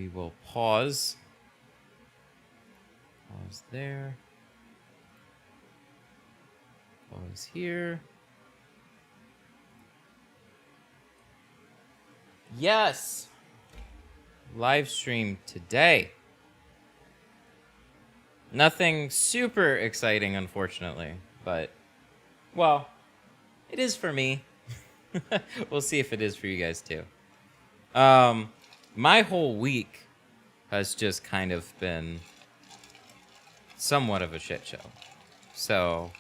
we will pause. Pause there. Pause here. Yes! Live stream today. Nothing super exciting, unfortunately, but, well, it is for me. We'll see if it is for you guys, too. My whole week has just kind of been somewhat of a shit show. So,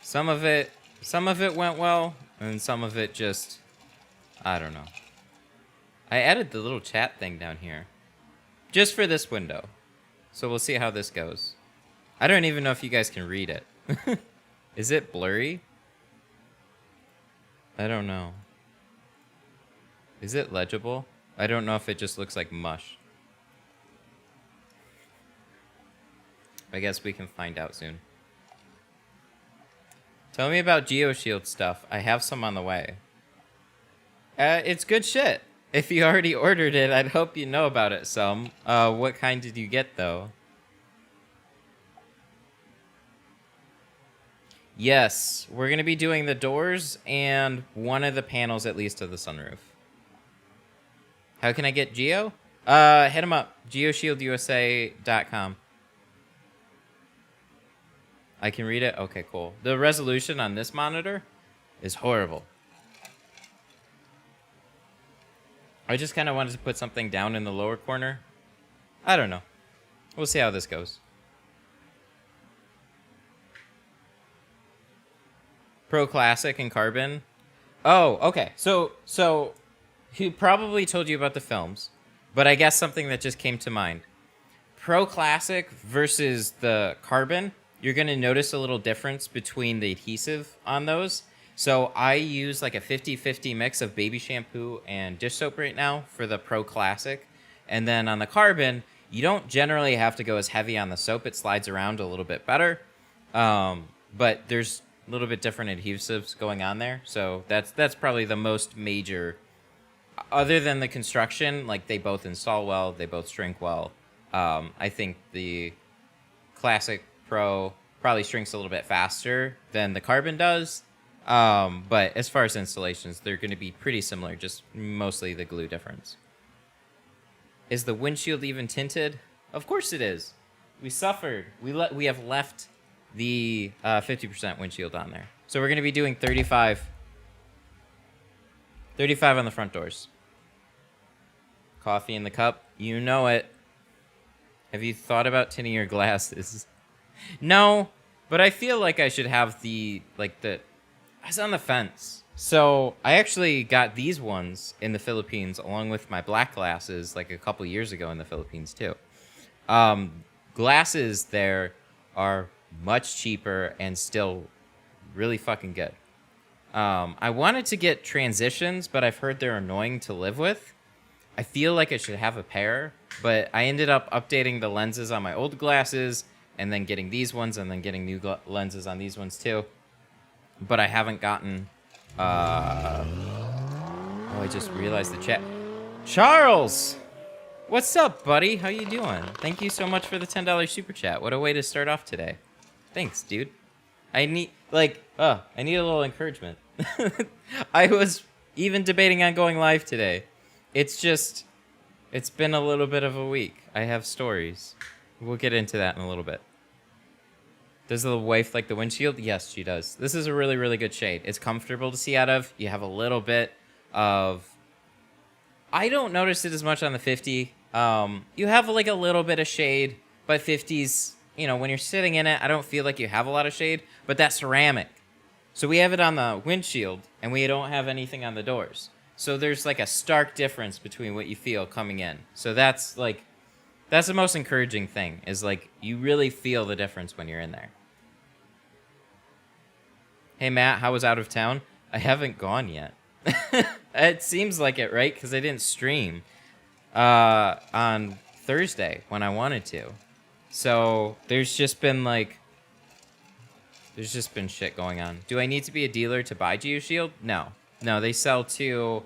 some of it went well, and some of it just, I don't know. I added the little chat thing down here, just for this window. So we'll see how this goes. I don't even know if you guys can read it. Is it blurry? I don't know. Is it legible? I don't know if it just looks like mush. I guess we can find out soon. Tell me about Geoshield stuff. I have some on the way. It's good shit. If you already ordered it, I'd hope you know about it some. What kind did you get, though? Yes, we're going to be doing the doors and one of the panels, at least, of the sunroof. How can I get Geo? Hit him up. GeoshieldUSA.com. I can read it? Okay, cool. The resolution on this monitor is horrible. I just kind of wanted to put something down in the lower corner. I don't know. We'll see how this goes. Pro Classic and Carbon. Oh, okay. So he probably told you about the films, but I guess something that just came to mind. Pro Classic versus the Carbon, you're going to notice a little difference between the adhesive on those. So I use like a 50-50 mix of baby shampoo and dish soap right now for the Pro Classic. And then on the Carbon, you don't generally have to go as heavy on the soap. It slides around a little bit better. But there's a little bit different adhesives going on there. So that's probably the most major. Other than the construction, like they both install well, they both shrink well. I think the Classic Pro probably shrinks a little bit faster than the Carbon does. But as far as installations, they're going to be pretty similar, just mostly the glue difference. Is the windshield even tinted? Of course it is. We suffered. We have left the 50% windshield on there. So we're going to be doing 35 on the front doors. Coffee in the cup. You know it. Have you thought about tinting your glasses? No, but I feel like I should have I was on the fence. So I actually got these ones in the Philippines along with my black glasses like a couple years ago in the Philippines too. Glasses there are much cheaper and still really fucking good. I wanted to get transitions, but I've heard they're annoying to live with. I feel like I should have a pair, but I ended up updating the lenses on my old glasses and then getting these ones and then getting new lenses on these ones too. But I haven't gotten... I just realized the chat. Charles! What's up, buddy? How you doing? Thank you so much for the $10 super chat. What a way to start off today. Thanks, dude. I need a little encouragement. I was even debating on going live today. It's been a little bit of a week. I have stories. We'll get into that in a little bit. Does the wife like the windshield? Yes, she does. This is a really, really good shade. It's comfortable to see out of. You have a little bit of... I don't notice it as much on the 50. You have like a little bit of shade, but 50s, when you're sitting in it, I don't feel like you have a lot of shade, but that's ceramic. So we have it on the windshield, and we don't have anything on the doors. So there's like a stark difference between what you feel coming in. So that's the most encouraging thing, is like you really feel the difference when you're in there. Hey Matt, how was out of town? I haven't gone yet. It seems like it, right? Because I didn't stream on Thursday when I wanted to. So there's just been shit going on. Do I need to be a dealer to buy Geoshield? No, they sell to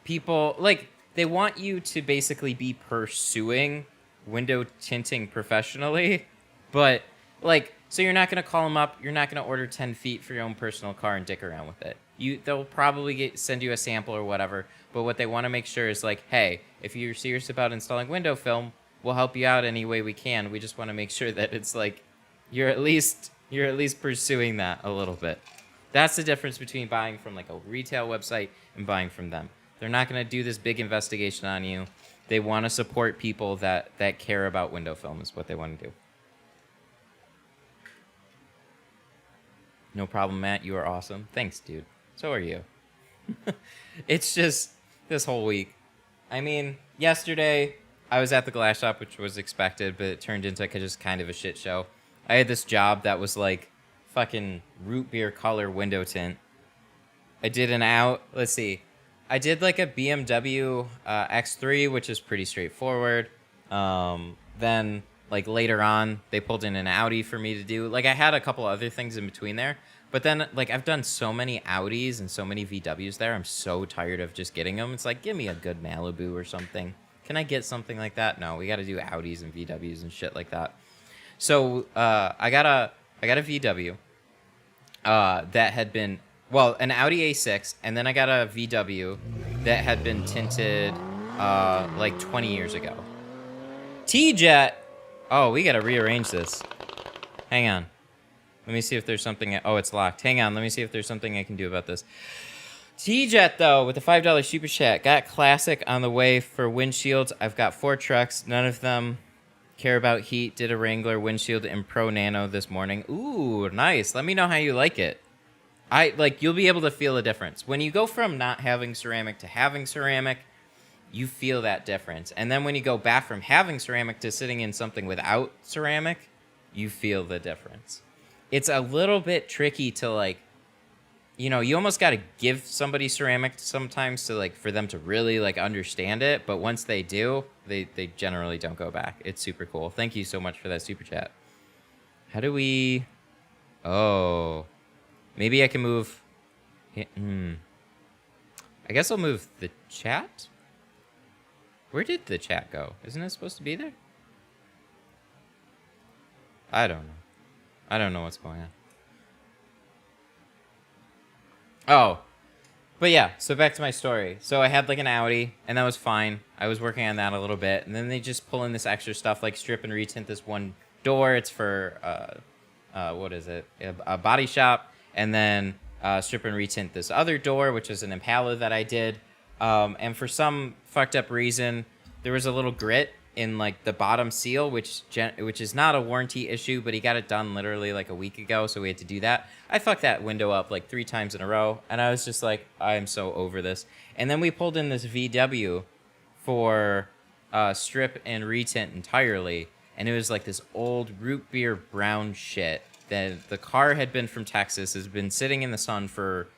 people. Like, they want you to basically be pursuing window tinting professionally, but like, so you're not going to call them up, you're not going to order 10 feet for your own personal car and dick around with it. They'll probably send you a sample or whatever, but what they want to make sure is like, hey, if you're serious about installing window film, we'll help you out any way we can. We just want to make sure that it's like you're at least pursuing that a little bit. That's the difference between buying from like a retail website and buying from them. They're not going to do this big investigation on you. They want to support people that care about window film is what they want to do. No problem, Matt. You are awesome. Thanks, dude. So are you. It's just this whole week. I mean, yesterday I was at the glass shop, which was expected, but it turned into just kind of a shit show. I had this job that was like fucking root beer color window tint. I did let's see. I did like a BMW X3, which is pretty straightforward. Then like later on, they pulled in an Audi for me to do. Like I had a couple other things in between there. But then like I've done so many Audis and so many VWs there. I'm so tired of just getting them. It's like, give me a good Malibu or something. Can I get something like that? No, we got to do Audis and VWs and shit like that. So I got a VW that had been, well, an Audi A6, and then I got a VW that had been tinted like 20 years ago. T-Jet! Oh, we got to rearrange this. Hang on. Let me see if there's something. Oh, it's locked. Hang on. Let me see if there's something I can do about this. T-Jet, though, with the $5 super chat, got Classic on the way for windshields. I've got 4 trucks. None of them care about heat. Did a Wrangler windshield in Pro Nano this morning. Ooh, nice. Let me know how you like it. You'll be able to feel the difference. When you go from not having ceramic to having ceramic, you feel that difference. And then when you go back from having ceramic to sitting in something without ceramic, you feel the difference. It's a little bit tricky to like, you know, you almost got to give somebody ceramic sometimes to like, for them to really like understand it. But once they do, they generally don't go back. It's super cool. Thank you so much for that super chat. How do we, oh, maybe I can move, I guess I'll move the chat. Where did the chat go? Isn't it supposed to be there? I don't know. I don't know what's going on. Oh, but yeah, so back to my story. So I had like an Audi, and that was fine. I was working on that a little bit, and then they just pull in this extra stuff, like strip and retint this one door. It's for, what is it? A body shop, and then strip and retint this other door, which is an Impala that I did. And for some fucked up reason, there was a little grit in like the bottom seal, which is not a warranty issue, but he got it done literally like a week ago, so we had to do that. I fucked that window up like 3 times in a row, and I was just like, I'm so over this. And then we pulled in this VW for strip and retint entirely, and it was like this old root beer brown shit that the car had been from Texas, has been sitting in the sun for,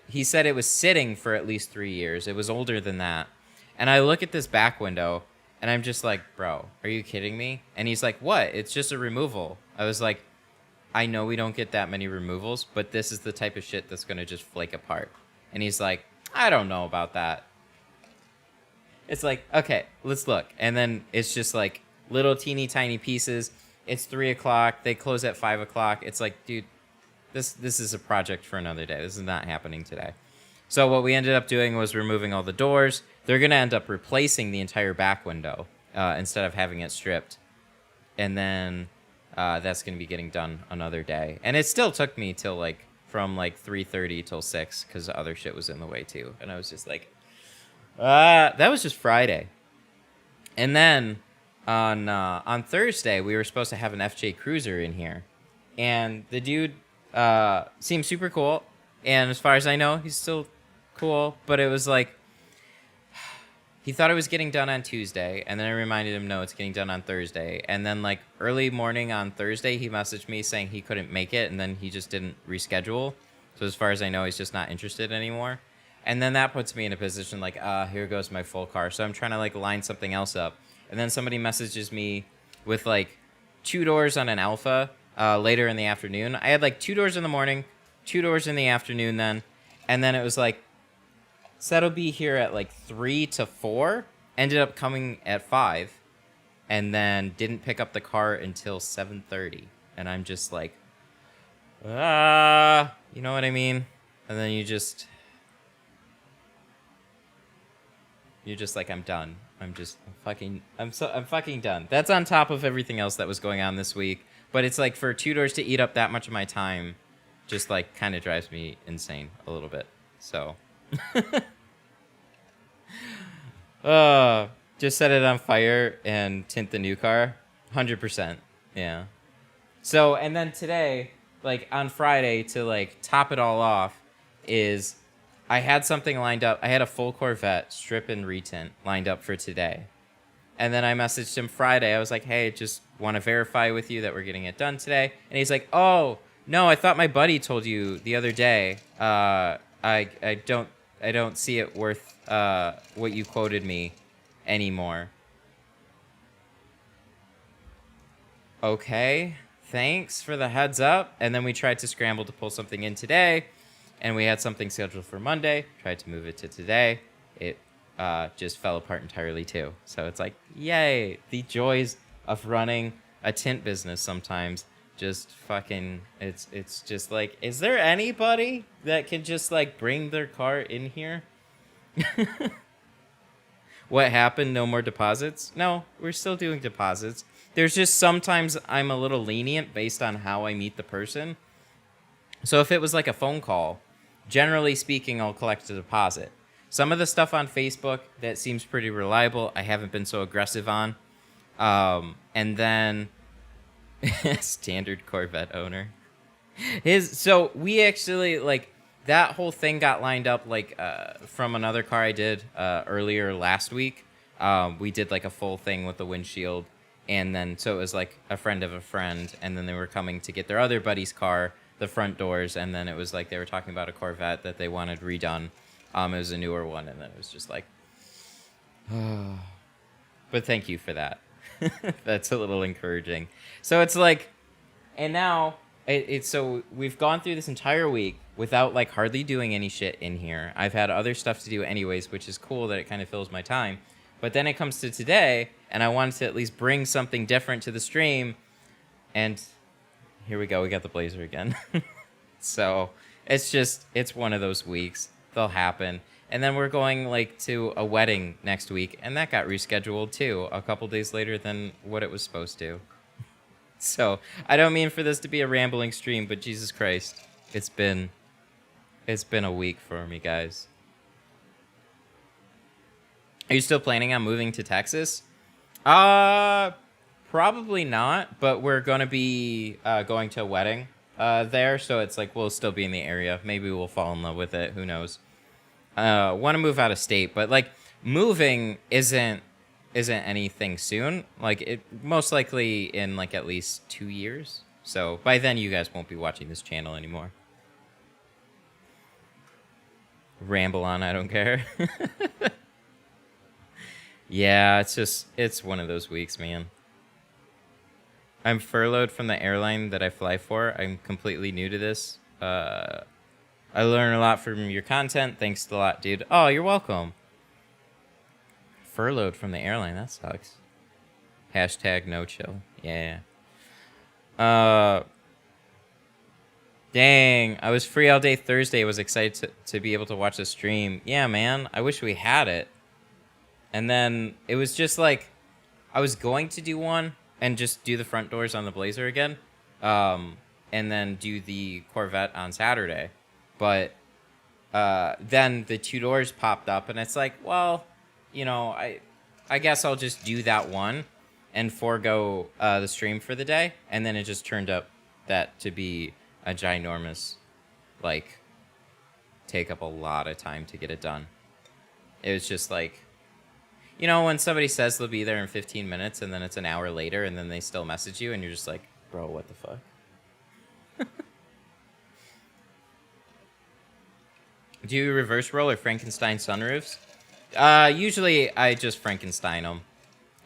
he said it was sitting for at least 3 years. It was older than that. And I look at this back window, and I'm just like, bro, are you kidding me? And he's like, what? It's just a removal. I was like, I know we don't get that many removals, but this is the type of shit that's going to just flake apart. And he's like, I don't know about that. It's like, okay, let's look. And then it's just like little teeny tiny pieces. It's 3 o'clock. They close at 5 o'clock. It's like, dude, this is a project for another day. This is not happening today. So what we ended up doing was removing all the doors. They're going to end up replacing the entire back window instead of having it stripped. And then that's going to be getting done another day. And it still took me till like from like 3:30 till 6 because other shit was in the way too. And I was just like, that was just Friday. And then on Thursday, we were supposed to have an FJ Cruiser in here. And the dude seemed super cool. And as far as I know, he's still cool. But it was like, he thought it was getting done on Tuesday, and then I reminded him, no, it's getting done on Thursday. And then, like, early morning on Thursday, he messaged me saying he couldn't make it, and then he just didn't reschedule. So as far as I know, he's just not interested anymore. And then that puts me in a position like, here goes my full car. So I'm trying to, like, line something else up. And then somebody messages me with, like, 2 doors on an Alpha later in the afternoon. I had, like, 2 doors in the morning, 2 doors in the afternoon then. And then it was, like, said it'll be here at like 3 to 4. Ended up coming at 5. And then didn't pick up the car until 7:30. And I'm just like, you know what I mean? And then you're just like, I'm done. I'm fucking done. That's on top of everything else that was going on this week. But it's like for two doors to eat up that much of my time, just like kind of drives me insane a little bit. So, just set it on fire and tint the new car. 100%. Yeah. So, and then today, like on Friday, to like top it all off, is I had something lined up. I had a full Corvette strip and retint lined up for today. And then I messaged him Friday. I was like, hey, just want to verify with you that we're getting it done today. And he's like, oh, no, I thought my buddy told you the other day. I don't see it worth what you quoted me anymore. Okay, thanks for the heads up. And then we tried to scramble to pull something in today, and we had something scheduled for Monday. Tried to move it to today. It just fell apart entirely too. So it's like, yay, the joys of running a tint business sometimes. Just fucking, it's just like, is there anybody that can just like bring their car in here? What happened? No more deposits? No, we're still doing deposits. There's just sometimes I'm a little lenient based on how I meet the person. So if it was like a phone call, generally speaking, I'll collect a deposit. Some of the stuff on Facebook that seems pretty reliable, I haven't been so aggressive on. And then standard Corvette owner. So we actually like that whole thing got lined up like from another car I did earlier last week. We did like a full thing with the windshield, and then so it was like a friend of a friend, and then they were coming to get their other buddy's car, the front doors, and then it was like they were talking about a Corvette that they wanted redone. It was a newer one, and then it was just like, oh. But thank you for that. That's a little encouraging. So it's like, and now it's so we've gone through this entire week without like hardly doing any shit in here. I've had other stuff to do anyways, which is cool that it kind of fills my time. But then it comes to today, and I wanted to at least bring something different to the stream. And here we go. We got the blazer again. So it's one of those weeks. They'll happen. And then we're going like to a wedding next week, and that got rescheduled too, a couple days later than what it was supposed to. So I don't mean for this to be a rambling stream, but Jesus Christ, it's been a week for me, guys. Are you still planning on moving to Texas? Probably not, but we're going to be going to a wedding there, so it's like we'll still be in the area. Maybe we'll fall in love with it. Who knows? Want to move out of state, but like moving isn't anything soon. Like it most likely in like at least 2 years. So by then you guys won't be watching this channel anymore. Ramble on, I don't care. Yeah, it's one of those weeks, man. I'm furloughed from the airline that I fly for. I'm completely new to this. I learn a lot from your content. Thanks a lot, dude. Oh, you're welcome. Furloughed from the airline. That sucks. Hashtag no chill. Yeah. Dang. I was free all day Thursday. Was excited to be able to watch the stream. Yeah, man. I wish we had it. And then it was just like, I was going to do one and just do the front doors on the Blazer again. And then do the Corvette on Saturday. But then the two doors popped up, and it's like, well, you know, I guess I'll just do that one and forego the stream for the day. And then it just turned up that to be a ginormous, like, take up a lot of time to get it done. It was just like, you know, when somebody says they'll be there in 15 minutes and then it's an hour later and then they still message you and you're just like, bro, what the fuck? Do you reverse roll or Frankenstein sunroofs? Usually I just Frankenstein them.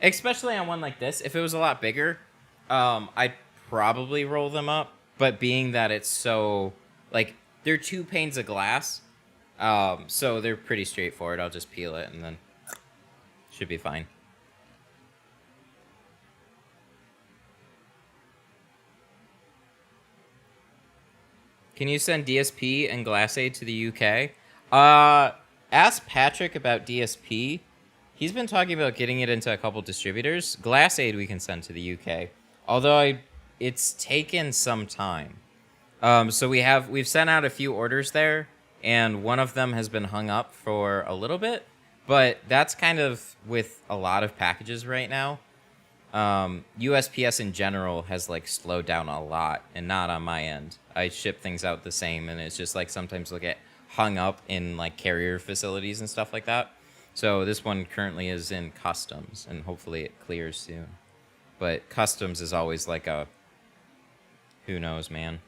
Especially on one like this. If it was a lot bigger, I'd probably roll them up. But being that it's so, like, they're 2 panes of glass, So they're pretty straightforward. I'll just peel it and then should be fine. Can you send DSP and Glassade to the UK? Ask Patrick about DSP. He's been talking about getting it into a couple distributors. Glassade we can send to the UK, although it's taken some time. So we've sent out a few orders there, and one of them has been hung up for a little bit, but that's kind of with a lot of packages right now. USPS in general has like slowed down a lot, and not on my end. I ship things out the same, and it's just like sometimes they'll get hung up in like carrier facilities and stuff like that. So this one currently is in customs, and hopefully it clears soon. But customs is always like a who knows, man.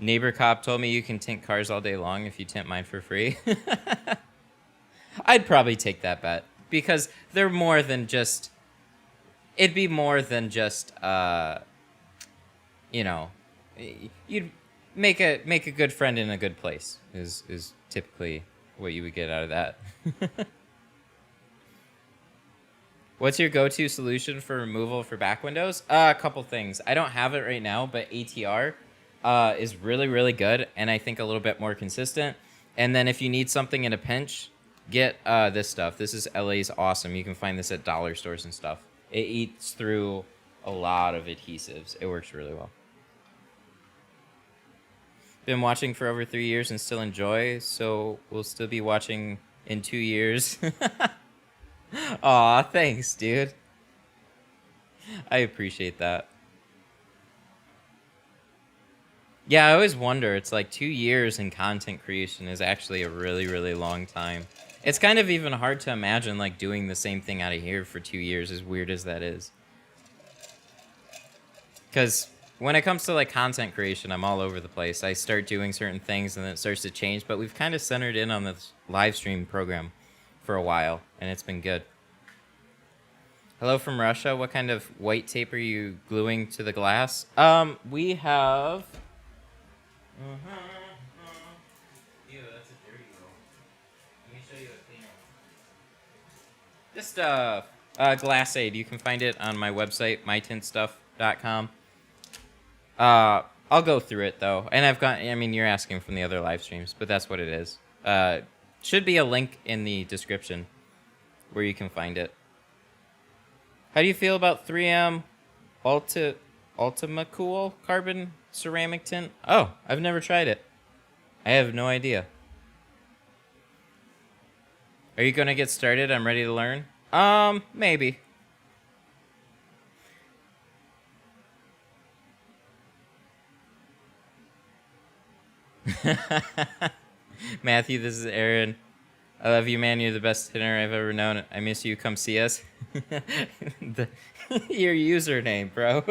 Neighbor cop told me you can tint cars all day long if you tint mine for free. I'd probably take that bet because they're more than just. It'd be more than just, you know, you'd make a good friend in a good place is typically what you would get out of that. What's your go-to solution for removal for back windows? A couple things. I don't have it right now, but ATR is really, really good, and I think a little bit more consistent. And then if you need something in a pinch, get this stuff. This is LA's awesome. You can find this at dollar stores and stuff. It eats through a lot of adhesives. It works really well. Been watching for over 3 years and still enjoy, so we'll still be watching in 2 years. Aw, thanks, dude. I appreciate that. Yeah, I always wonder. It's like 2 years in content creation is actually a really, really long time. It's kind of even hard to imagine like doing the same thing out of here for 2 years, as weird as that is. Because when it comes to like content creation, I'm all over the place. I start doing certain things and then it starts to change, but we've kind of centered in on this live stream program for a while, and it's been good. Hello from Russia. What kind of white tape are you gluing to the glass? We have... Ew, that's a dirty roll. Let me show you a cleaner one. This stuff. Glassade. You can find it on my website, mytintstuff.com. I'll go through it, though. And I mean, you're asking from the other live streams, but that's what it is. Should be a link in the description where you can find it. How do you feel about 3M Ultimacool carbon ceramic tint? Oh, I've never tried it. I have no idea. Are you gonna get started? I'm ready to learn. Maybe. Matthew, this is Aaron. I love you, man. You're the best tinter I've ever known. I miss you. Come see us. Your username, bro.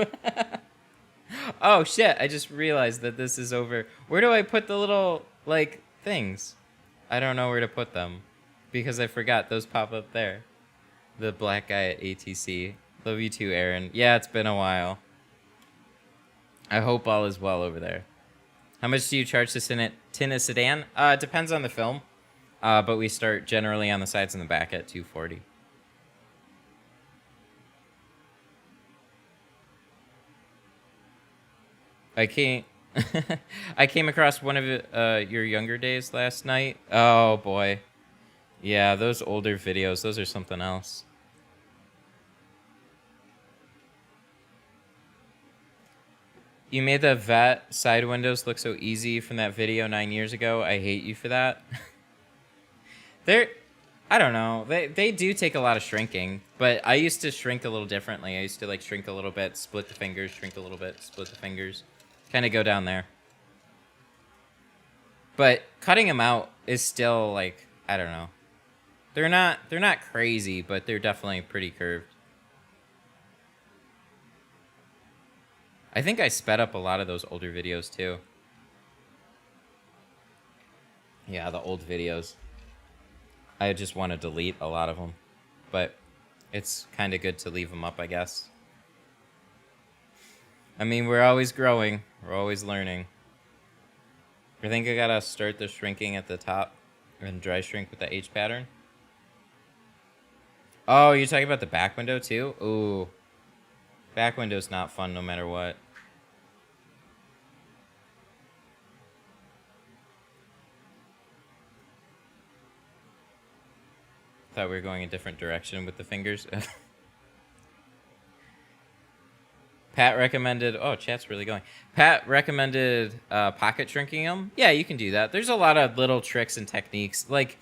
Oh, shit. I just realized that this is over. Where do I put the little, like, things? I don't know where to put them because I forgot those pop up there. The black guy at ATC. Love you too, Aaron. Yeah, it's been a while. I hope all is well over there. How much do you charge to tint a sedan? It depends on the film, but we start generally on the sides and the back at $240. I came across one of your younger days last night. Oh boy, yeah, those older videos, those are something else. You made the vet side windows look so easy from that video 9 years ago. I hate you for that. I don't know. They do take a lot of shrinking, but I used to shrink a little differently. I used to like shrink a little bit, split the fingers, shrink a little bit, split the fingers. Kind of go down there. But cutting them out is still like, I don't know. They're not crazy, but they're definitely pretty curved. I think I sped up a lot of those older videos too. Yeah, the old videos. I just want to delete a lot of them, but it's kind of good to leave them up, I guess. I mean, we're always growing. We're always learning. I think I gotta start the shrinking at the top and dry shrink with the H pattern. Oh, you're talking about the back window too? Ooh. Back window's not fun no matter what. Thought we were going a different direction with the fingers. Pat recommended, oh, chat's really going. Pat recommended pocket shrinking them. Yeah, you can do that. There's a lot of little tricks and techniques. Like,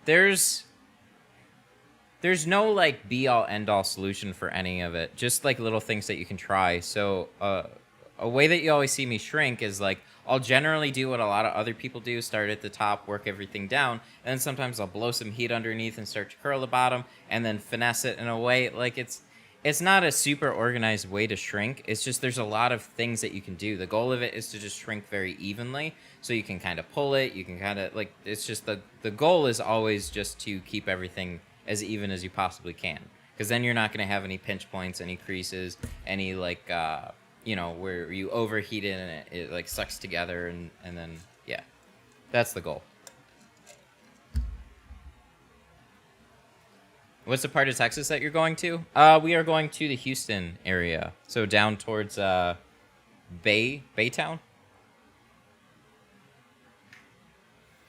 there's no, like, be-all, end-all solution for any of it. Just, like, little things that you can try. So, a way that you always see me shrink is, like, I'll generally do what a lot of other people do, start at the top, work everything down, and then sometimes I'll blow some heat underneath and start to curl the bottom, and then finesse it in a way, like, it's not a super organized way to shrink. It's just there's a lot of things that you can do. The goal of it is to just shrink very evenly, so you can kind of pull it, you can kind of, like, it's just the goal is always just to keep everything as even as you possibly can, because then you're not going to have any pinch points, any creases, any, like, you know, where you overheat it and it like sucks together, and then, yeah, that's the goal. What's the part of Texas that you're going to? We are going to the Houston area, so down towards Baytown.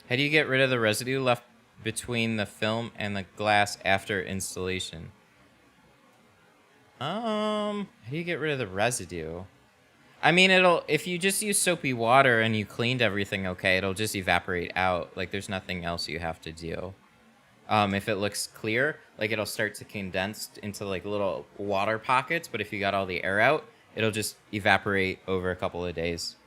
How do you get rid of the residue left between the film and the glass after installation? How do you get rid of the residue? I mean, if you just use soapy water and you cleaned everything okay, it'll just evaporate out. Like, there's nothing else you have to do. If it looks clear, like, it'll start to condense into, like, little water pockets, but if you got all the air out, it'll just evaporate over a couple of days,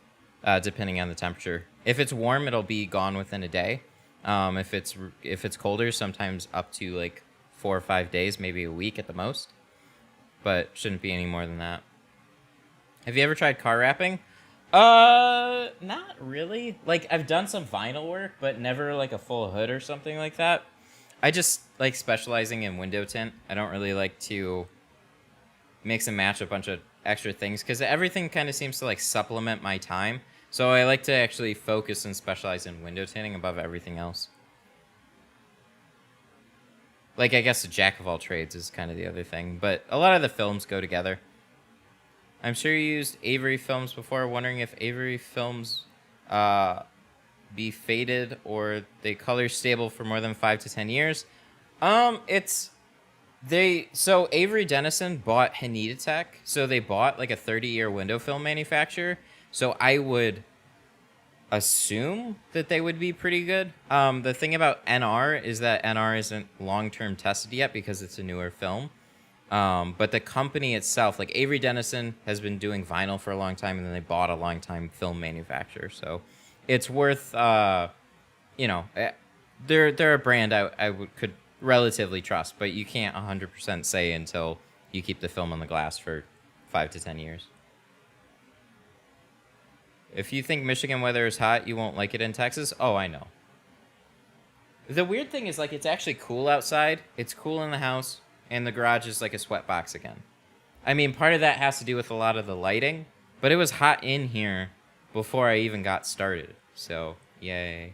depending on the temperature. If it's warm, it'll be gone within a day. If it's colder, sometimes up to, like, 4 or 5 days, maybe a week at the most. But shouldn't be any more than that. Have you ever tried car wrapping? Not really. Like, I've done some vinyl work, but never, like, a full hood or something like that. I just like specializing in window tint. I don't really like to mix and match a bunch of extra things, because everything kind of seems to, like, supplement my time. So I like to actually focus and specialize in window tinting above everything else. Like, I guess the jack of all trades is kind of the other thing, but a lot of the films go together. I'm sure you used Avery films before, wondering if Avery films be faded or they color stable for more than 5 to 10 years. So Avery Dennison bought Haneditech, so they bought, like, a 30-year window film manufacturer. So I would assume that they would be pretty good. The thing about NR is that NR isn't long-term tested yet because it's a newer film. But the company itself, like, Avery Dennison has been doing vinyl for a long time, and then they bought a long-time film manufacturer. So it's worth, you know, they're a brand could relatively trust, but you can't 100% say until you keep the film on the glass for 5 to 10 years. If you think Michigan weather is hot, you won't like it in Texas. Oh, I know. The weird thing is, like, it's actually cool outside. It's cool in the house, and the garage is like a sweatbox again. I mean, part of that has to do with a lot of the lighting, but it was hot in here before I even got started. So, yay.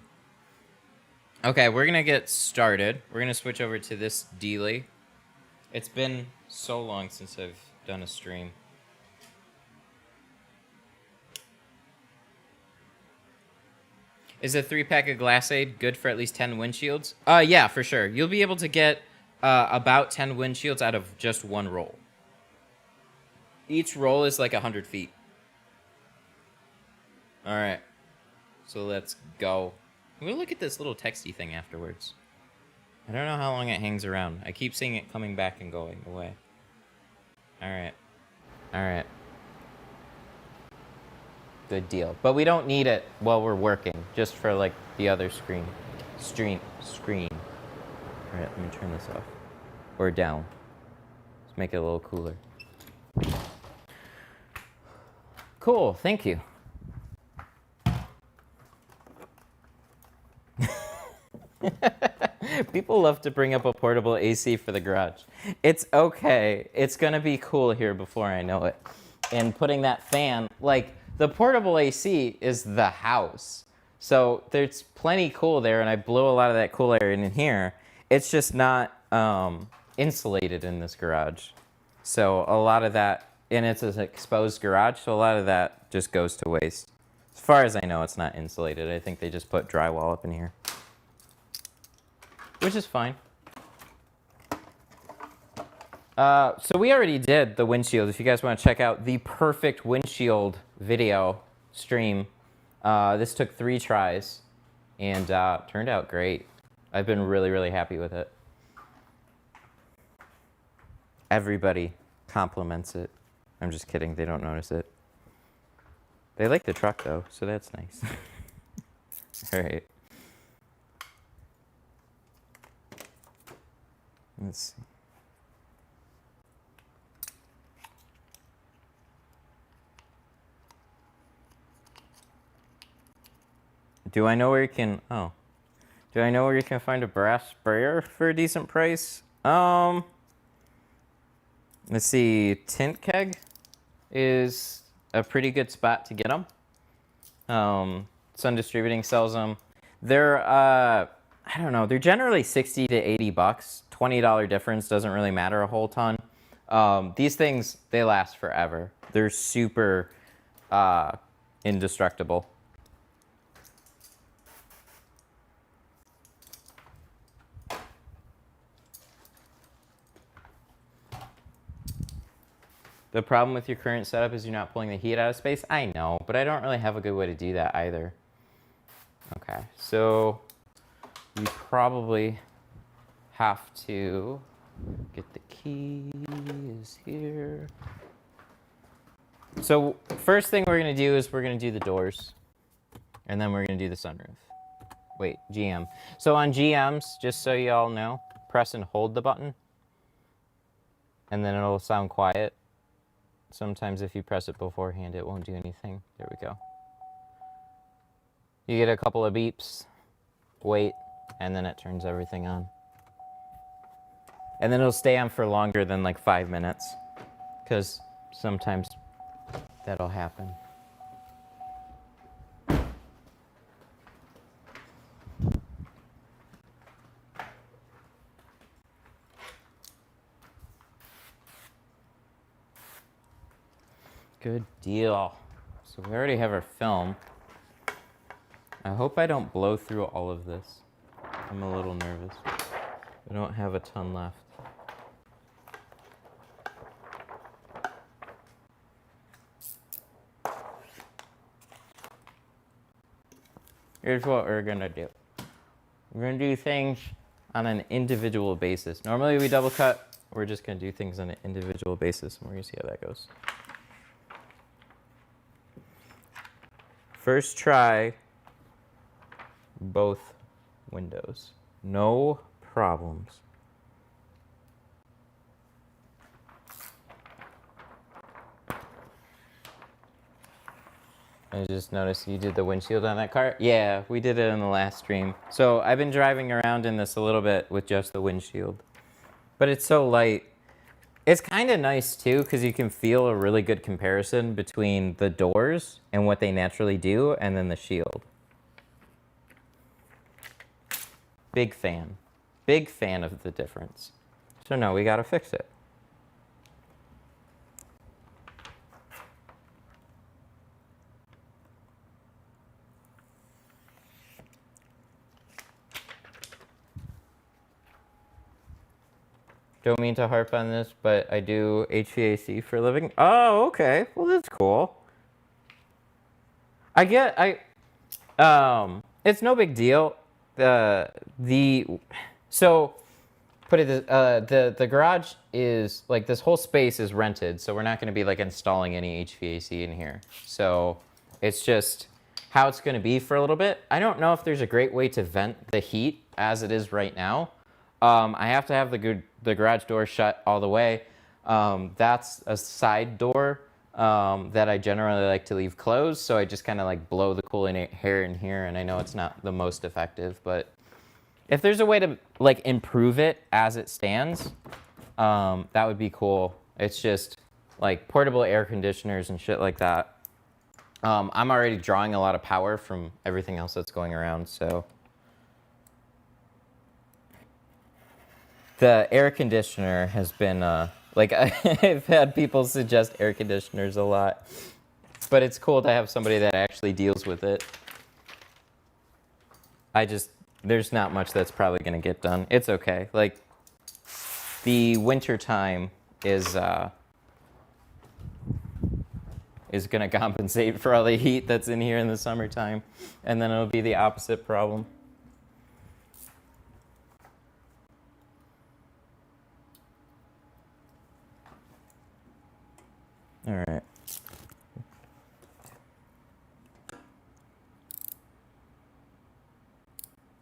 Okay, we're going to get started. We're going to switch over to this dealie. It's been so long since I've done a stream. Is a 3-pack of Glass Aid good for at least 10 windshields? Yeah, for sure. You'll be able to get about 10 windshields out of just one roll. Each roll is like 100 feet. All right. So let's go. We'll look at this little texty thing afterwards. I don't know how long it hangs around. I keep seeing it coming back and going away. All right. All right. Good deal. But we don't need it while we're working, just for, like, the other screen. Screen. All right, let me turn this off. Or down. Let's make it a little cooler. Cool, thank you. People love to bring up a portable AC for the garage. It's okay. It's gonna be cool here before I know it. and putting that fan, like the portable AC is the house. So there's plenty cool there, and I blow a lot of that cool air in here. It's just not insulated in this garage. So a lot of that, and it's an exposed garage, so a lot of that just goes to waste. As far as I know, it's not insulated. I think they just put drywall up in here, which is fine. So we already did the windshield. If you guys want to check out the perfect windshield video stream, this took 3 tries and turned out great. I've been really, really happy with it. Everybody compliments it. I'm just kidding. They don't notice it. They like the truck, though, so that's nice. All right. Let's see. Do I know where you can... Oh. Do I know where you can find a brass sprayer for a decent price? Let's see. Tint Keg is a pretty good spot to get them. Sun Distributing sells them. They're, I don't know. They're generally 60 to 80 bucks. $20 difference doesn't really matter a whole ton. These things, they last forever. They're super indestructible. The problem with your current setup is you're not pulling the heat out of space. I know, but I don't really have a good way to do that either. Okay, so you probably have to get the keys here. So first thing we're gonna do is we're gonna do the doors, and then we're gonna do the sunroof. Wait, GM. So on GMs, just so you all know, press and hold the button, and then it'll sound quiet. Sometimes if you press it beforehand, it won't do anything. There we go. You get a couple of beeps, wait, and then it turns everything on. And then it'll stay on for longer than like 5 minutes, because sometimes that'll happen. Good deal. So we already have our film. I hope I don't blow through all of this. I'm a little nervous. I don't have a ton left. Here's what we're gonna do. We're gonna do things on an individual basis. Normally we double cut. We're just gonna do things on an individual basis, and we're gonna see how that goes. First try, both windows. No problems. I just noticed you did the windshield on that car. Yeah, we did it in the last stream. So I've been driving around in this a little bit with just the windshield. But it's so light. It's kind of nice too, because you can feel a really good comparison between the doors and what they naturally do, and then the shield. Big fan. Big fan of the difference. So no, we gotta fix it. Don't mean to harp on this, but I do HVAC for a living. Oh, okay. Well, that's cool. It's no big deal. So put it the garage is like, this whole space is rented, so we're not going to be like installing any HVAC in here. So it's just how it's going to be for a little bit. I don't know if there's a great way to vent the heat as it is right now. I have to have the garage door shut all the way. That's a side door that I generally like to leave closed, so I just kind of like blow the cooling air in here, and I know it's not the most effective, but if there's a way to like improve it as it stands, that would be cool. It's just like portable air conditioners and shit like that. I'm already drawing a lot of power from everything else that's going around, so. The air conditioner has been, like, I've had people suggest air conditioners a lot, but it's cool to have somebody that actually deals with it. There's not much that's probably going to get done. It's okay. Like, the winter time is going to compensate for all the heat that's in here in the summertime, and then it'll be the opposite problem. All right.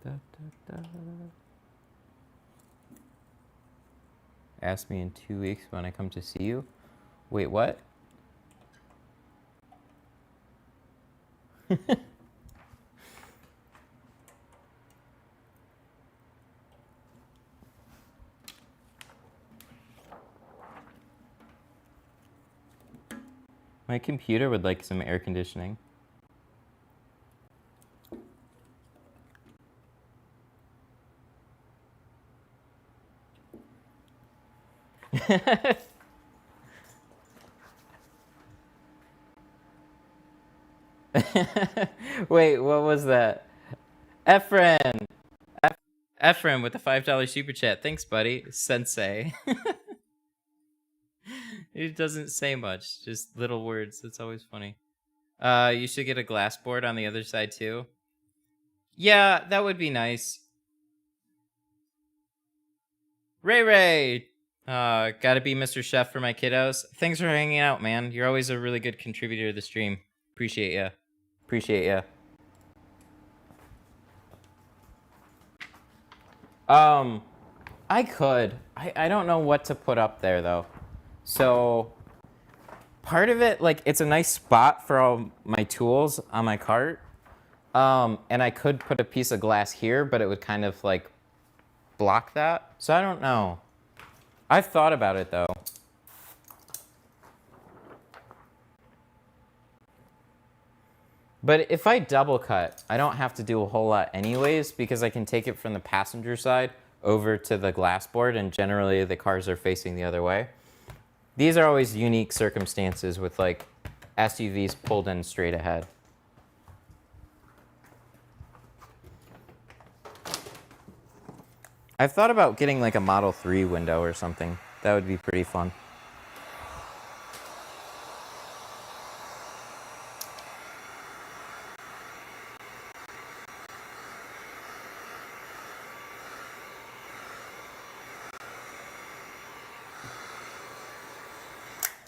Da, da, da. Ask me in 2 weeks when I come to see you. Wait, what? My computer would like some air conditioning. Wait, what was that? Ephraim! Ephraim with the $5 super chat. Thanks, buddy. Sensei. It doesn't say much, just little words. That's always funny. You should get a glass board on the other side too. Yeah, that would be nice. Ray! Gotta be Mr. Chef for my kiddos. Thanks for hanging out, man. You're always a really good contributor to the stream. Appreciate ya. Appreciate ya. I could. I don't know what to put up there, though. So, part of it, like, it's a nice spot for all my tools on my cart. And I could put a piece of glass here, but it would kind of, like, block that. So, I don't know. I've thought about it, though. But if I double cut, I don't have to do a whole lot anyways, because I can take it from the passenger side over to the glass board, and generally the cars are facing the other way. These are always unique circumstances with, like, SUVs pulled in straight ahead. I've thought about getting, like, a Model 3 window or something. That would be pretty fun.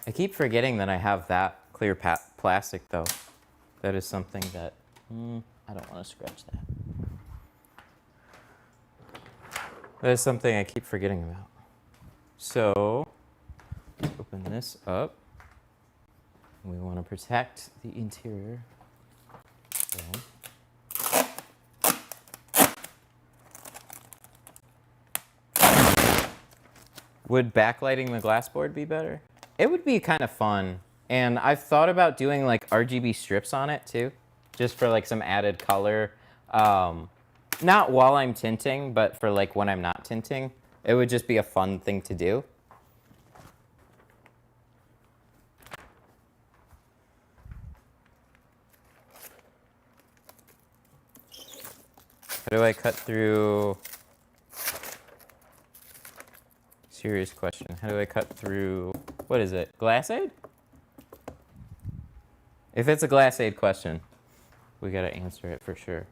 I keep forgetting that I have that clear plastic, though. That is something that... I don't want to scratch that. That is something I keep forgetting about. So, let's open this up. We want to protect the interior. So. Would backlighting the glass board be better? It would be kind of fun. And I've thought about doing like RGB strips on it too, just for like some added color. Not while I'm tinting, but for like when I'm not tinting. It would just be a fun thing to do. How do I cut through... Serious question. How do I cut through... What is it? Glass aid? If it's a glass aid question, we gotta answer it for sure.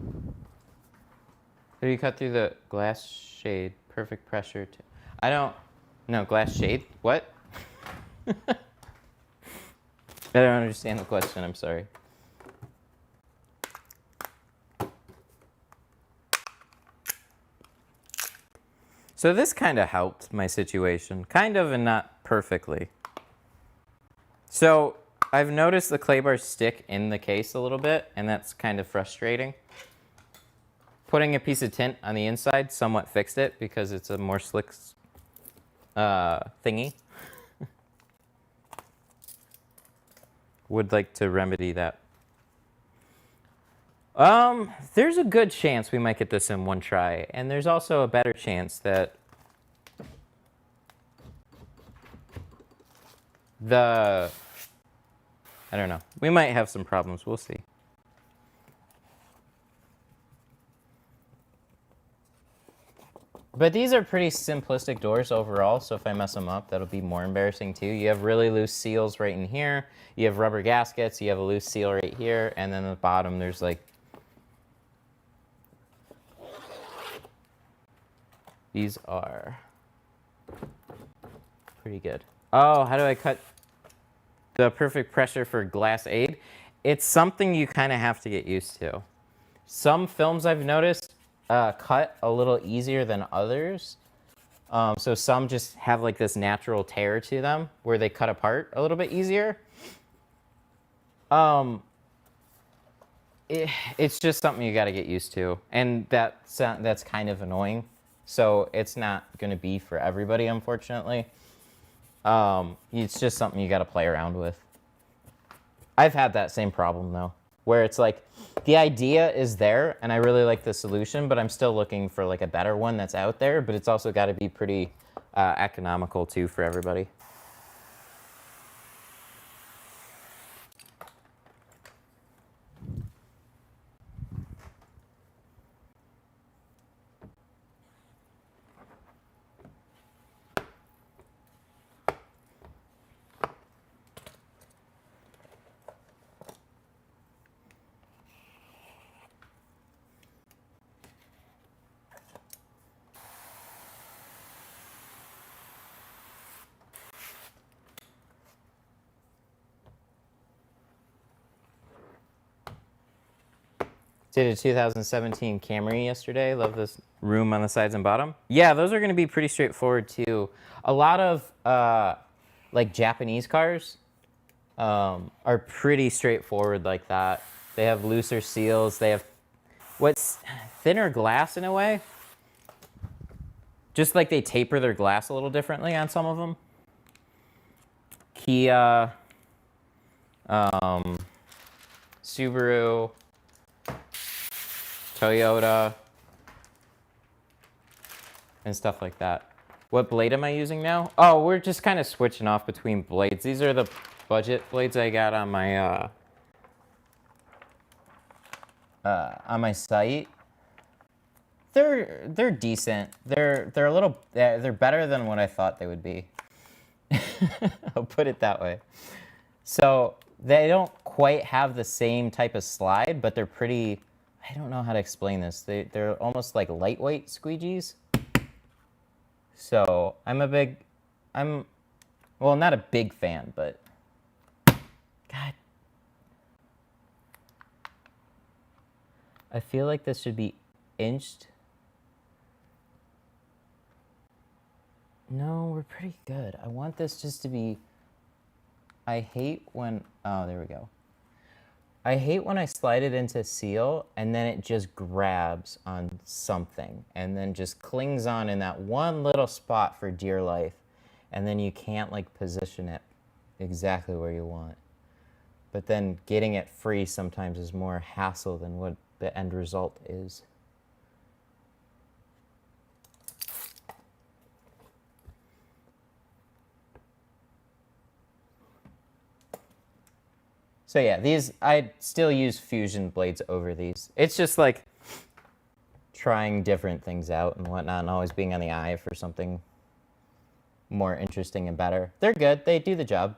How do you cut through the glass shade? Perfect pressure to... I don't... No, glass shade? What? I don't understand the question, I'm sorry. So this kind of helped my situation. Kind of and not perfectly. So I've noticed the clay bars stick in the case a little bit, and that's kind of frustrating. Putting a piece of tint on the inside somewhat fixed it because it's a more slick thingy. would like to remedy that. There's a good chance we might get this in one try, and there's also a better chance that I don't know. We might have some problems. We'll see. But these are pretty simplistic doors overall, so if I mess them up, that'll be more embarrassing too. You have really loose seals right in here. You have rubber gaskets. You have a loose seal right here. And then at the bottom, there's like... These are pretty good. Oh, how do I cut the perfect pressure for glass aid? It's something you kind of have to get used to. Some films I've noticed cut a little easier than others. So some just have like this natural tear to them where they cut apart a little bit easier. It's just something you got to get used to. And that's kind of annoying. So it's not going to be for everybody, unfortunately. It's just something you got to play around with. I've had that same problem, though, where it's like the idea is there, and I really like the solution, but I'm still looking for like a better one that's out there, but it's also got to be pretty economical, too, for everybody. Did a 2017 Camry yesterday. Love this room on the sides and bottom. Yeah, those are going to be pretty straightforward too. A lot of like Japanese cars are pretty straightforward like that. They have looser seals. They have what's thinner glass in a way. Just like they taper their glass a little differently on some of them. Kia, Subaru, Toyota, and stuff like that. What blade am I using now? Oh, we're just kind of switching off between blades. These are the budget blades I got on my site. They're decent. They're a little they're better than what I thought they would be. I'll put it that way. So they don't quite have the same type of slide, but they're pretty. I don't know how to explain this. They're almost like lightweight squeegees. So well, not a big fan, but God. I feel like this should be inched. No, we're pretty good. I want this just to be, I hate when, oh, there we go. I hate when I slide it into seal and then it just grabs on something and then just clings on in that one little spot for dear life. And then you can't like position it exactly where you want. But then getting it free sometimes is more hassle than what the end result is. So yeah, these, I still use fusion blades over these. It's just like trying different things out and whatnot and always being on the eye for something more interesting and better. They're good, they do the job.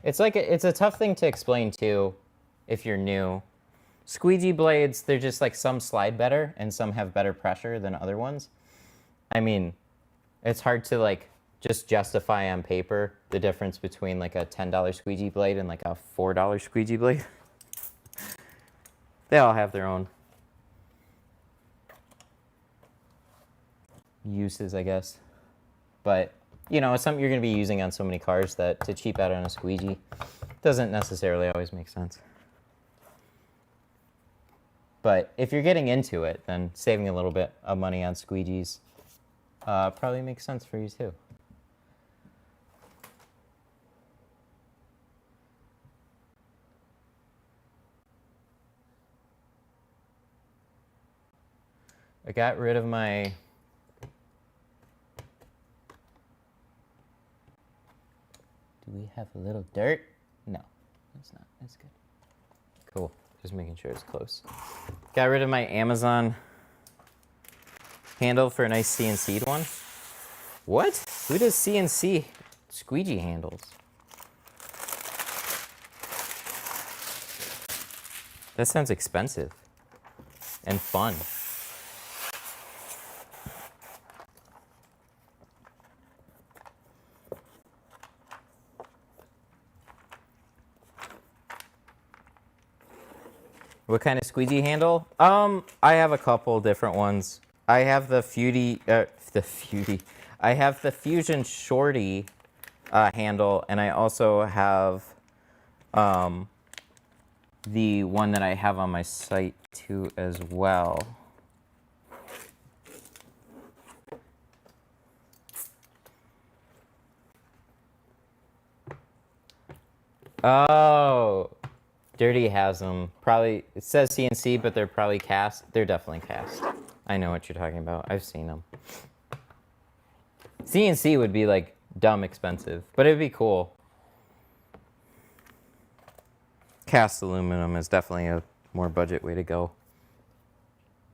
It's like, it's a tough thing to explain too if you're new. Squeegee blades, they're just like some slide better and some have better pressure than other ones. I mean, it's hard to like just justify on paper the difference between like a $10 squeegee blade and like a $4 squeegee blade. They all have their own uses, I guess. But, you know, it's something you're going to be using on so many cars that to cheap out on a squeegee doesn't necessarily always make sense. But if you're getting into it, then saving a little bit of money on squeegees probably makes sense for you too. I got rid of my... Do we have a little dirt? No, it's not. It's good. Cool. Just making sure it's close. Got rid of my Amazon handle for a nice CNC one. What? Who does CNC squeegee handles? That sounds expensive and fun. What kind of squeegee handle? I have a couple different ones. I have the I have the Fusion Shorty handle, and I also have the one that I have on my site too as well. Oh, Dirty has them. Probably, it says CNC, but they're probably cast. They're definitely cast. I know what you're talking about. I've seen them. CNC would be like dumb expensive, but it'd be cool. Cast aluminum is definitely a more budget way to go.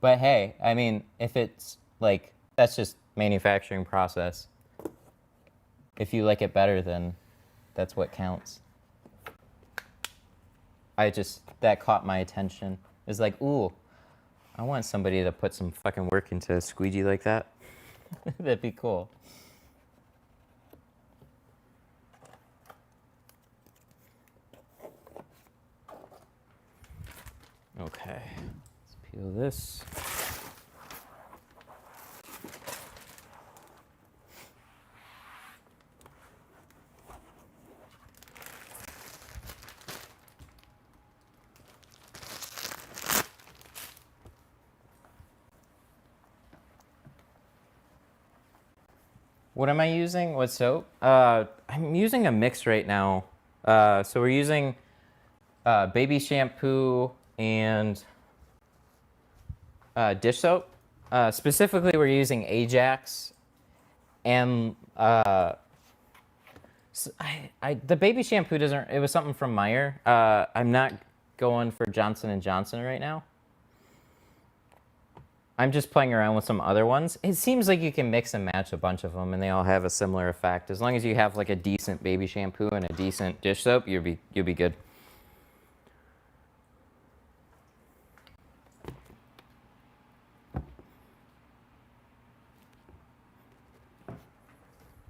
But hey, I mean, if it's like, that's just manufacturing process. If you like it better, then that's what counts. That caught my attention. It's like, ooh, I want somebody to put some fucking work into a squeegee like that. That'd be cool. Okay, let's peel this. What am I using? What soap? I'm using a mix right now. So we're using baby shampoo and dish soap. Specifically, we're using Ajax. And the baby shampoo doesn't, it was something from Meyer. I'm not going for Johnson & Johnson right now. I'm just playing around with some other ones. It seems like you can mix and match a bunch of them, and they all have a similar effect. As long as you have like a decent baby shampoo and a decent dish soap, you'll be good.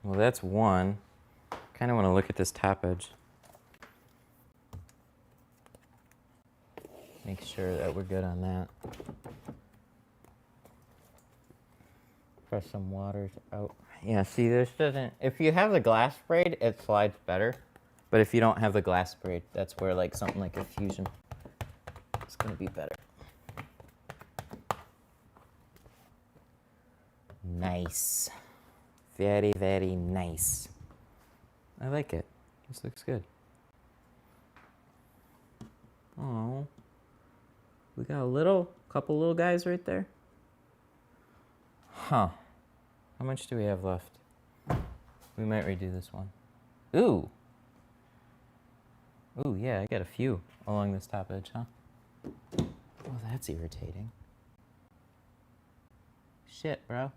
Well, that's one. Kind of want to look at this top edge. Make sure that we're good on that. Press some water out. Yeah, see, this doesn't... If you have the glass braid, it slides better. But if you don't have the glass braid, that's where like something like a Fusion is going to be better. Nice. Very, very nice. I like it. This looks good. Oh, we got a couple little guys right there. Huh. How much do we have left? We might redo this one. Ooh. Ooh, yeah, I got a few along this top edge, huh? Oh, that's irritating. Shit, bro.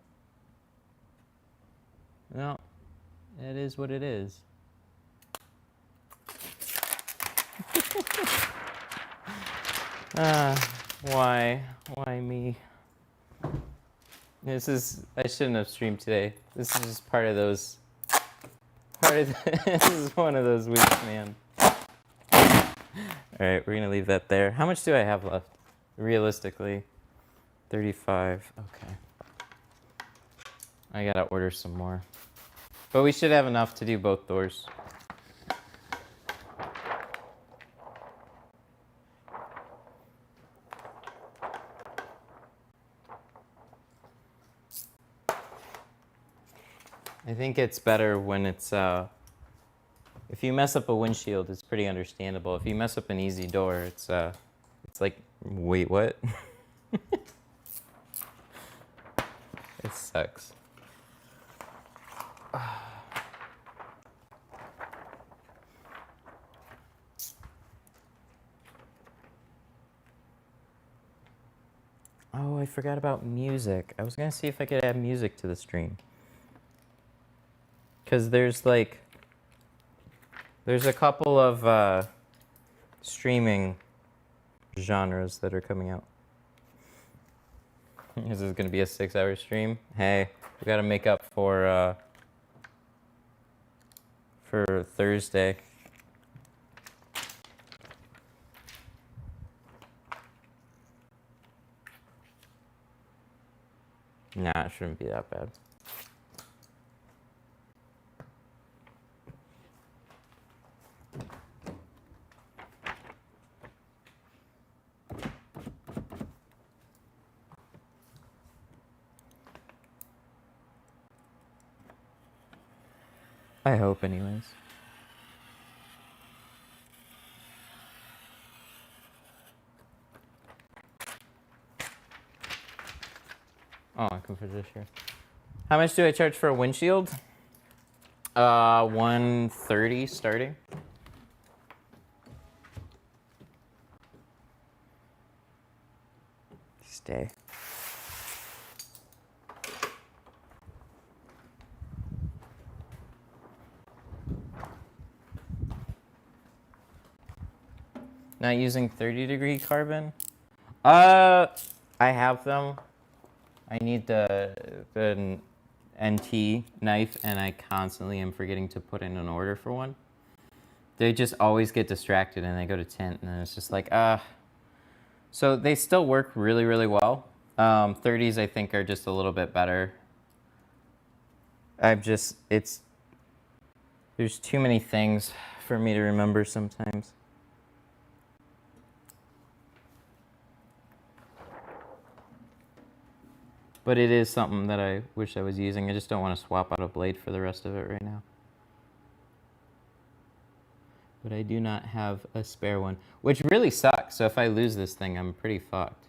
No, it is what it is. Why? Why me? I shouldn't have streamed today. This is just part of those. This is one of those weeks, man. Alright, we're gonna leave that there. How much do I have left? Realistically, 35. Okay. I gotta order some more. But we should have enough to do both doors. I think it's better when it's, if you mess up a windshield, it's pretty understandable. If you mess up an easy door, it's like, wait, what? It sucks. Oh, I forgot about music. I was gonna see if I could add music to the stream. Because there's a couple of streaming genres that are coming out. This is gonna be a 6-hour stream. Hey, we gotta make up for Thursday. Nah, it shouldn't be that bad. I hope, anyways. Oh, I can put this here. How much do I charge for a windshield? $130 starting. Stay. Not using 30-degree carbon? I have them. I need the NT knife, and I constantly am forgetting to put in an order for one. They just always get distracted, and they go to tint, and it's just like, So they still work really, really well. 30s, I think, are just a little bit better. There's too many things for me to remember sometimes. But it is something that I wish I was using. I just don't want to swap out a blade for the rest of it right now. But I do not have a spare one, which really sucks. So if I lose this thing, I'm pretty fucked.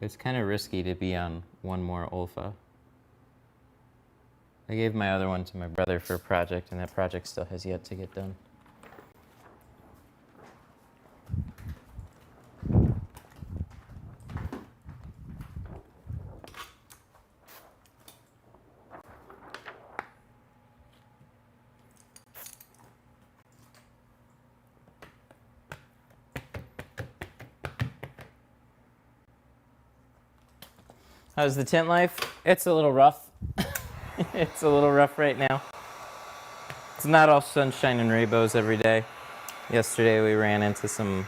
It's kind of risky to be on one more Olfa. I gave my other one to my brother for a project, and that project still has yet to get done. How's the tint life? It's a little rough. It's a little rough right now. It's not all sunshine and rainbows every day. Yesterday we ran into some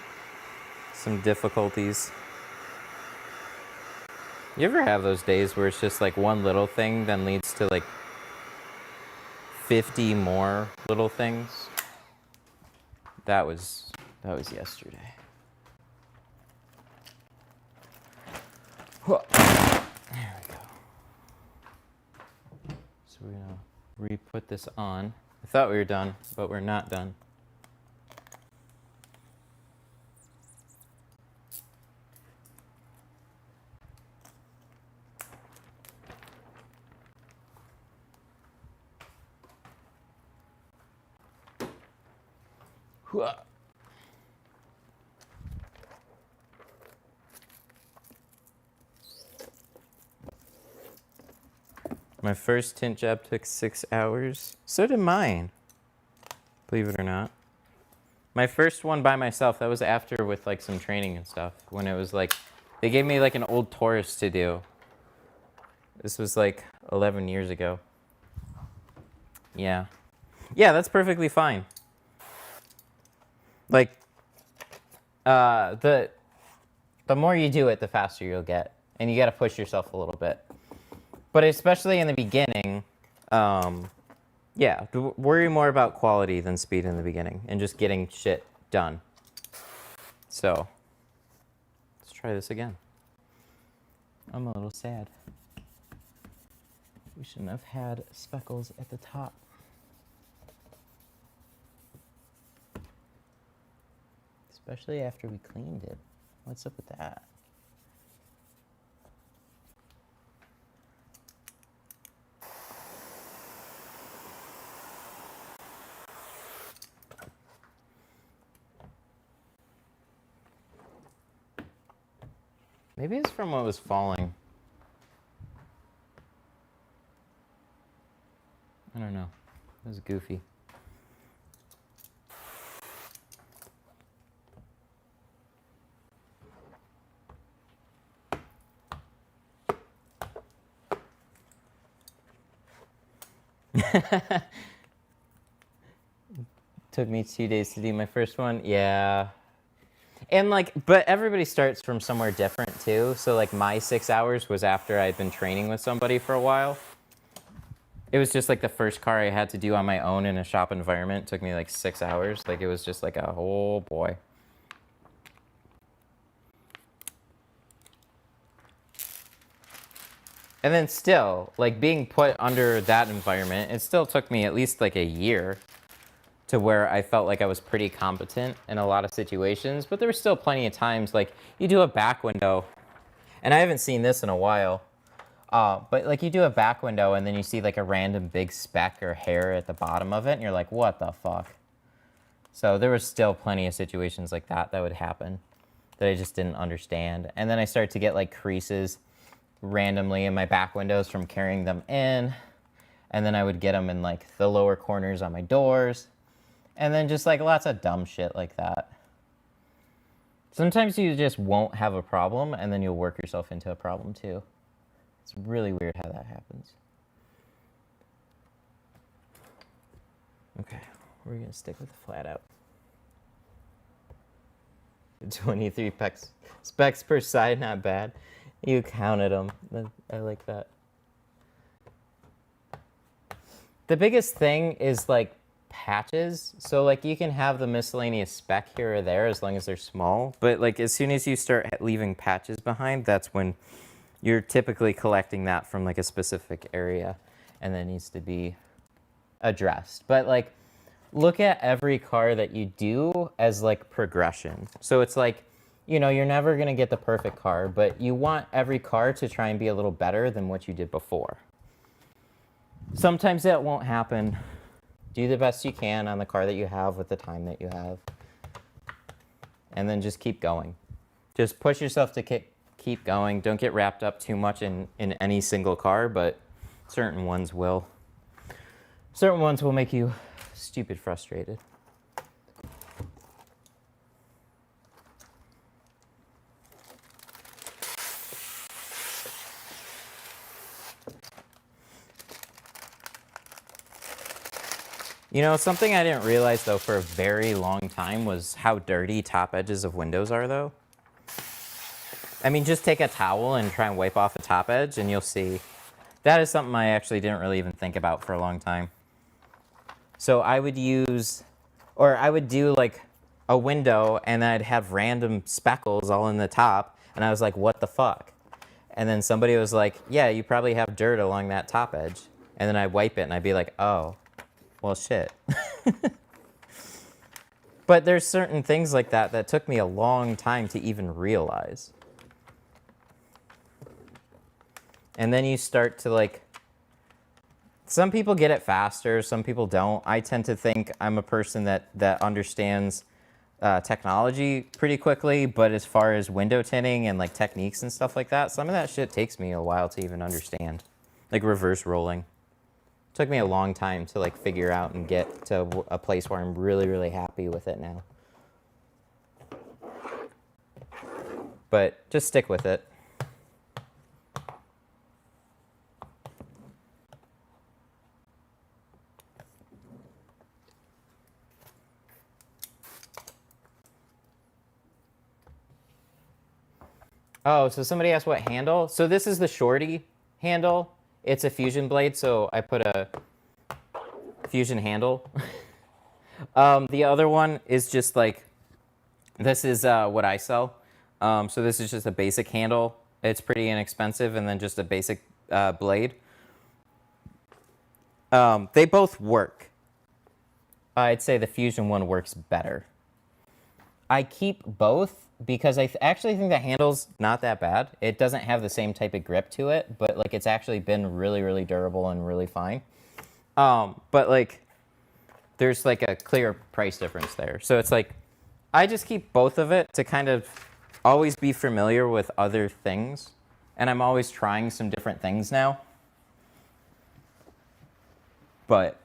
difficulties. You ever have those days where it's just like one little thing then leads to like 50 more little things? That was yesterday. There we go. So we're gonna re-put this on. I thought we were done, but we're not done. My first tint job took 6 hours. So did mine, believe it or not. My first one by myself, that was after with like some training and stuff. When it was like, they gave me like an old Taurus to do. This was like 11 years ago. Yeah. Yeah, that's perfectly fine. Like, the more you do it, the faster you'll get. And you got to push yourself a little bit. But especially in the beginning, yeah, worry more about quality than speed in the beginning and just getting shit done. So, let's try this again. I'm a little sad. We shouldn't have had speckles at the top. Especially after we cleaned it. What's up with that? Maybe it's from what was falling. I don't know. It was goofy. Took me 2 days to do my first one. Yeah. And like, but everybody starts from somewhere different too. So like my 6 hours was after I'd been training with somebody for a while. It was just like the first car I had to do on my own in a shop environment. It took me like 6 hours. Like it was just like a whole boy. And then still, like being put under that environment, it still took me at least like a year to where I felt like I was pretty competent in a lot of situations. But there were still plenty of times, like you do a back window, and I haven't seen this in a while, but like you do a back window and then you see like a random big speck or hair at the bottom of it, and you're like, what the fuck? So there was still plenty of situations like that that would happen that I just didn't understand. And then I started to get like creases randomly in my back windows from carrying them in, and then I would get them in like the lower corners on my doors, and then just like lots of dumb shit like that. Sometimes you just won't have a problem, and then you'll work yourself into a problem too. It's really weird how that happens. Okay, we're gonna stick with the flat out. 23 specs per side, not bad. You counted them. I like that. The biggest thing is like patches. So like you can have the miscellaneous speck here or there as long as they're small. But like as soon as you start leaving patches behind, that's when you're typically collecting that from like a specific area, and that needs to be addressed. But like look at every car that you do as like progression. So it's like, you know, you're never going to get the perfect car, but you want every car to try and be a little better than what you did before. Sometimes that won't happen. Do the best you can on the car that you have with the time that you have. And then just keep going. Just push yourself to keep going. Don't get wrapped up too much in any single car, but certain ones will. Certain ones will make you stupid frustrated. You know, something I didn't realize, though, for a very long time was how dirty top edges of windows are, though. I mean, just take a towel and try and wipe off a top edge, and you'll see. That is something I actually didn't really even think about for a long time. So I would use, or I would do, like, a window, and then I'd have random speckles all in the top, and I was like, what the fuck? And then somebody was like, yeah, you probably have dirt along that top edge. And then I'd wipe it, and I'd be like, oh. Well, shit. But there's certain things like that that took me a long time to even realize. And then you start to like, some people get it faster, some people don't. I tend to think I'm a person that understands technology pretty quickly, but as far as window tinting and like techniques and stuff like that, some of that shit takes me a while to even understand. Like reverse rolling. Took me a long time to like figure out and get to a place where I'm really, really happy with it now. But just stick with it. Oh, so somebody asked what handle? So this is the shorty handle. It's a fusion blade, so I put a fusion handle. The other one is just like, this is what I sell. So this is just a basic handle. It's pretty inexpensive, and then just a basic blade. They both work. I'd say the Fusion one works better. I keep both because I actually think the handle's not that bad. It doesn't have the same type of grip to it, but like it's actually been really, really durable and really fine. But like there's like a clear price difference there. So it's like I just keep both of it to kind of always be familiar with other things. And I'm always trying some different things now. But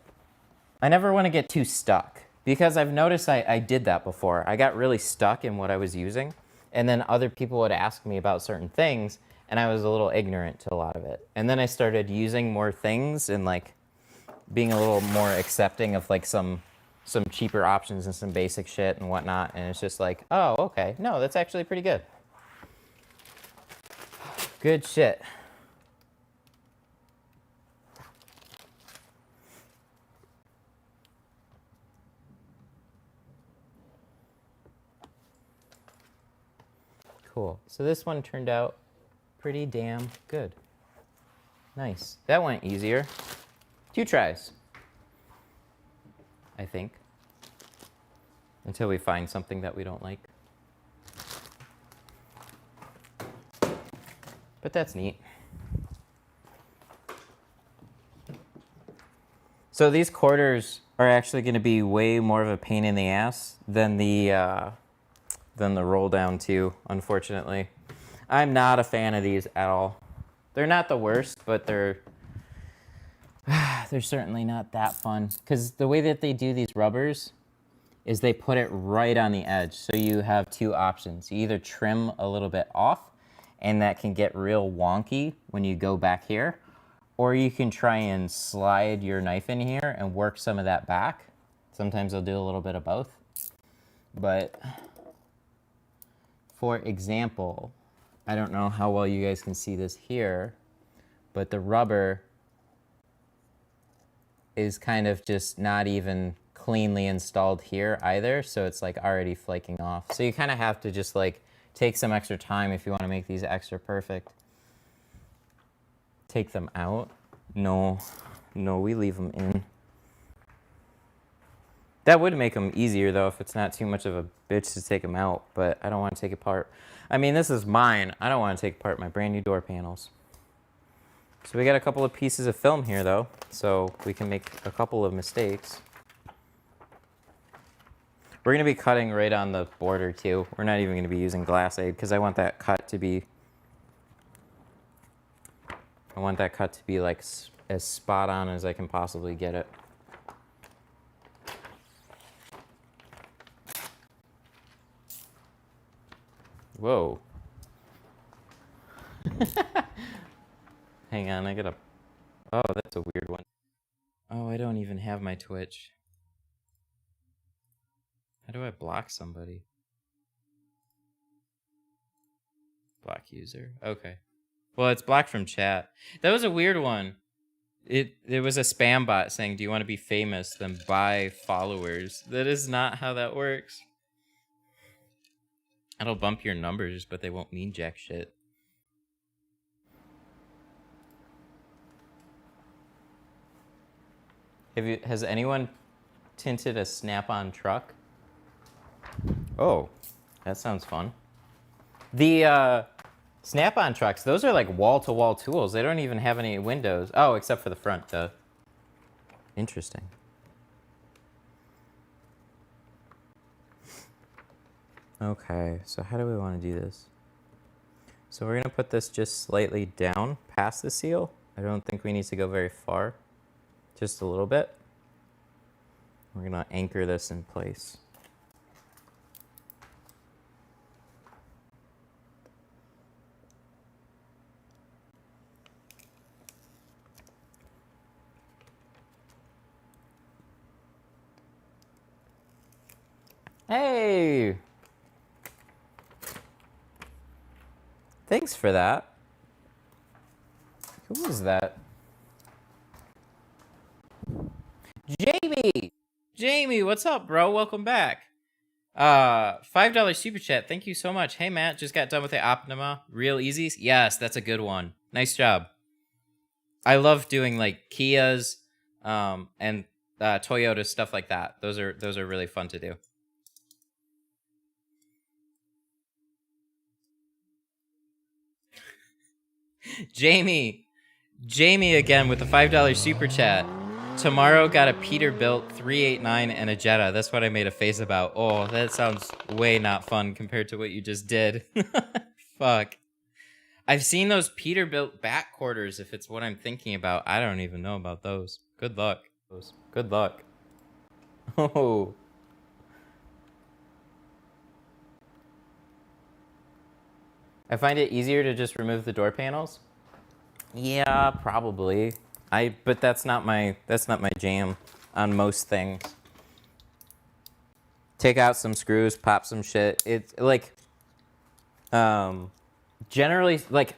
I never want to get too stuck because I've noticed I did that before. I got really stuck in what I was using, and then other people would ask me about certain things, and I was a little ignorant to a lot of it. And then I started using more things and like being a little more accepting of like some cheaper options and some basic shit and whatnot. And it's just like, oh, okay, no, that's actually pretty good. Good shit. Cool. So this one turned out pretty damn good. Nice. That went easier. 2 tries, I think, until we find something that we don't like. But that's neat. So these quarters are actually going to be way more of a pain in the ass than the roll down too, unfortunately. I'm not a fan of these at all. They're not the worst, but they're certainly not that fun. Because the way that they do these rubbers is they put it right on the edge. So you have 2 options. You either trim a little bit off, and that can get real wonky when you go back here, or you can try and slide your knife in here and work some of that back. Sometimes I'll do a little bit of both. But for example, I don't know how well you guys can see this here, but the rubber is kind of just not even cleanly installed here either, so it's like already flaking off. So you kind of have to just like take some extra time if you want to make these extra perfect. Take them out? No, we leave them in. That would make them easier though if it's not too much of a bitch to take them out, but I don't want to take apart. I mean, this is mine. I don't want to take apart my brand new door panels. So we got a couple of pieces of film here though, so we can make a couple of mistakes. We're going to be cutting right on the border too. We're not even going to be using glass aid because I want that cut to be like as spot on as I can possibly get it. Whoa. Hang on, I gotta... Oh, that's a weird one. Oh, I don't even have my Twitch. How do I block somebody? Block user. Okay. Well, it's blocked from chat. That was a weird one. It was a spam bot saying, do you want to be famous? Then buy followers. That is not how that works. It'll bump your numbers, but they won't mean jack shit. Has anyone tinted a Snap-on truck? Oh, that sounds fun. The Snap-on trucks, those are like wall-to-wall tools. They don't even have any windows. Oh, except for the front, though. Interesting. Okay, so how do we want to do this? So we're going to put this just slightly down past the seal. I don't think we need to go very far. Just a little bit. We're going to anchor this in place. Hey! Thanks for that. Who was that? Jamie! Jamie, what's up, bro? Welcome back. $5 super chat. Thank you so much. Hey, Matt, just got done with the Optima. Real easy? Yes, that's a good one. Nice job. I love doing like Kias, and Toyota, stuff like that. Those are really fun to do. Jamie again with the $5 super chat. Tomorrow got a Peterbilt 389 and a Jetta. That's what I made a face about. Oh, that sounds way not fun compared to what you just did. Fuck. I've seen those Peterbilt back quarters, if it's what I'm thinking about. I don't even know about those. Good luck. Good luck. Oh. I find it easier to just remove the door panels. Yeah, probably. But that's not my jam on most things. Take out some screws, pop some shit. It's like generally, like,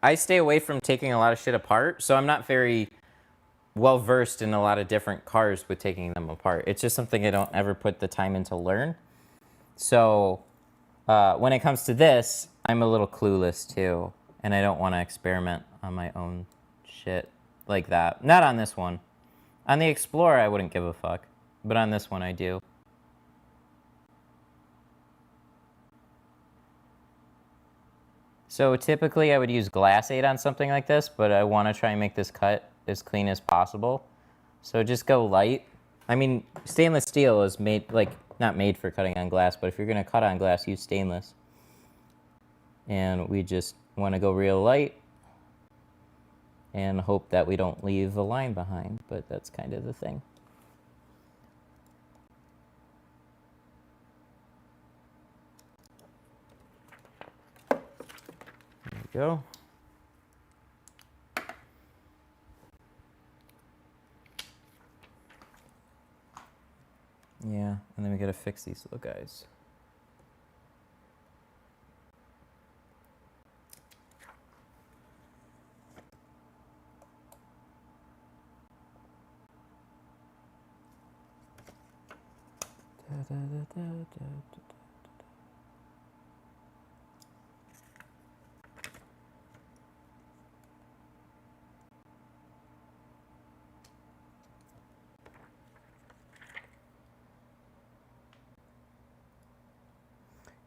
I stay away from taking a lot of shit apart, so I'm not very well versed in a lot of different cars with taking them apart. It's just something I don't ever put the time in to learn. So when it comes to this, I'm a little clueless too, and I don't want to experiment on my own shit like that. Not on this one. On the Explorer, I wouldn't give a fuck, but on this one, I do. So typically, I would use Glass 8 on something like this, but I want to try and make this cut as clean as possible. So just go light. I mean, stainless steel is made, like, not made for cutting on glass, but if you're going to cut on glass, use stainless. And we just want to go real light and hope that we don't leave a line behind, but that's kind of the thing. There we go. Yeah, and then we gotta fix these little guys.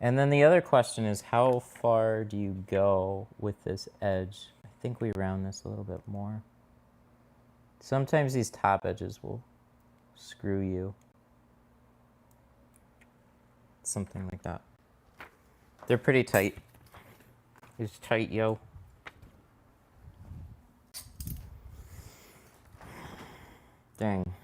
And then the other question is, how far do you go with this edge? I think we round this a little bit more. Sometimes these top edges will screw you. Something like that. They're pretty tight. It's tight, yo. Dang.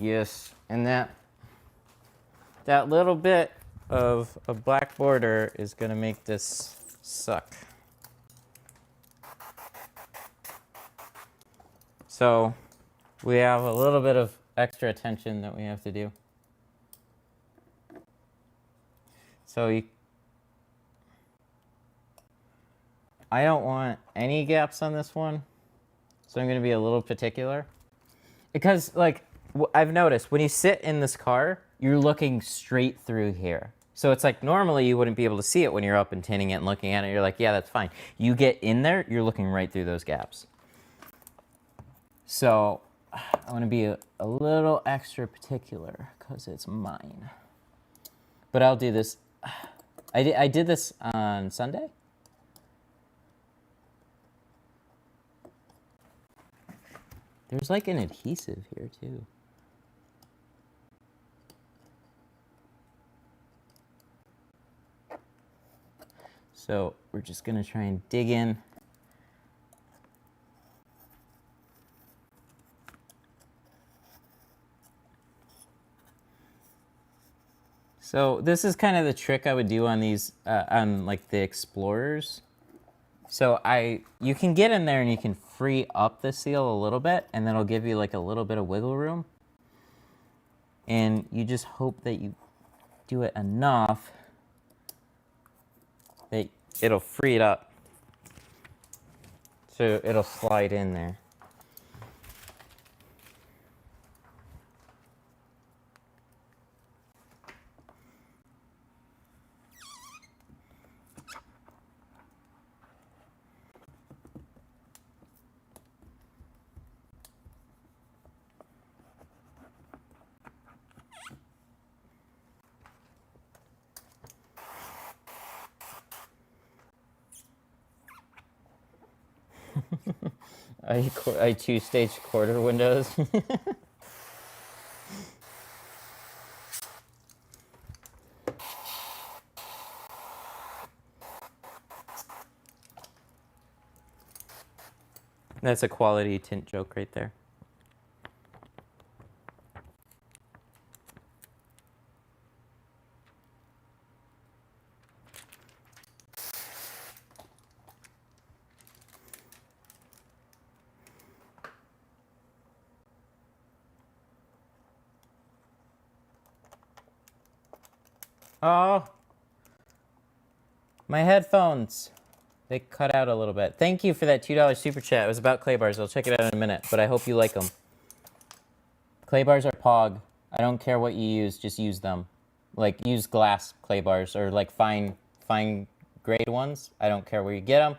Yes, and that little bit of a black border is going to make this suck. So we have a little bit of extra attention that we have to do. So I don't want any gaps on this one, so I'm going to be a little particular. Because, like, I've noticed when you sit in this car, you're looking straight through here. So it's like normally you wouldn't be able to see it when you're up and tinting it and looking at it. You're like, yeah, that's fine. You get in there, you're looking right through those gaps. So I want to be a little extra particular because it's mine. But I'll do this. I did this on Sunday. There's like an adhesive here too. So we're just gonna try and dig in. So this is kind of the trick I would do on these, on like the Explorers. So you can get in there and you can free up the seal a little bit, and then it'll give you like a little bit of wiggle room. And you just hope that you do it enough that it'll free it up. So it'll slide in there. I two-stage quarter windows. That's a quality tint joke right there. Oh, my headphones. They cut out a little bit. Thank you for that $2 super chat. It was about clay bars. I'll check it out in a minute, but I hope you like them. Clay bars are pog. I don't care what you use, just use them. Like, use glass clay bars or like fine grade ones. I don't care where you get them.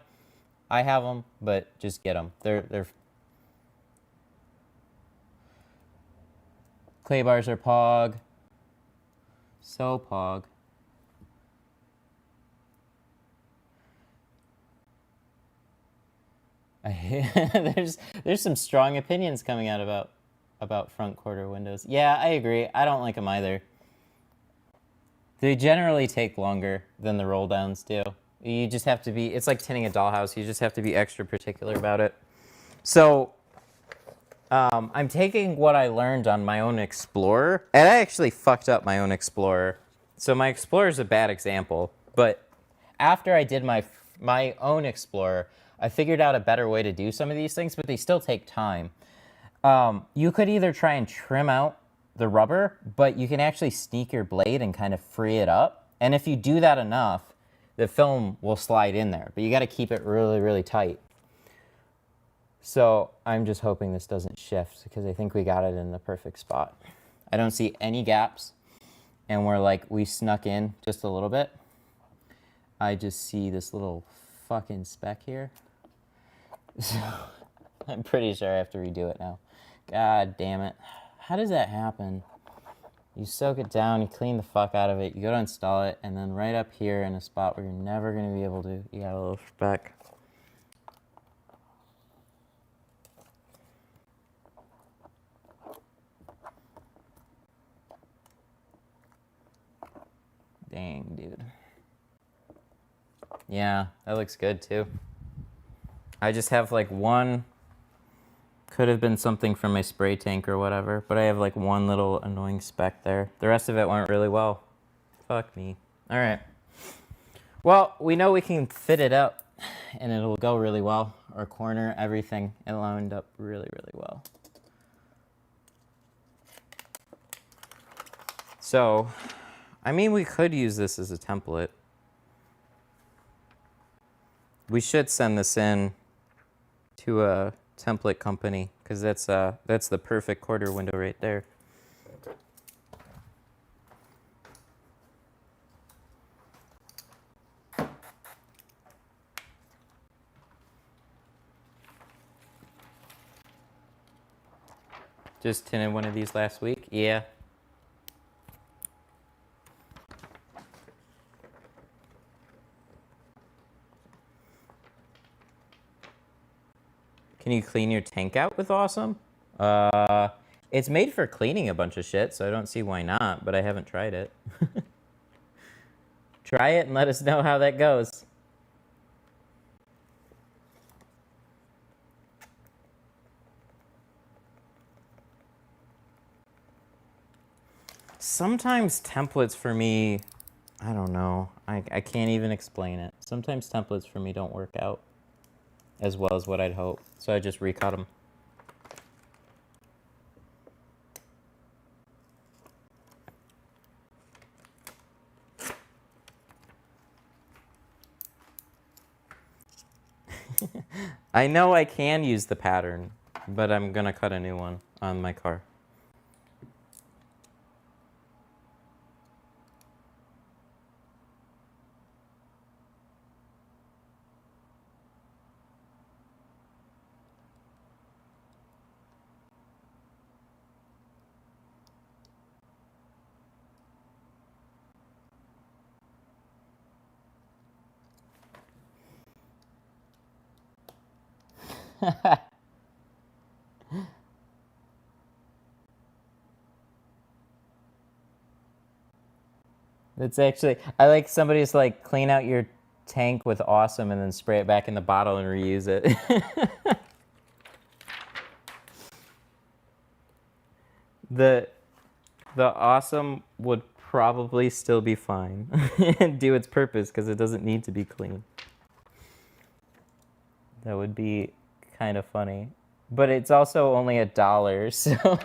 I have them, but just get them. They're clay bars are pog. So pog. There's some strong opinions coming out about front quarter windows. Yeah, I agree. I don't like them either. They generally take longer than the roll downs do. You just have to be, it's like tinting a dollhouse. You just have to be extra particular about it. So I'm taking what I learned on my own Explorer, and I actually fucked up my own Explorer. So my Explorer is a bad example, but after I did my own Explorer, I figured out a better way to do some of these things, but they still take time. You could either try and trim out the rubber, but you can actually sneak your blade and kind of free it up. And if you do that enough, the film will slide in there, but you got to keep it really, really tight. So I'm just hoping this doesn't shift because I think we got it in the perfect spot. I don't see any gaps, and we snuck in just a little bit. I just see this little fucking speck here. So I'm pretty sure I have to redo it now. God damn it. How does that happen? You soak it down, you clean the fuck out of it, you go to install it, and then right up here in a spot where you're never going to be able to, you got a little speck. Dang, dude. Yeah, that looks good too. I just have like one, could have been something from my spray tank or whatever, but I have like one little annoying speck there. The rest of it went really well. Fuck me. All right. Well, we know we can fit it up and it'll go really well. Our corner, everything, it lined up really, really well. So, I mean, we could use this as a template. We should send this in to a template company because that's the perfect quarter window right there. Just tinted one of these last week. Yeah. Can you clean your tank out with Awesome? It's made for cleaning a bunch of shit, so I don't see why not, but I haven't tried it. Try it and let us know how that goes. Sometimes templates for me, I don't know. I can't even explain it. Sometimes templates for me don't work out as well as what I'd hope. So I just recut them. I know I can use the pattern, but I'm gonna cut a new one on my car. It's actually, I like somebody's like clean out your tank with Awesome and then spray it back in the bottle and reuse it. the Awesome would probably still be fine and do its purpose because it doesn't need to be clean. That would be kind of funny. But it's also only $1, so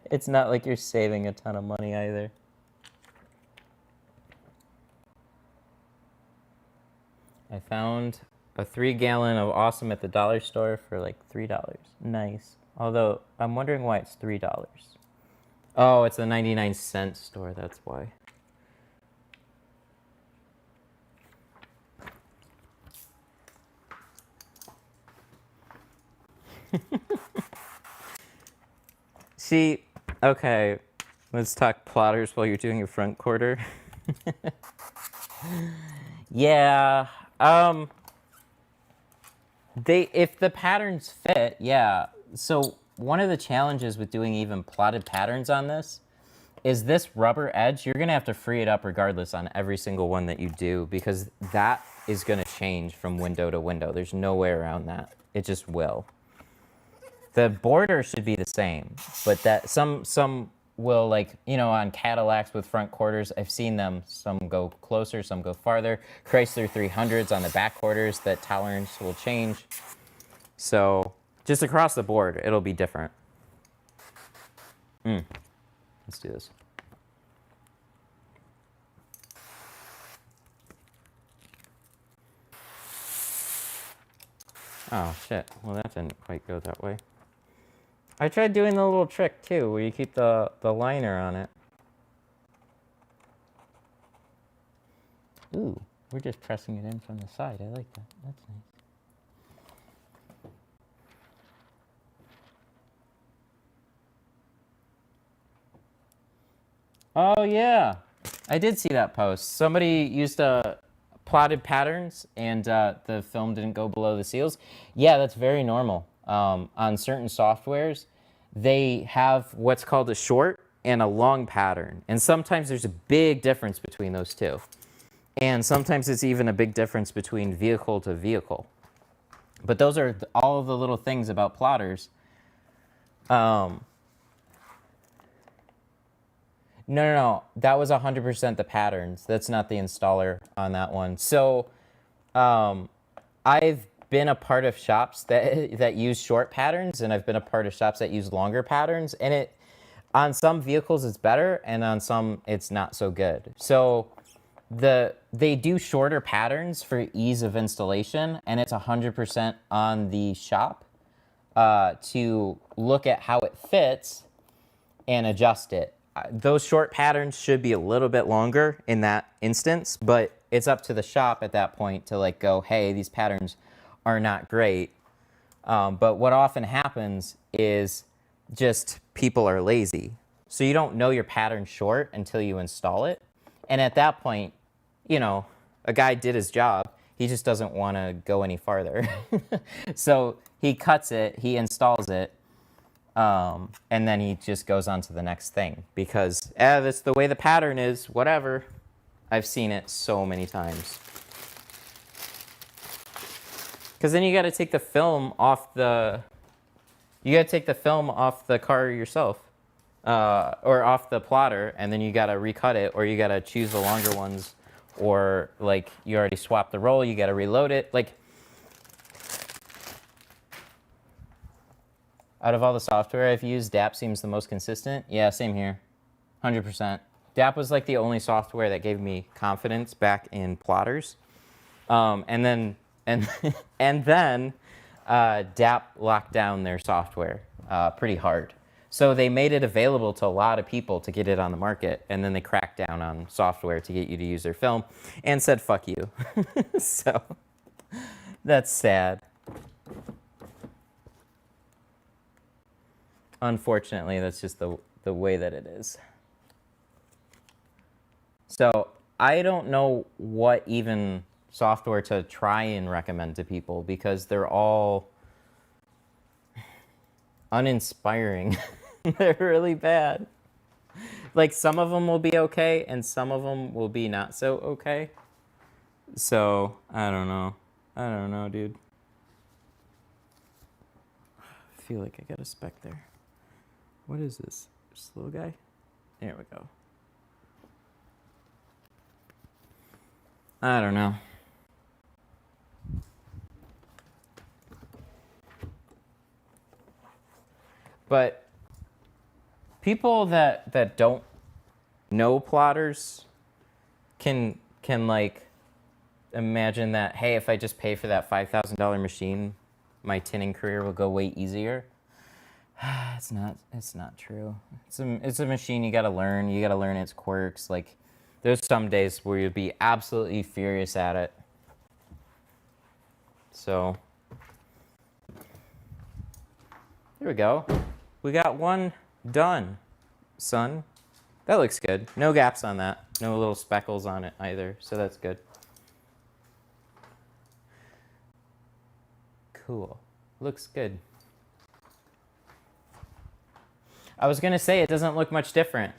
it's not like you're saving a ton of money either. I found a 3-gallon of Awesome at the dollar store for like $3. Nice. Although, I'm wondering why it's $3. Oh, it's the 99-cent store, that's why. See, okay, let's talk plotters while you're doing your front quarter. Yeah, if the patterns fit, yeah. So one of the challenges with doing even plotted patterns on this is this rubber edge, you're gonna have to free it up regardless on every single one that you do because that is gonna change from window to window. There's no way around that. It just will. The border should be the same, but that some will, like, you know, on Cadillacs with front quarters, I've seen them, some go closer, some go farther. Chrysler 300s on the back quarters, that tolerance will change. So just across the board, it'll be different. Let's do this. Oh, shit. Well, that didn't quite go that way. I tried doing the little trick, too, where you keep the liner on it. Ooh, we're just pressing it in from the side. I like that. That's nice. Oh, yeah. I did see that post. Somebody used plotted patterns, and the film didn't go below the seals. Yeah, that's very normal. On certain softwares, they have what's called a short and a long pattern. And sometimes there's a big difference between those two. And sometimes it's even a big difference between vehicle to vehicle. But those are all of the little things about plotters. No. That was 100% the patterns. That's not the installer on that one. So I've been a part of shops that use short patterns, and I've been a part of shops that use longer patterns. And on some vehicles it's better, and on some it's not so good. So they do shorter patterns for ease of installation, and it's 100% on the shop to look at how it fits and adjust it. Those short patterns should be a little bit longer in that instance, but it's up to the shop at that point to like go, hey, these patterns are not great. But what often happens is just people are lazy. So you don't know your pattern short until you install it. And at that point, you know, a guy did his job. He just doesn't want to go any farther. So he cuts it, he installs it, and then he just goes on to the next thing because that's the way the pattern is, whatever. I've seen it so many times. Because then you got to take the film off the car yourself, or off the plotter, and then you got to recut it, or you got to choose the longer ones, or like you already swapped the roll, you got to reload it. Like, out of all the software I've used, DAP seems the most consistent. Yeah, same here, 100%. DAP was like the only software that gave me confidence back in plotters, and then DAP locked down their software pretty hard. So they made it available to a lot of people to get it on the market, and then they cracked down on software to get you to use their film and said, fuck you. So that's sad. Unfortunately, that's just the way that it is. So I don't know what even software to try and recommend to people because they're all uninspiring. They're really bad. Like, some of them will be okay, and some of them will be not so okay. So, I don't know. I don't know, dude. I feel like I got a speck there. What is this? This little guy? There we go. I don't know. But people that don't know plotters can like imagine that, hey, if I just pay for that $5,000 machine, my tinting career will go way easier. It's not true. It's a machine you got to learn. You got to learn its quirks. Like, there's some days where you'd be absolutely furious at it. So there we go. We got one done, son. That looks good. No gaps on that. No little speckles on it either. So that's good. Cool. Looks good. I was going to say it doesn't look much different,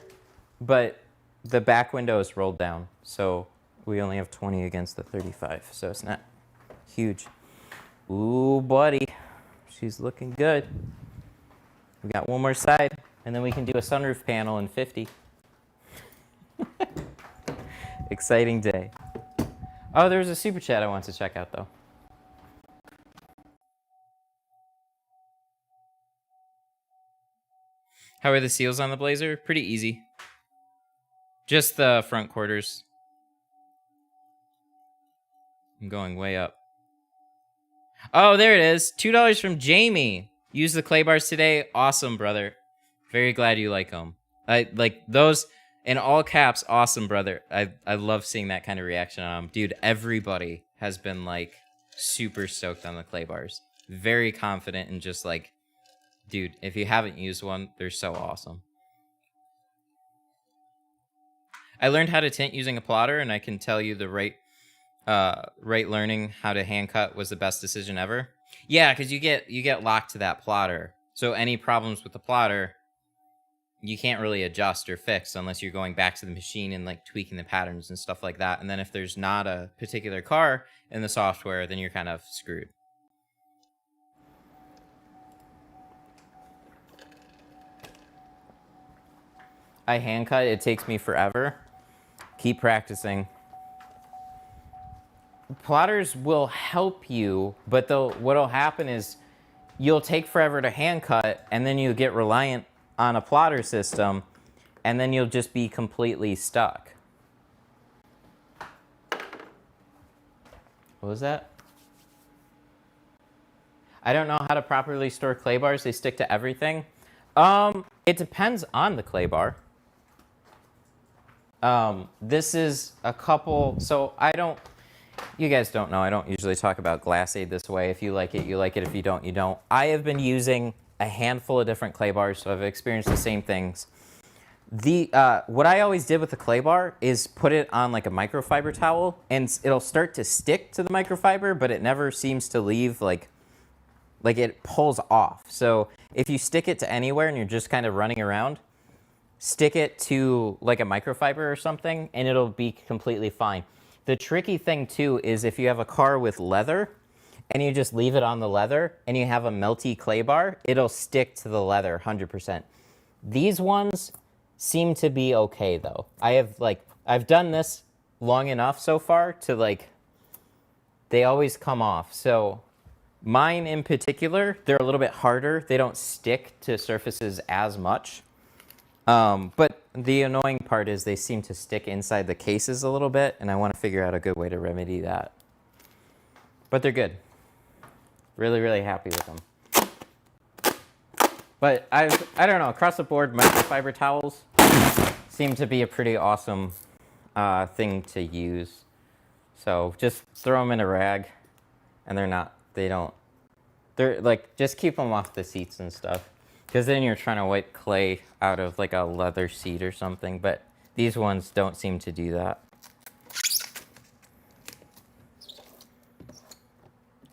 but the back window is rolled down, so we only have 20 against the 35, so it's not huge. Ooh, buddy. She's looking good. We got one more side, and then we can do a sunroof panel in 50. Exciting day. Oh, there's a super chat I want to check out, though. How are the seals on the Blazer? Pretty easy. Just the front quarters. I'm going way up. Oh, there it is. $2 from Jamie. Use the clay bars today. Awesome, brother. Very glad you like them. I like those in all caps. Awesome, brother. I love seeing that kind of reaction on them. Dude, everybody has been like super stoked on the clay bars. Very confident and just like, dude, if you haven't used one, they're so awesome. I learned how to tint using a plotter, and I can tell you the right learning how to hand cut was the best decision ever. Yeah, because you get locked to that plotter. So any problems with the plotter, you can't really adjust or fix unless you're going back to the machine and like tweaking the patterns and stuff like that. And then if there's not a particular car in the software, then you're kind of screwed. I hand cut, it takes me forever. Keep practicing. Plotters will help you, but what'll happen is you'll take forever to hand cut, and then you'll get reliant on a plotter system, and then you'll just be completely stuck. What was that? I don't know how to properly store clay bars. They stick to everything. It depends on the clay bar. This is a couple, so you guys don't know, I don't usually talk about glass aid this way. If you like it, you like it. If you don't, you don't. I have been using a handful of different clay bars, so I've experienced the same things. What I always did with the clay bar is put it on like a microfiber towel, and it'll start to stick to the microfiber, but it never seems to leave, like it pulls off. So if you stick it to anywhere and you're just kind of running around, stick it to like a microfiber or something, and it'll be completely fine. The tricky thing too is if you have a car with leather and you just leave it on the leather and you have a melty clay bar, it'll stick to the leather 100%. These ones seem to be okay though. I've done this long enough so far to they always come off. So mine in particular, they're a little bit harder. They don't stick to surfaces as much. But the annoying part is they seem to stick inside the cases a little bit, and I want to figure out a good way to remedy that. But they're good. Really, really happy with them. But I don't know, across the board, microfiber towels seem to be a pretty awesome thing to use. So just throw them in a rag, and they're like, just keep them off the seats and stuff. Because then you're trying to wipe clay out of like a leather seat or something, but these ones don't seem to do that.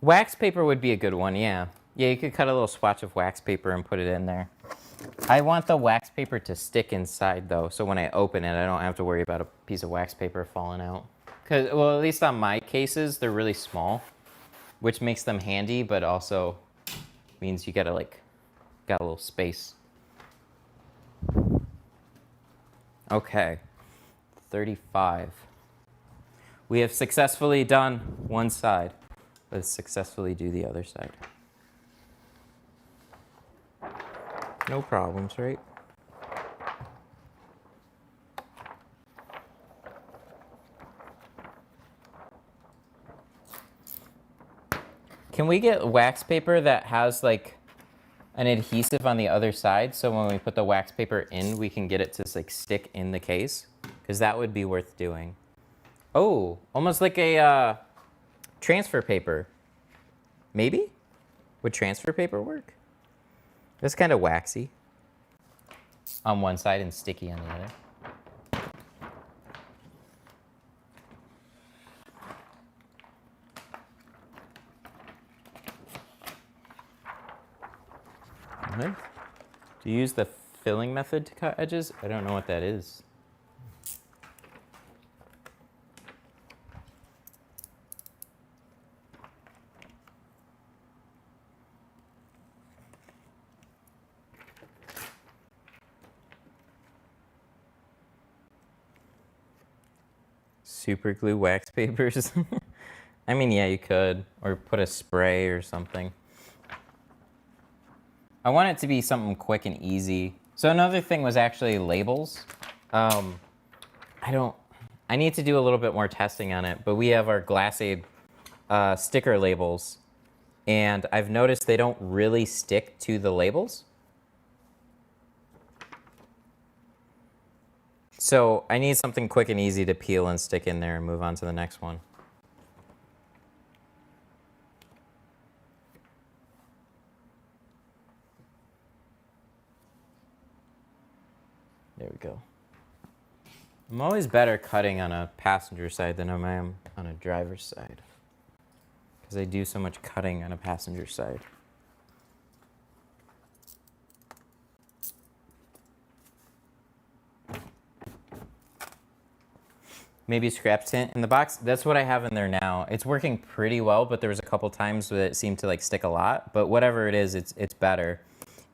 Wax paper would be a good one, yeah. Yeah, you could cut a little swatch of wax paper and put it in there. I want the wax paper to stick inside though, so when I open it, I don't have to worry about a piece of wax paper falling out. Cause, well, at least on my cases, they're really small, which makes them handy, but also means you gotta got a little space. Okay, 35. We have successfully done one side. Let's successfully do the other side. No problems, right? Can we get wax paper that has like an adhesive on the other side, so when we put the wax paper in, we can get it to like stick in the case? Because that would be worth doing. Oh, almost like a transfer paper. Maybe? Would transfer paper work? It's kind of waxy on one side and sticky on the other. What? Do you use the filling method to cut edges? I don't know what that is. Super glue wax papers. I mean, yeah, you could, or put a spray or something. I want it to be something quick and easy. So another thing was actually labels. I need to do a little bit more testing on it, but we have our Glassade sticker labels, and I've noticed they don't really stick to the labels. So I need something quick and easy to peel and stick in there and move on to the next one. There we go. I'm always better cutting on a passenger side than I am on a driver's side, because I do so much cutting on a passenger side. Maybe scrap tint in the box. That's what I have in there now. It's working pretty well, but there was a couple times that it seemed to like stick a lot. But whatever it is, it's better.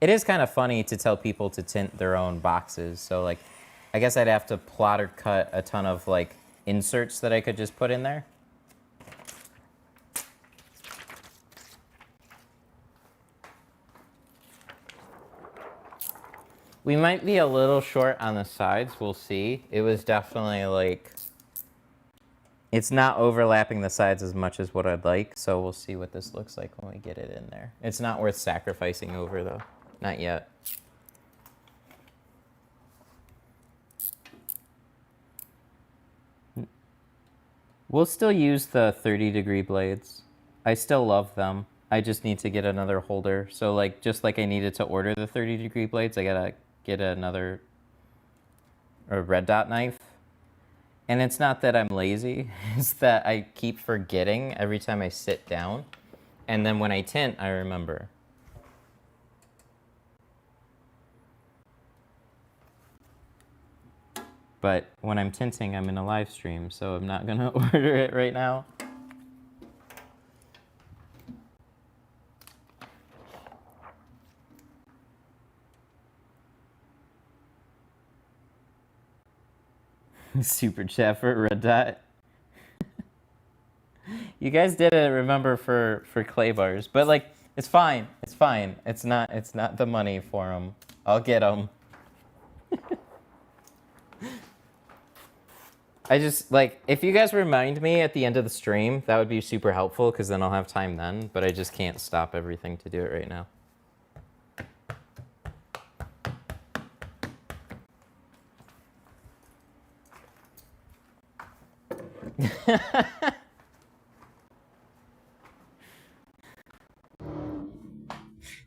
It is kind of funny to tell people to tint their own boxes. So like, I guess I'd have to plot or cut a ton of like inserts that I could just put in there. We might be a little short on the sides, we'll see. It was definitely like, it's not overlapping the sides as much as what I'd like, so we'll see what this looks like when we get it in there. It's not worth sacrificing over though, not yet. We'll still use the 30-degree blades. I still love them. I just need to get another holder. So like, just like I needed to order the 30-degree blades, I gotta get a red dot knife. And it's not that I'm lazy, it's that I keep forgetting every time I sit down. And then when I tint, I remember. But when I'm tinting, I'm in a live stream, so I'm not gonna order it right now. Super chat for red dot. You guys didn't remember for clay bars, but like, it's fine. It's fine. It's not the money for them. I'll get them. I just, like, if you guys remind me at the end of the stream, that would be super helpful, because then I'll have time then, but I just can't stop everything to do it right now.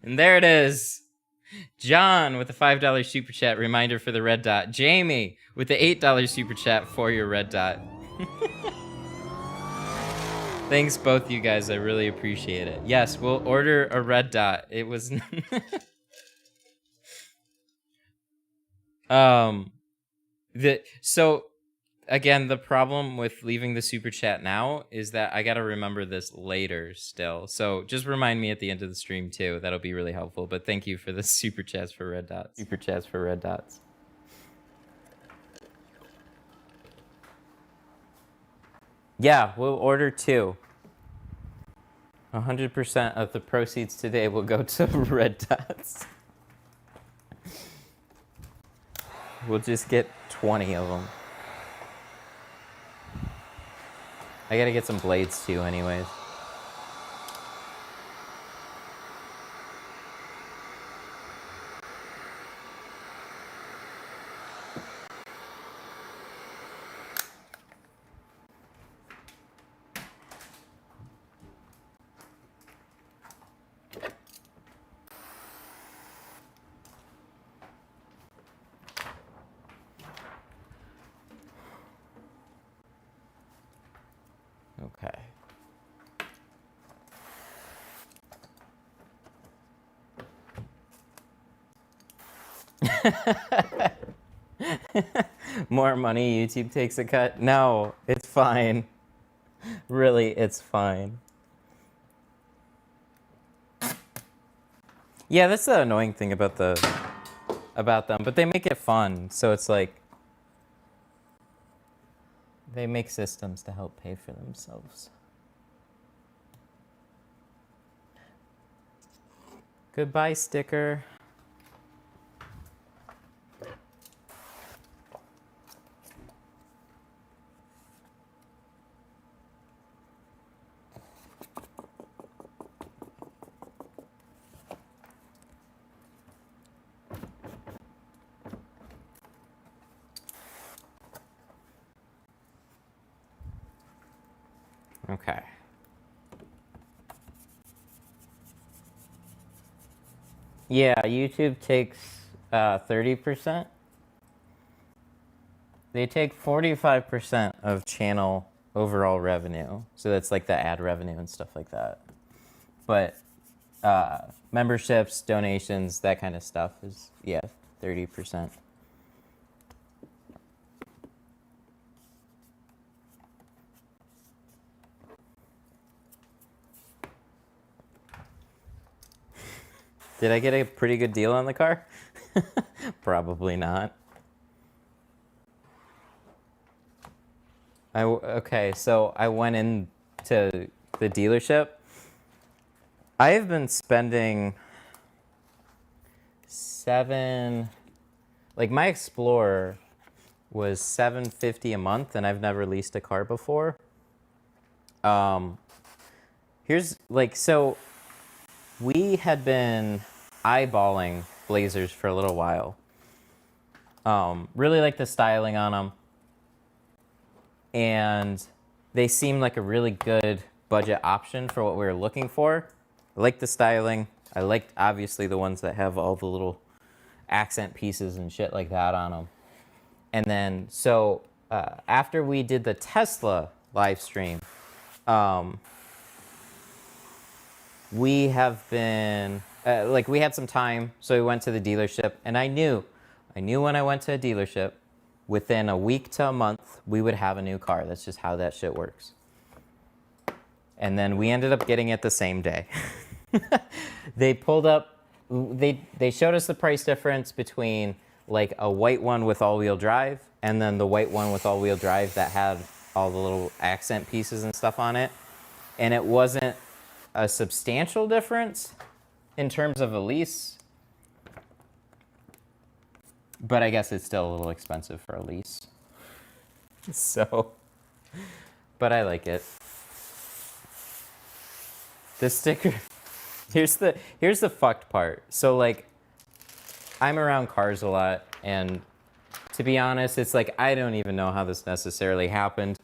And there it is. John with the $5 super chat reminder for the red dot. Jamie with the $8 super chat for your red dot. Thanks both you guys. I really appreciate it. Yes, we'll order a red dot. It was Um, so again, the problem with leaving the super chat now is that I gotta remember this later still. So just remind me at the end of the stream too. That'll be really helpful. But thank you for the super chats for red dots. Super chats for red dots. Yeah, we'll order 2. 100% of the proceeds today will go to red dots. We'll just get 20 of them. I gotta get some blades too anyways. Okay. More money, YouTube takes a cut. No, it's fine. Really, it's fine. Yeah, that's the annoying thing about them, but they make it fun. So it's like they make systems to help pay for themselves. Goodbye, sticker. Okay. Yeah, YouTube takes 30%. They take 45% of channel overall revenue. So that's like the ad revenue and stuff like that. But memberships, donations, that kind of stuff is, yeah, 30%. Did I get a pretty good deal on the car? Probably not. Okay, so I went into the dealership. I have been spending like my Explorer was $750 a month, and I've never leased a car before. Here's like, so we had been eyeballing Blazers for a little while. Really like the styling on them. And they seemed like a really good budget option for what we were looking for. I liked the styling. I liked, obviously, the ones that have all the little accent pieces and shit like that on them. And then, so after we did the Tesla live stream, we have been, like, we had some time, so we went to the dealership, and I knew when I went to a dealership, within a week to a month, we would have a new car. That's just how that shit works. And then we ended up getting it the same day. They pulled up, they showed us the price difference between like a white one with all-wheel drive and then the white one with all-wheel drive that had all the little accent pieces and stuff on it. And it wasn't a substantial difference in terms of a lease, but I guess it's still a little expensive for a lease. So, but I like it. The sticker, here's the fucked part. So like, I'm around cars a lot, and to be honest, it's like, I don't even know how this necessarily happened.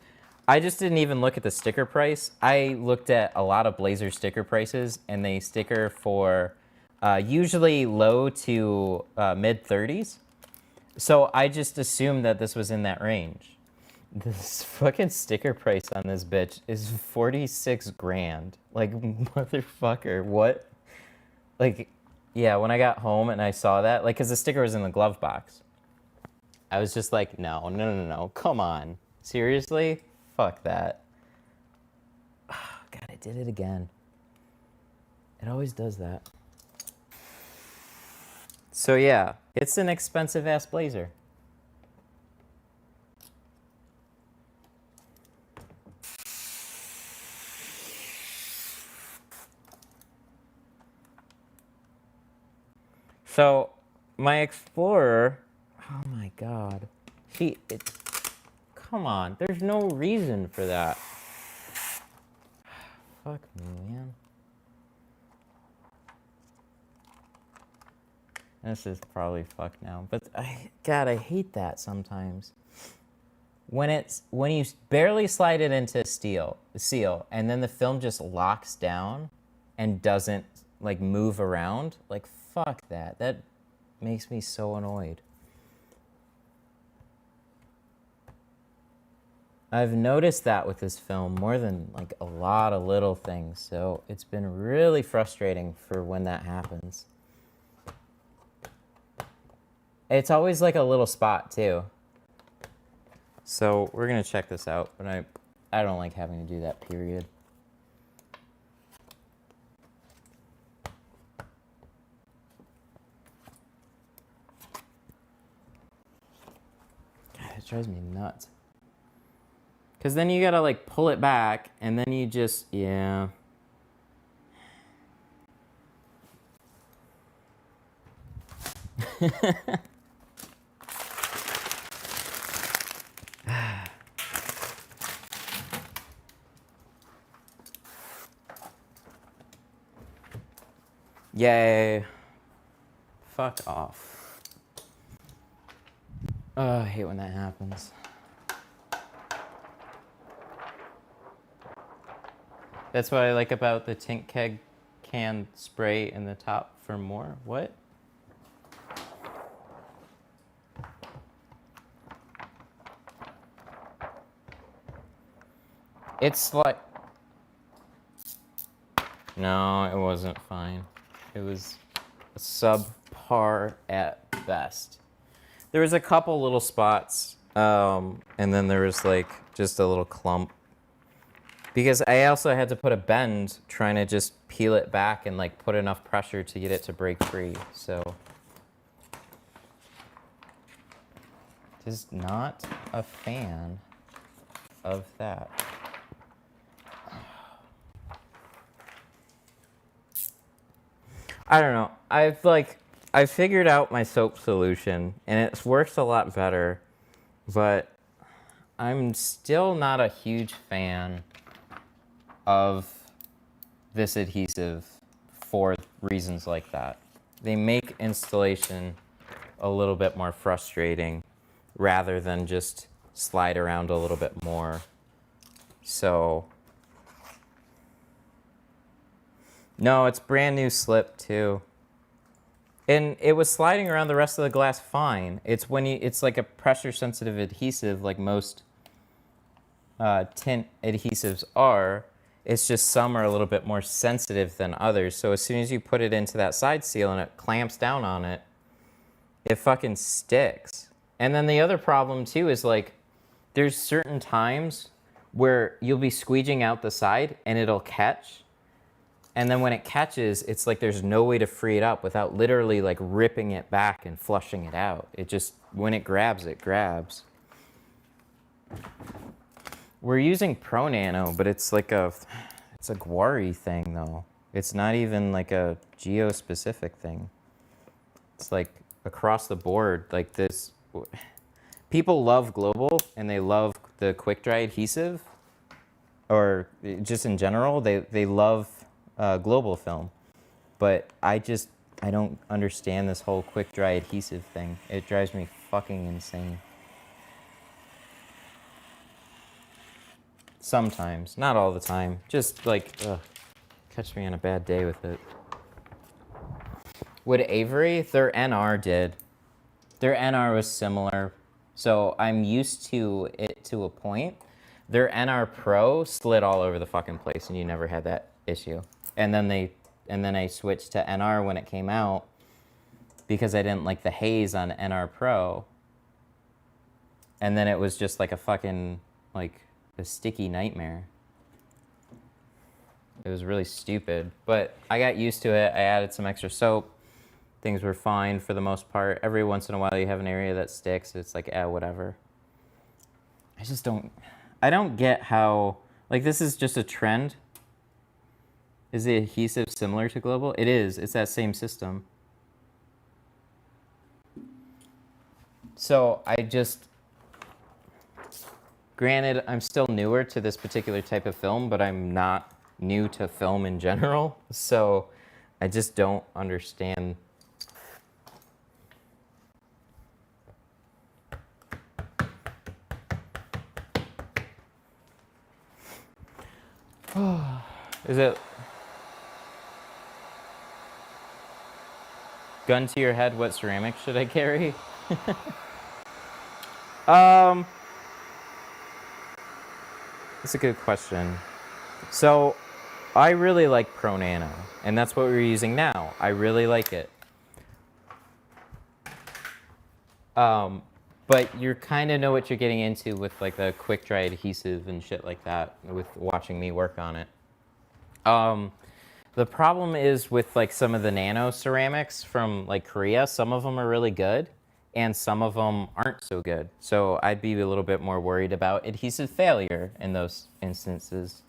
I just didn't even look at the sticker price. I looked at a lot of Blazer sticker prices, and they sticker for usually low to mid 30s. So I just assumed that this was in that range. This fucking sticker price on this bitch is 46 grand. Like, motherfucker, what? Like, yeah, when I got home and I saw that, like, because the sticker was in the glove box. I was just like, no, no, no, no, come on. Seriously? Fuck that. Oh, God, I did it again. It always does that. So yeah, it's an expensive ass blazer. So my Explorer, oh my God, come on, there's no reason for that. Fuck me, man. This is probably fucked now, but God, I hate that sometimes. When you barely slide it into seal, and then the film just locks down and doesn't like move around, like fuck that. That makes me so annoyed. I've noticed that with this film more than like a lot of little things, so it's been really frustrating for when that happens. It's always like a little spot too. So we're gonna check this out, but I don't like having to do that, period. God, it drives me nuts. Cause then you gotta like pull it back, and then you just, yeah. Yay. Fuck off. Oh, I hate when that happens. That's what I like about the tint keg can spray in the top for more. What? It's like... No, it wasn't fine. It was subpar at best. There was a couple little spots, and then there was like just a little clump. Because I also had to put a bend trying to just peel it back and like put enough pressure to get it to break free. So just not a fan of that. I don't know. I figured out my soap solution and it works a lot better, but I'm still not a huge fan of this adhesive for reasons like that. They make installation a little bit more frustrating rather than just slide around a little bit more. So no, it's brand new slip too. And it was sliding around the rest of the glass fine. It's when it's like a pressure sensitive adhesive like most tint adhesives are. It's just some are a little bit more sensitive than others. So as soon as you put it into that side seal and it clamps down on it, it fucking sticks. And then the other problem too is like there's certain times where you'll be squeegeeing out the side and it'll catch. And then when it catches, it's like there's no way to free it up without literally like ripping it back and flushing it out. It just, when it grabs, it grabs. We're using Pro Nano, but it's like it's a Guari thing though. It's not even like a geo specific thing. It's like across the board, like this. People love Global and they love the quick dry adhesive, or just in general, they love Global film. But I don't understand this whole quick dry adhesive thing. It drives me fucking insane. Sometimes, not all the time. Just like, catch me on a bad day with it. Would Avery? Their NR did. Their NR was similar. So I'm used to it to a point. Their NR Pro slid all over the fucking place and you never had that issue. And then I switched to NR when it came out because I didn't like the haze on NR Pro. And then it was just like a fucking, like, a sticky nightmare. It was really stupid, but I got used to it. I added some extra soap. Things were fine for the most part. Every once in a while you have an area that sticks. It's like, whatever. I don't get how, like, this is just a trend. Is the adhesive similar to Global? It is. It's that same system. So granted, I'm still newer to this particular type of film, but I'm not new to film in general. So I just don't understand. Is it gun to your head? What ceramic should I carry? That's a good question. So I really like Pro Nano, and that's what we're using now. I really like it. But you kind of know what you're getting into with like the quick dry adhesive and shit like that with watching me work on it. The problem is with like some of the nano ceramics from like Korea, some of them are really good and some of them aren't so good. So I'd be a little bit more worried about adhesive failure in those instances.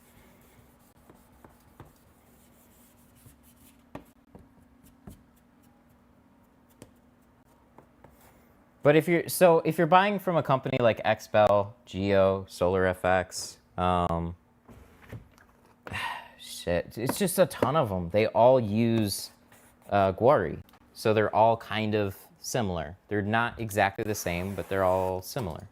But if you're buying from a company like XPEL, Geo, Solar FX, shit, it's just a ton of them. They all use Guari, so they're all kind of similar. They're not exactly the same, but they're all similar.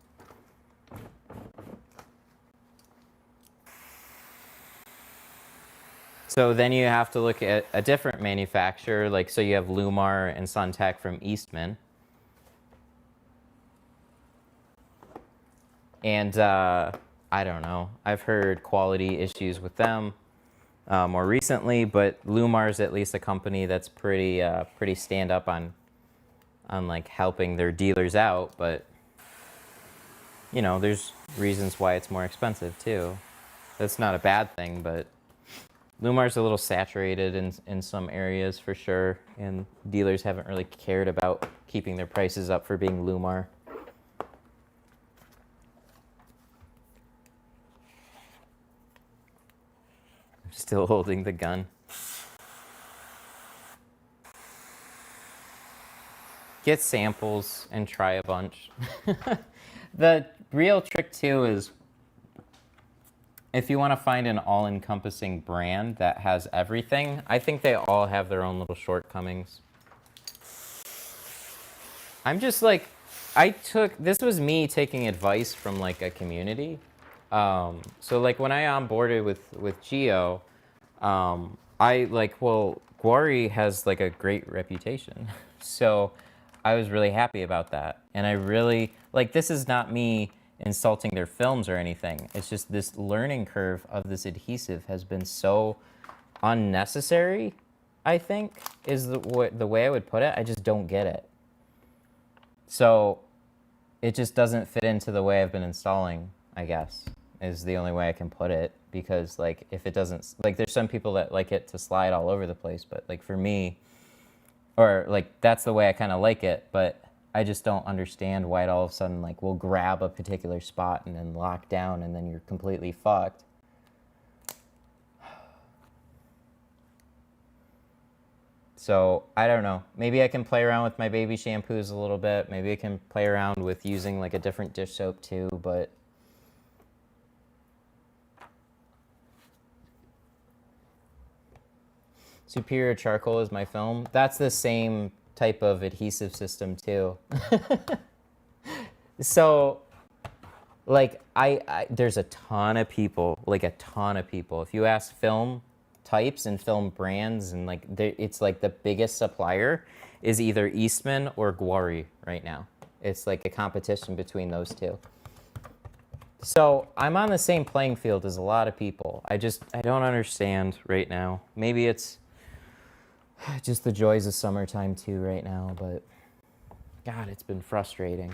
So then you have to look at a different manufacturer, like so you have Lumar and Suntech from Eastman. And I don't know. I've heard quality issues with them more recently, but Lumar's at least a company that's pretty stand up on like helping their dealers out. But you know, there's reasons why it's more expensive too. That's not a bad thing, but Lumar's a little saturated in some areas for sure, and dealers haven't really cared about keeping their prices up for being Lumar. Still holding the gun. Get samples and try a bunch. The real trick too is if you want to find an all-encompassing brand that has everything, I think they all have their own little shortcomings. I'm just like, this was me taking advice from like a community. So like when I onboarded with Geo, Guari has like a great reputation. So I was really happy about that. And I really, like, this is not me insulting their films or anything. It's just this learning curve of this adhesive has been so unnecessary, I think, is the way I would put it. I just don't get it. So it just doesn't fit into the way I've been installing, I guess, is the only way I can put it. Because like if it doesn't, like there's some people that like it to slide all over the place, but like for me, or like that's the way I kind of like it, but I just don't understand why it all of a sudden like will grab a particular spot and then lock down and then you're completely fucked. So I don't know. Maybe I can play around with my baby shampoos a little bit. Maybe I can play around with using like a different dish soap too, but Superior Charcoal is my film. That's the same type of adhesive system too. So like there's a ton of people, if you ask film types and film brands, and like it's like the biggest supplier is either Eastman or Guari right now. It's like a competition between those two. So I'm on the same playing field as a lot of people. I don't understand right now. Maybe it's just the joys of summertime too right now, but God, it's been frustrating.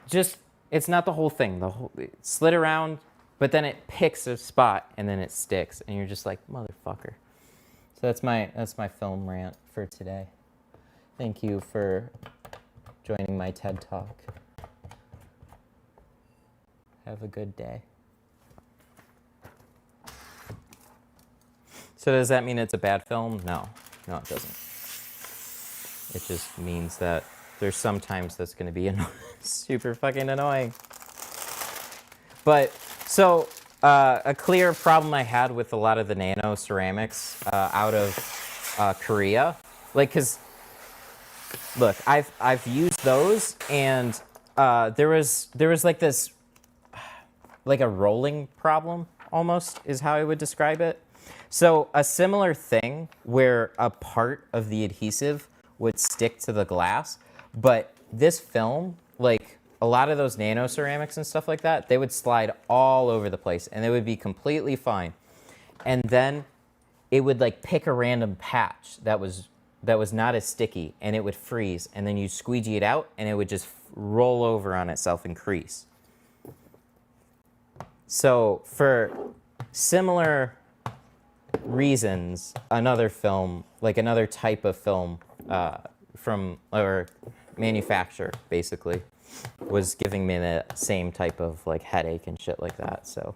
just, it's not the whole thing. It slid around, but then it picks a spot and then it sticks, and you're just like, motherfucker. So that's my film rant for today. Thank you for joining my TED Talk. Have a good day. So does that mean it's a bad film? No, it doesn't. It just means that there's sometimes that's going to be super fucking annoying. But so a clear problem I had with a lot of the nano ceramics out of Korea, like, cause look, I've used those, and there was like this, like a rolling problem almost is how I would describe it. So a similar thing where a part of the adhesive would stick to the glass, but this film, like a lot of those nano ceramics and stuff like that, they would slide all over the place and they would be completely fine. And then it would like pick a random patch that was not as sticky, and it would freeze, and then you squeegee it out and it would just roll over on itself and crease. So for similar reasons, another film, like another type of film from, or manufacturer basically, was giving me the same type of like headache and shit like that. So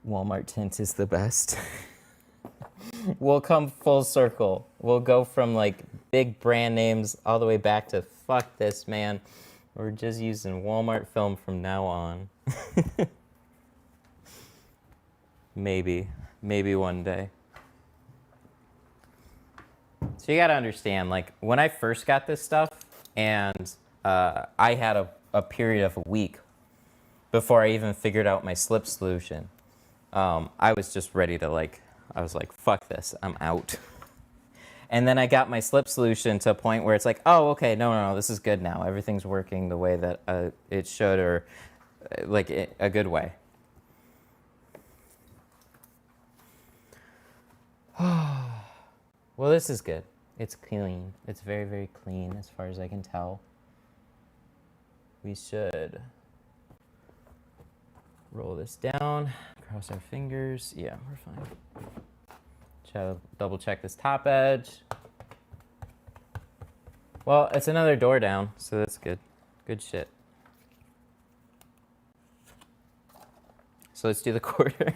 Walmart tint is the best. We'll come full circle. We'll go from like big brand names all the way back to fuck this, man. We're just using Walmart film from now on. Maybe one day. So you gotta understand, like when I first got this stuff, and I had a period of a week before I even figured out my slip solution. I was just ready to I was like, fuck this, I'm out. And then I got my slip solution to a point where it's like, oh, okay, no, this is good now. Everything's working the way that it should, or like a good way. Well, this is good. It's clean. It's very, very clean as far as I can tell. We should roll this down, cross our fingers. Yeah, we're fine. Try to double check this top edge. Well, it's another door down, so that's good. Good shit. So let's do the quarter.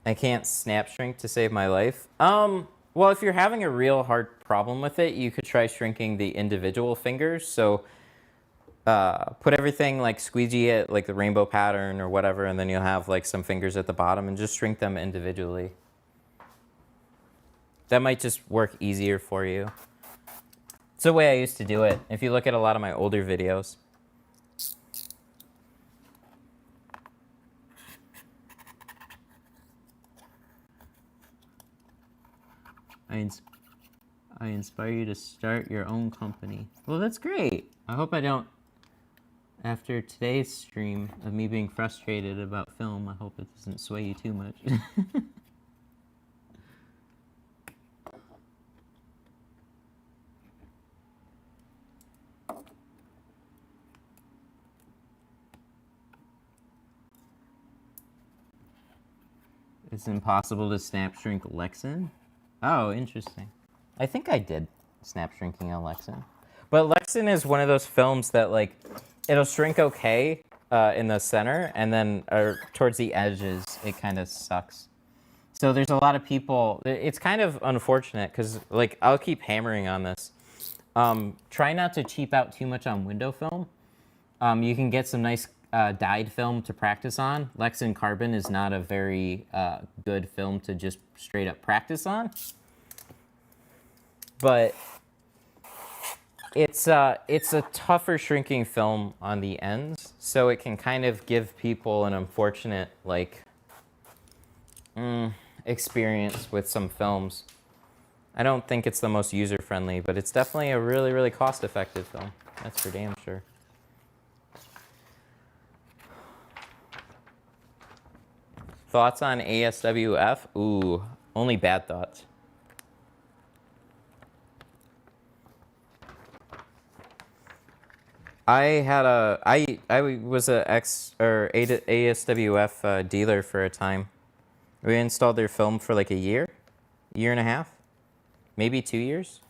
I can't snap shrink to save my life. Well, if you're having a real hard problem with it, you could try shrinking the individual fingers. So put everything, like squeegee it, like the rainbow pattern or whatever, and then you'll have like some fingers at the bottom, and just shrink them individually. That might just work easier for you. It's the way I used to do it. If you look at a lot of my older videos. I inspire you to start your own company. Well, that's great. I hope I don't, after today's stream of me being frustrated about film, I hope it doesn't sway you too much. It's impossible to snap shrink Lexan? Oh, interesting. I think I did snap shrinking on Lexan. But Lexan is one of those films that, like, it'll shrink okay in the center, and then towards the edges, it kind of sucks. So there's a lot of people, it's kind of unfortunate, because, like, I'll keep hammering on this. Try not to cheap out too much on window film. You can get some nice dyed film to practice on. Lexan Carbon is not a very good film to just straight up practice on. But it's a tougher shrinking film on the ends, so it can kind of give people an unfortunate experience with some films. I don't think it's the most user-friendly, but it's definitely a really, really cost-effective film. That's for damn sure. Thoughts on ASWF? Ooh, only bad thoughts. I was a ASWF dealer for a time. We installed their film for like a year and a half, maybe 2 years.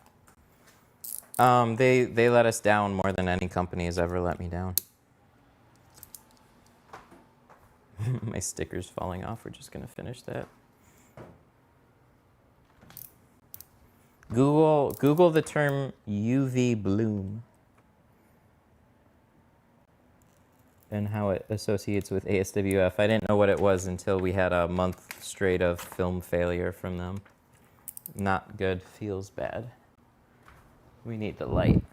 They let us down more than any company has ever let me down. My sticker's falling off. We're just gonna finish that. Google the term UV bloom and how it associates with ASWF. I didn't know what it was until we had a month straight of film failure from them. Not good, feels bad. We need the light.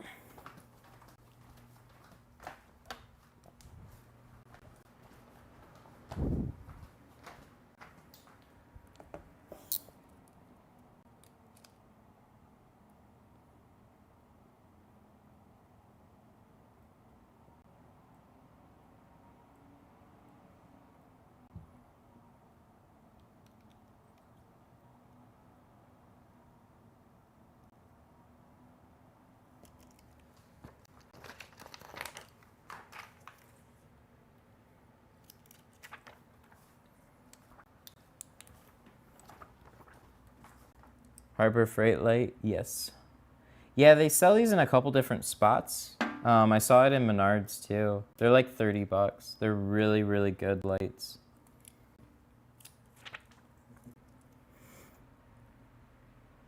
Harbor Freight light, yes. Yeah, they sell these in a couple different spots. I saw it in Menards too. They're like 30 bucks. They're really, really good lights.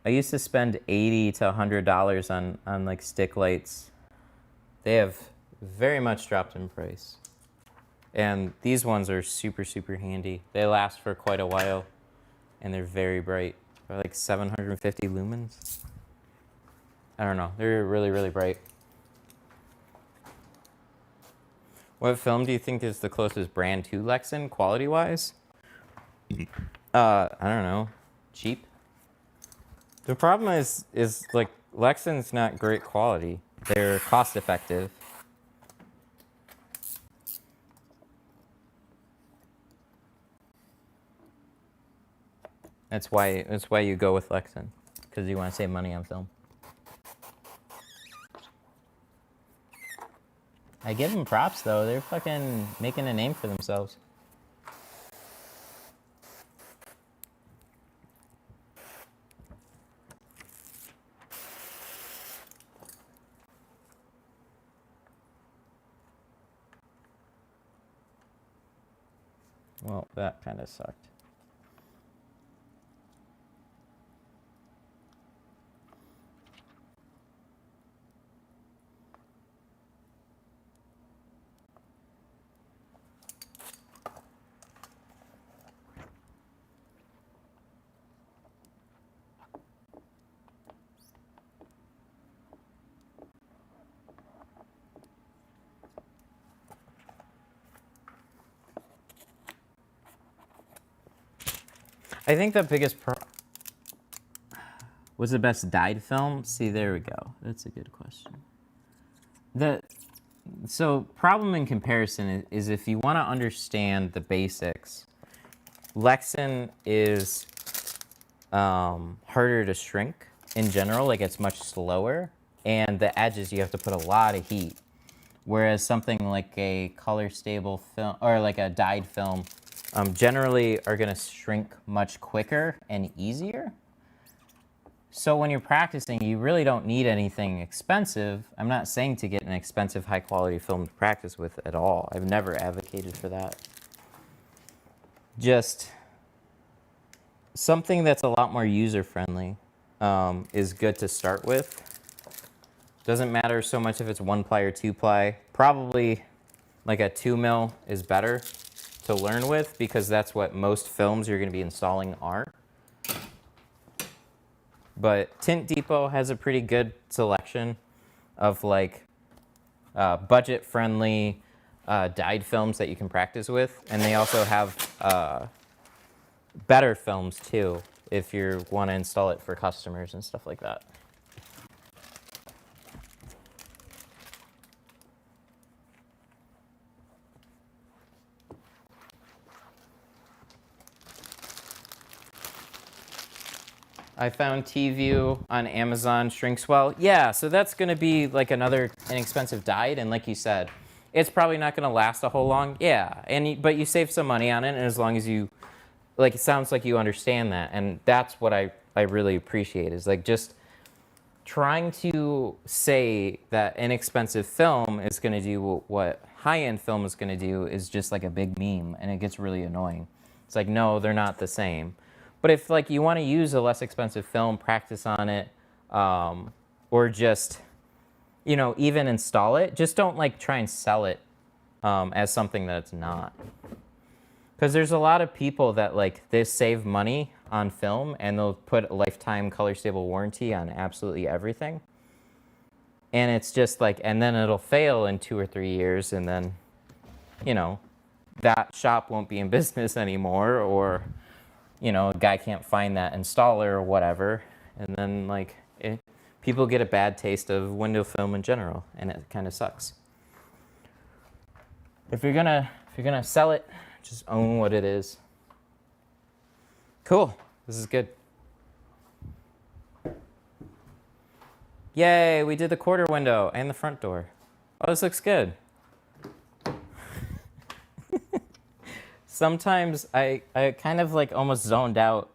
I used to spend $80 to $100 on like stick lights. They have very much dropped in price. And these ones are super, super handy. They last for quite a while and they're very bright. They're like 750 lumens. I don't know. They're really, really bright. What film do you think is the closest brand to Lexan, quality-wise? I don't know. Cheap? The problem is like, Lexan's not great quality. They're cost-effective. That's why you go with Lexan, because you want to save money on film. I give them props though. They're fucking making a name for themselves. Well, that kind of sucked. I think the biggest was the best dyed film. See, there we go. That's a good question. So problem in comparison is if you want to understand the basics, Lexan is harder to shrink in general. Like, it's much slower, and the edges you have to put a lot of heat. Whereas something like a color stable film or like a dyed film generally are going to shrink much quicker and easier. So when you're practicing, you really don't need anything expensive. I'm not saying to get an expensive, high-quality film to practice with at all. I've never advocated for that. Just something that's a lot more user-friendly is good to start with. Doesn't matter so much if it's 1-ply or 2-ply. Probably like a 2mm is better to learn with, because that's what most films you're going to be installing are. But Tint Depot has a pretty good selection of like budget-friendly dyed films that you can practice with, and they also have better films too if you want to install it for customers and stuff like that. I found T-View on Amazon shrinks well. Yeah, so that's going to be like another inexpensive dyed, and like you said, it's probably not going to last a whole long. Yeah, but you save some money on it, and as long as you, like, it sounds like you understand that, and that's what I really appreciate, is like just trying to say that inexpensive film is going to do what high-end film is going to do is just like a big meme, and it gets really annoying. It's like, no, they're not the same. But if like you want to use a less expensive film, practice on it, or just, you know, even install it, just don't like try and sell it as something that it's not. Because there's a lot of people that like they save money on film and they'll put a lifetime color stable warranty on absolutely everything. And it's just like, and then it'll fail in 2 or 3 years, and then, you know, that shop won't be in business anymore, or, you know, a guy can't find that installer or whatever, and then like people get a bad taste of window film in general, and it kind of sucks. If you're gonna sell it, just own what it is. Cool. This is good. Yay, we did the quarter window and the front door. Oh, this looks good. Sometimes I kind of like almost zoned out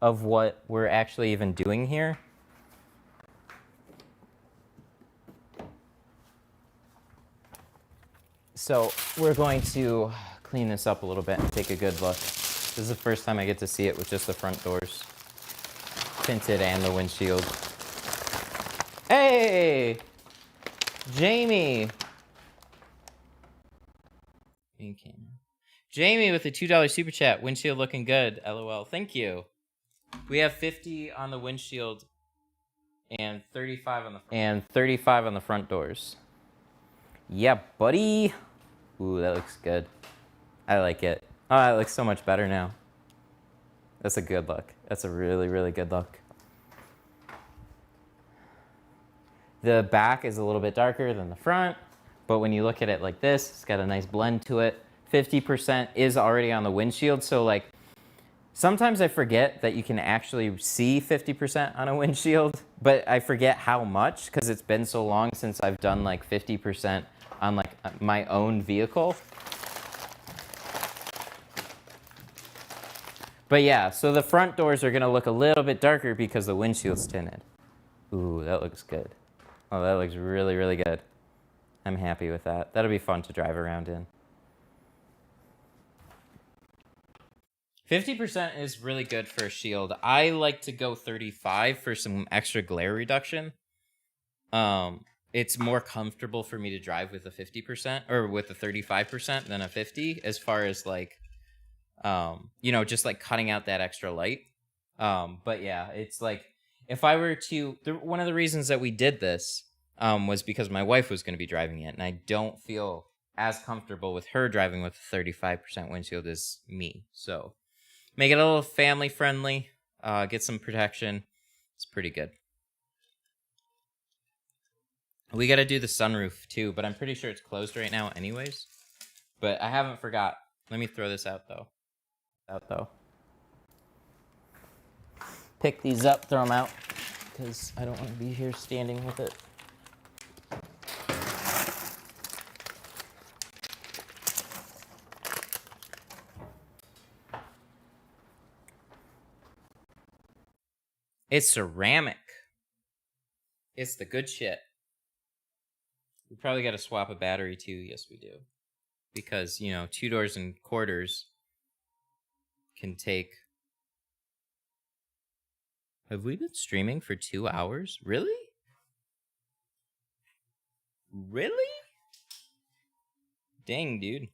of what we're actually even doing here. So we're going to clean this up a little bit and take a good look. This is the first time I get to see it with just the front doors tinted and the windshield. Hey, Jamie. In camera. Jamie with the $2 super chat. Windshield looking good. LOL. Thank you. We have 50 on the windshield and 35 on the front doors. Yeah, buddy. Ooh, that looks good. I like it. Oh, that looks so much better now. That's a good look. That's a really, really good look. The back is a little bit darker than the front, but when you look at it like this, it's got a nice blend to it. 50% is already on the windshield, so like sometimes I forget that you can actually see 50% on a windshield, but I forget how much because it's been so long since I've done like 50% on like my own vehicle. But yeah, so the front doors are gonna look a little bit darker because the windshield's tinted. Ooh, that looks good. Oh, that looks really, really good. I'm happy with that. That'll be fun to drive around in. 50% is really good for a shield. I like to go 35 for some extra glare reduction. It's more comfortable for me to drive with a 50% or with a 35% than a 50 as far as like, you know, just like cutting out that extra light. But yeah, it's like if I were to, one of the reasons that we did this was because my wife was going to be driving it, and I don't feel as comfortable with her driving with a 35% windshield as me. So make it a little family friendly, get some protection. It's pretty good. We got to do the sunroof too, but I'm pretty sure it's closed right now anyways. But I haven't forgot. Let me throw this out though. Pick these up, throw them out, because I don't want to be here standing with it. It's ceramic. It's the good shit. We probably got to swap a battery too. Yes, we do. Because, you know, 2 doors and quarters can take... Have we been streaming for 2 hours? Really? Really? Dang, dude.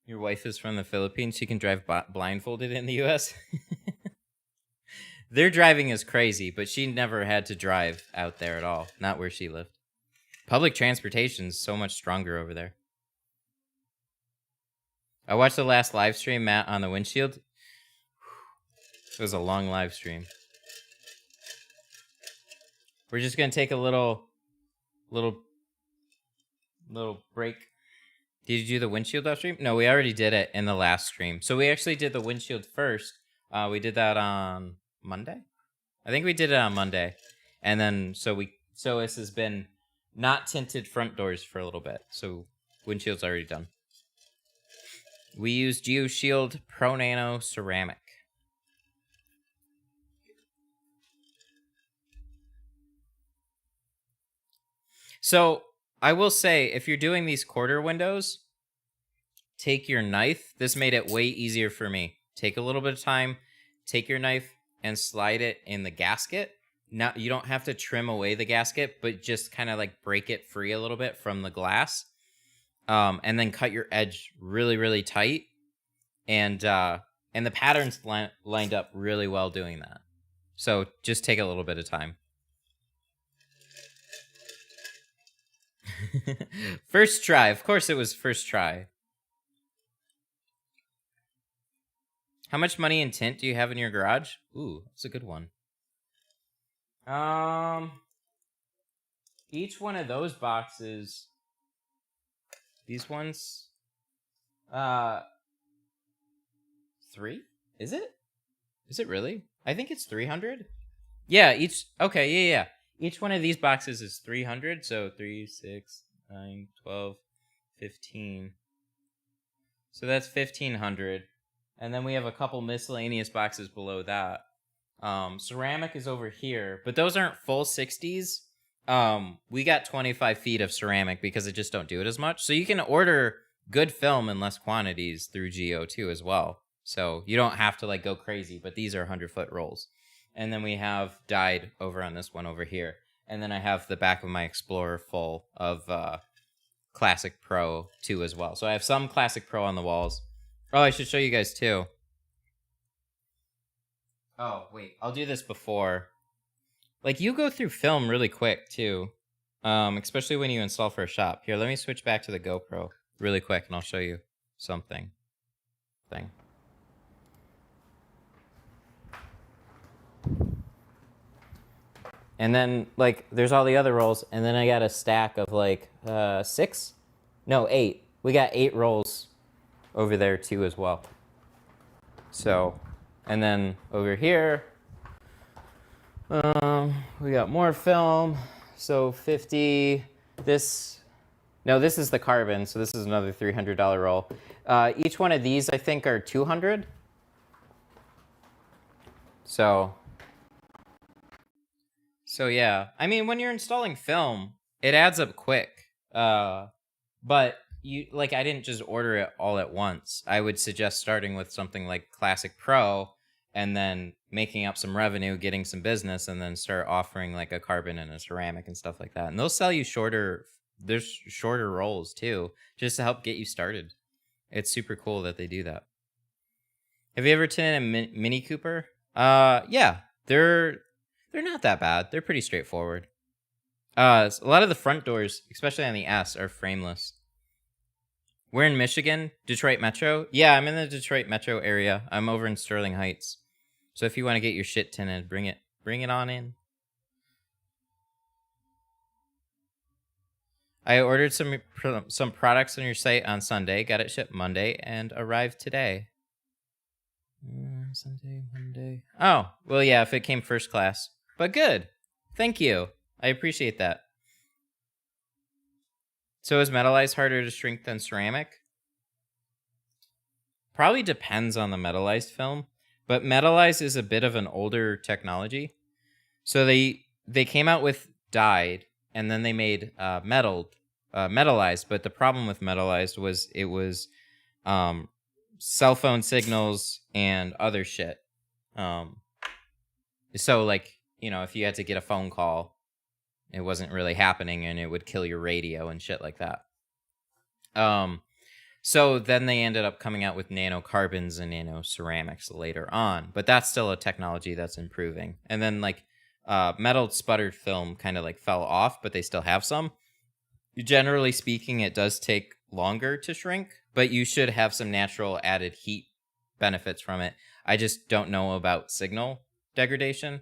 Your wife is from the Philippines. She can drive blindfolded in the U.S.? Their driving is crazy, but she never had to drive out there at all. Not where she lived. Public transportation is so much stronger over there. I watched the last live stream, Matt, on the windshield. It was a long live stream. We're just going to take a little break Did you do the windshield off stream? No, we already did it in the last stream. So we actually did the windshield first. We did that on Monday. I think we did it on Monday, and then so this has been not tinted front doors for a little bit. So windshield's already done. We use Geoshield Pro Nano Ceramic. So I will say, if you're doing these quarter windows, take your knife. This made it way easier for me. Take a little bit of time, take your knife and slide it in the gasket. Now, you don't have to trim away the gasket, but just kind of like break it free a little bit from the glass. And then cut your edge really, really tight. And the pattern's lined up really well doing that. So just take a little bit of time. First try. Of course it was first try. How much money in tint do you have in your garage? Ooh, that's a good one. Each one of those boxes, these ones, 3? Is it? Is it really? I think it's 300. Yeah, okay, yeah. Each one of these boxes is 300, so 3, 6, 9, 12, 15. So that's 1,500. And then we have a couple miscellaneous boxes below that. Ceramic is over here, but those aren't full 60s. We got 25 feet of ceramic because I just don't do it as much. So you can order good film in less quantities through Geo too as well. So you don't have to like go crazy, but these are 100-foot rolls. And then we have dyed over on this one over here. And then I have the back of my Explorer full of Classic Pro too as well. So I have some Classic Pro on the walls. Oh, I should show you guys too. Oh, wait. I'll do this before. Like, you go through film really quick too. Especially when you install for a shop. Here, let me switch back to the GoPro really quick and I'll show you something. And then, like, there's all the other rolls, and then I got a stack of, like, 6? No, 8. We got 8 rolls over there, too, as well. So, and then over here, we got more film. So, 50. This is the carbon, so this is another $300 roll. Each one of these, I think, are 200. So yeah, I mean, when you're installing film, it adds up quick. But I didn't just order it all at once. I would suggest starting with something like Classic Pro and then making up some revenue, getting some business, and then start offering like a carbon and a ceramic and stuff like that. And they'll sell you shorter rolls too, just to help get you started. It's super cool that they do that. Have you ever tinted a Mini Cooper? Yeah, they're not that bad. They're pretty straightforward. A lot of the front doors, especially on the S, are frameless. We're in Michigan, Detroit Metro. Yeah, I'm in the Detroit Metro area. I'm over in Sterling Heights. So if you want to get your shit tinted, bring it on in. I ordered some products on your site on Sunday, got it shipped Monday, and arrived today. Sunday, Monday. Oh, well, yeah, if it came first class. But good. Thank you. I appreciate that. So is metallized harder to shrink than ceramic? Probably depends on the metallized film, but metallized is a bit of an older technology. So they came out with dyed, and then they made metallized. But the problem with metallized was it was cell phone signals and other shit. So like, you know, if you had to get a phone call, it wasn't really happening and it would kill your radio and shit like that. So then they ended up coming out with nanocarbons and nano ceramics later on, but that's still a technology that's improving. And then like metal sputtered film kind of like fell off, but they still have some. Generally speaking, it does take longer to shrink, but you should have some natural added heat benefits from it. I just don't know about signal degradation.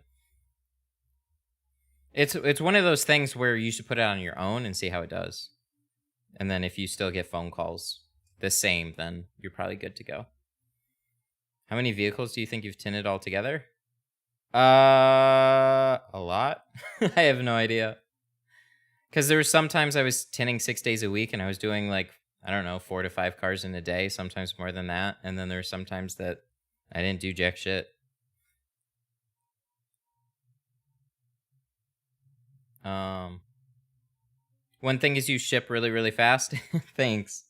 It's one of those things where you should put it on your own and see how it does. And then if you still get phone calls the same, then you're probably good to go. How many vehicles do you think you've tinted altogether? A lot. I have no idea. Because there were sometimes I was tinting 6 days a week and I was doing like, I don't know, 4 to 5 cars in a day, sometimes more than that. And then there were some times that I didn't do jack shit. One thing is you ship really, really fast. Thanks.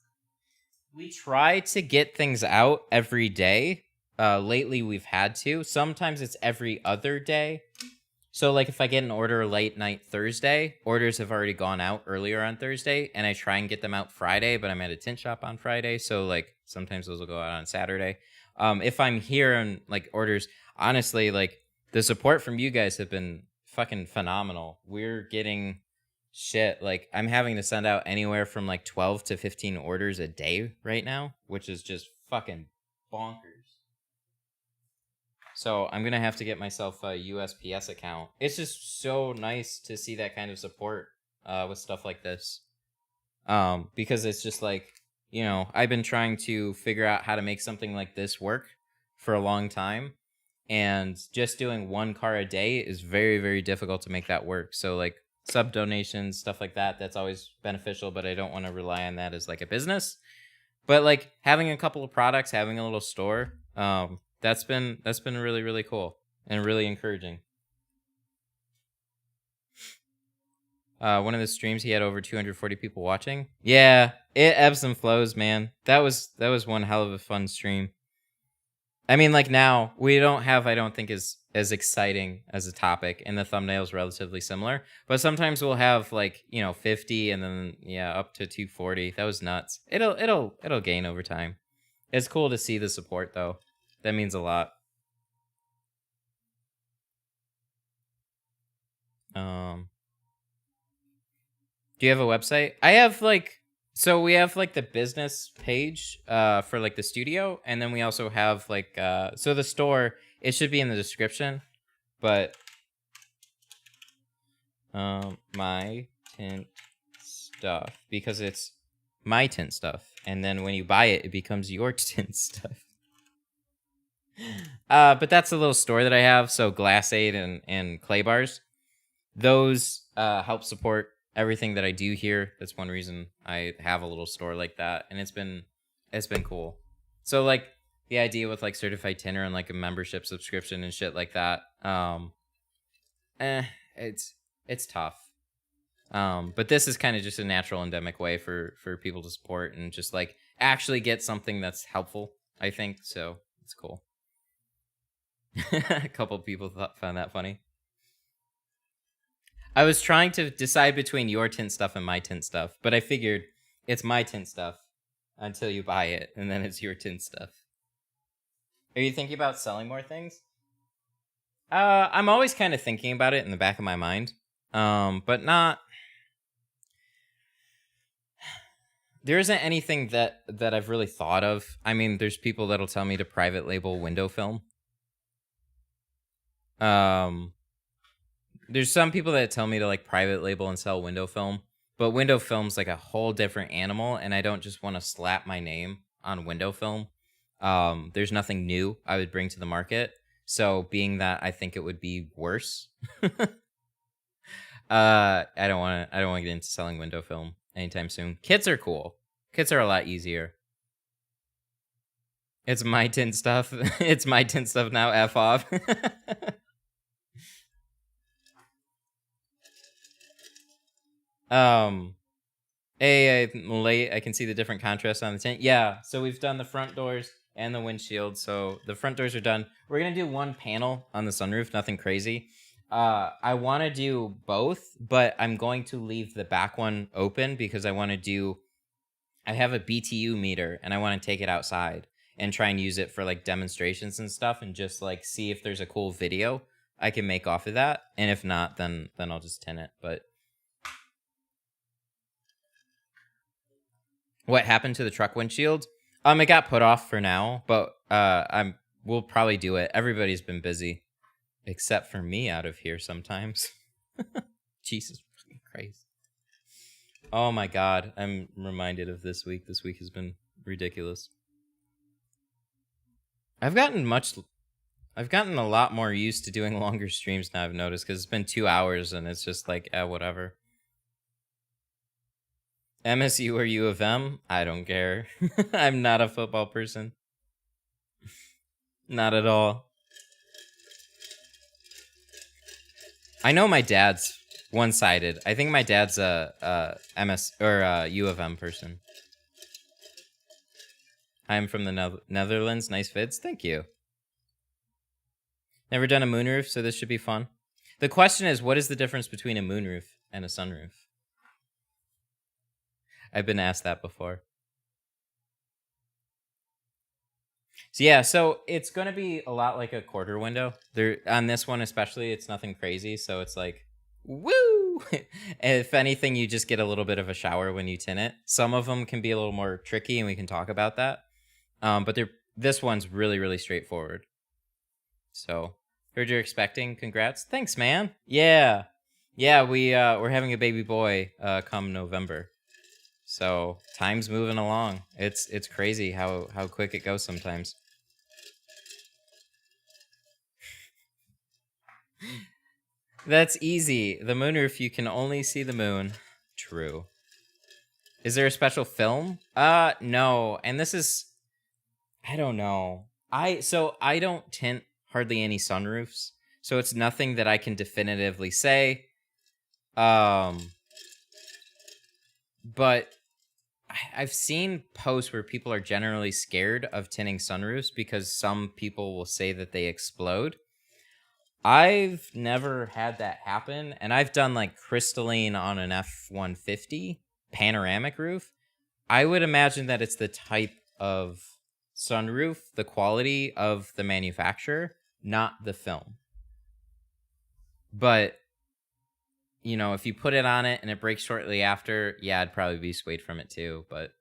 We try to get things out every day. Lately, we've had to. Sometimes it's every other day. So, like, if I get an order late night Thursday, orders have already gone out earlier on Thursday, and I try and get them out Friday, but I'm at a tint shop on Friday, so, like, sometimes those will go out on Saturday. If I'm here and, like, orders, honestly, like, the support from you guys have been fucking phenomenal. We're getting shit. Like, I'm having to send out anywhere from, like, 12 to 15 orders a day right now, which is just fucking bonkers. So I'm going to have to get myself a USPS account. It's just so nice to see that kind of support with stuff like this. Because it's just like, you know, I've been trying to figure out how to make something like this work for a long time. And just doing 1 car a day is very, very difficult to make that work. So like sub donations, stuff like that, that's always beneficial, but I don't want to rely on that as like a business. But like having a couple of products, having a little store, that's been really, really cool and really encouraging. One of the streams he had over 240 people watching. Yeah, it ebbs and flows, man. That was one hell of a fun stream. I mean, like now we don't have, I don't think, as exciting as a topic, and the thumbnail's relatively similar. But sometimes we'll have like 50, and then up to 240. That was nuts. It'll gain over time. It's cool to see the support though. That means a lot. Do you have a website? I have like, so we have like the business page for like the studio, and then we also have like so the store, it should be in the description, but my tint stuff, because it's my tint stuff, and then when you buy it, it becomes your tint stuff. But that's a little store that I have. So Glass Aid and Clay Bars, those help support everything that I do here. That's one reason I have a little store like that, and it's been cool. So like the idea with like certified tinner and like a membership subscription and shit like that, it's tough. But this is kind of just a natural endemic way for people to support and just like actually get something that's helpful, I think. So it's cool. A couple people found that funny. I was trying to decide between your tint stuff and my tint stuff, but I figured it's my tint stuff until you buy it, and then it's your tint stuff. Are you thinking about selling more things? I'm always kind of thinking about it in the back of my mind, but not. There isn't anything that I've really thought of. I mean, there's people that'll tell me to private label window film. There's some people that tell me to like private label and sell window film, but window film's like a whole different animal, and I don't just want to slap my name on window film. There's nothing new I would bring to the market. So being that I think it would be worse, I don't want to get into selling window film anytime soon. Kits are cool. Kits are a lot easier. It's my tint stuff. It's my tint stuff now. F off. Hey, I'm late. I can see the different contrast on the tint. Yeah, so we've done the front doors and the windshield. So the front doors are done. We're gonna do one panel on the sunroof. Nothing crazy. I want to do both, but I'm going to leave the back one open because I have a BTU meter and I want to take it outside and try and use it for like demonstrations and stuff, and just like see if there's a cool video I can make off of that. And if not, then I'll just tint it. But what happened to the truck windshield? It got put off for now, but we'll probably do it. Everybody's been busy, except for me out of here sometimes. Jesus Christ. Oh my god, I'm reminded of this week. This week has been ridiculous. I've gotten a lot more used to doing longer streams now, I've noticed, because it's been 2 hours and it's just like, whatever. MSU or U of M? I don't care. I'm not a football person. Not at all. I know my dad's one-sided. I think my dad's a MS or a U of M person. I'm from the Netherlands. Nice vids. Thank you. Never done a moonroof, so this should be fun. The question is, what is the difference between a moonroof and a sunroof? I've been asked that before. So yeah, so it's going to be a lot like a quarter window. There on this one especially, it's nothing crazy, so it's like, woo! If anything, you just get a little bit of a shower when you tint it. Some of them can be a little more tricky, and we can talk about that. But this one's really, really straightforward. So, heard you're expecting. Congrats. Thanks, man. Yeah. Yeah, we're having a baby boy come November. So, time's moving along. It's crazy how quick it goes sometimes. That's easy. The moonroof, you can only see the moon. True. Is there a special film? No. And this is, I don't know. I don't tint hardly any sunroofs, so it's nothing that I can definitively say. But I've seen posts where people are generally scared of tinting sunroofs because some people will say that they explode. I've never had that happen, and I've done like crystalline on an F-150 panoramic roof. I would imagine that it's the type of sunroof, the quality of the manufacturer, not the film. But, you know, if you put it on it and it breaks shortly after, yeah, I'd probably be swayed from it too, but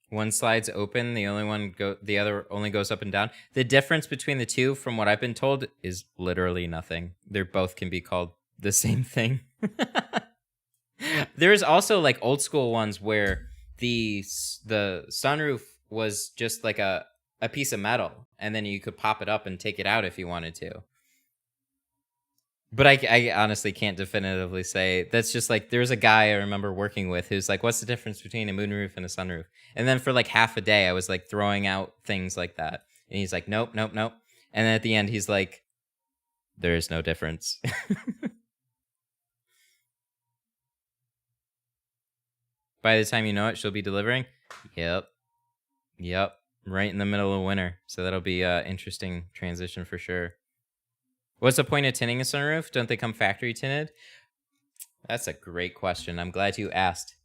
one slide's open, the other only goes up and down. The difference between the two, from what I've been told, is literally nothing. They both can be called the same thing. There's also like old school ones where the sunroof was just like a piece of metal, and then you could pop it up and take it out if you wanted to. But I honestly can't definitively say. That's just like, there's a guy I remember working with who's like, what's the difference between a moonroof and a sunroof? And then for like half a day, I was like throwing out things like that. And he's like, nope, nope, nope. And then at the end, he's like, there is no difference. By the time you know it, she'll be delivering. Yep. Right in the middle of winter. So that'll be an interesting transition for sure. What's the point of tinting a sunroof? Don't they come factory tinted? That's a great question. I'm glad you asked.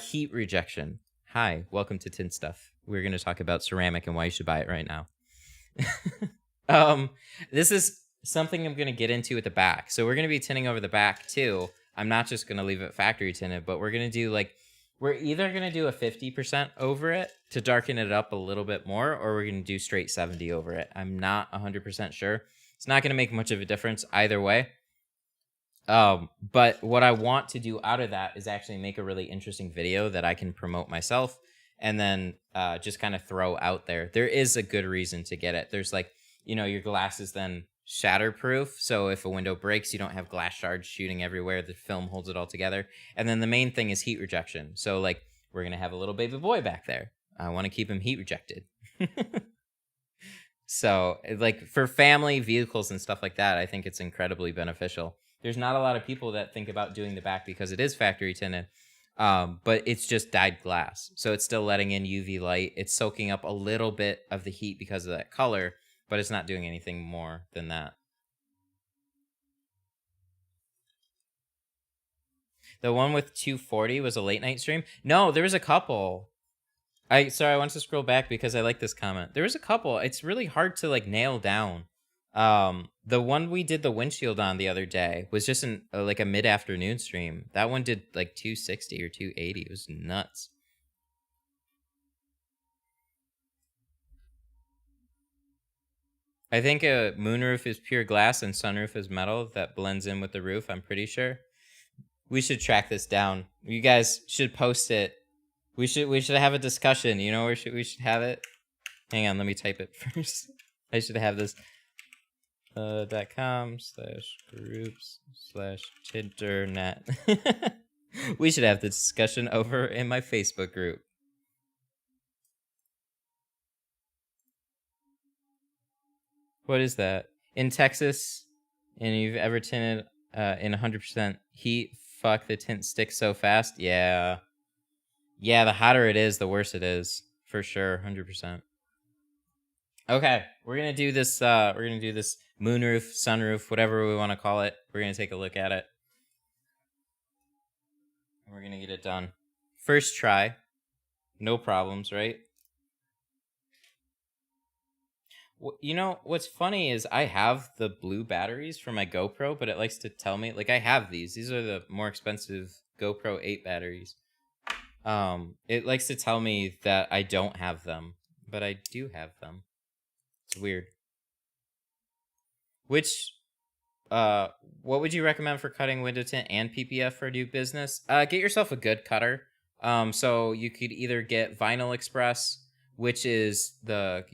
Heat rejection. Hi, welcome to Tint Stuff. We're going to talk about ceramic and why you should buy it right now. This is something I'm going to get into at the back. So we're going to be tinting over the back too. I'm not just going to leave it factory tinted, but we're going to do like, we're either going to do a 50% over it to darken it up a little bit more, or we're going to do straight 70 over it. I'm not 100% sure. It's not going to make much of a difference either way. But what I want to do out of that is actually make a really interesting video that I can promote myself, and then just kind of throw out there. There is a good reason to get it. There's like, you know, your glass is then shatterproof. So if a window breaks, you don't have glass shards shooting everywhere. The film holds it all together. And then the main thing is heat rejection. So like, we're going to have a little baby boy back there. I want to keep him heat rejected. So, like, for family, vehicles, and stuff like that, I think it's incredibly beneficial. There's not a lot of people that think about doing the back because it is factory tinted, but it's just dyed glass. So it's still letting in UV light. It's soaking up a little bit of the heat because of that color, but it's not doing anything more than that. The one with 240 was a late night stream? No, there was a couple. Sorry, I want to scroll back because I like this comment. There was a couple. It's really hard to like nail down. The one we did the windshield on the other day was just like a mid-afternoon stream. That one did like 260 or 280. It was nuts. I think a moonroof is pure glass and sunroof is metal that blends in with the roof, I'm pretty sure. We should track this down. You guys should post it. We should have a discussion. You know where we should have it? Hang on, let me type it first. I should have this .com/groups/tinternet. We should have the discussion over in my Facebook group. What is that? In Texas, and you've ever tinted in 100% heat, fuck, the tint sticks so fast. Yeah. Yeah, the hotter it is, the worse it is. For sure, 100%. Okay, we're gonna do this moonroof, sunroof, whatever we want to call it. We're gonna take a look at it. And we're gonna get it done. First try. No problems, right? You know, what's funny is I have the blue batteries for my GoPro, but it likes to tell me, like, I have these. These are the more expensive GoPro 8 batteries. It likes to tell me that I don't have them, but I do have them. It's weird. Which, what would you recommend for cutting window tint and PPF for a new business? Get yourself a good cutter. So you could either get Vinyl Express, which is the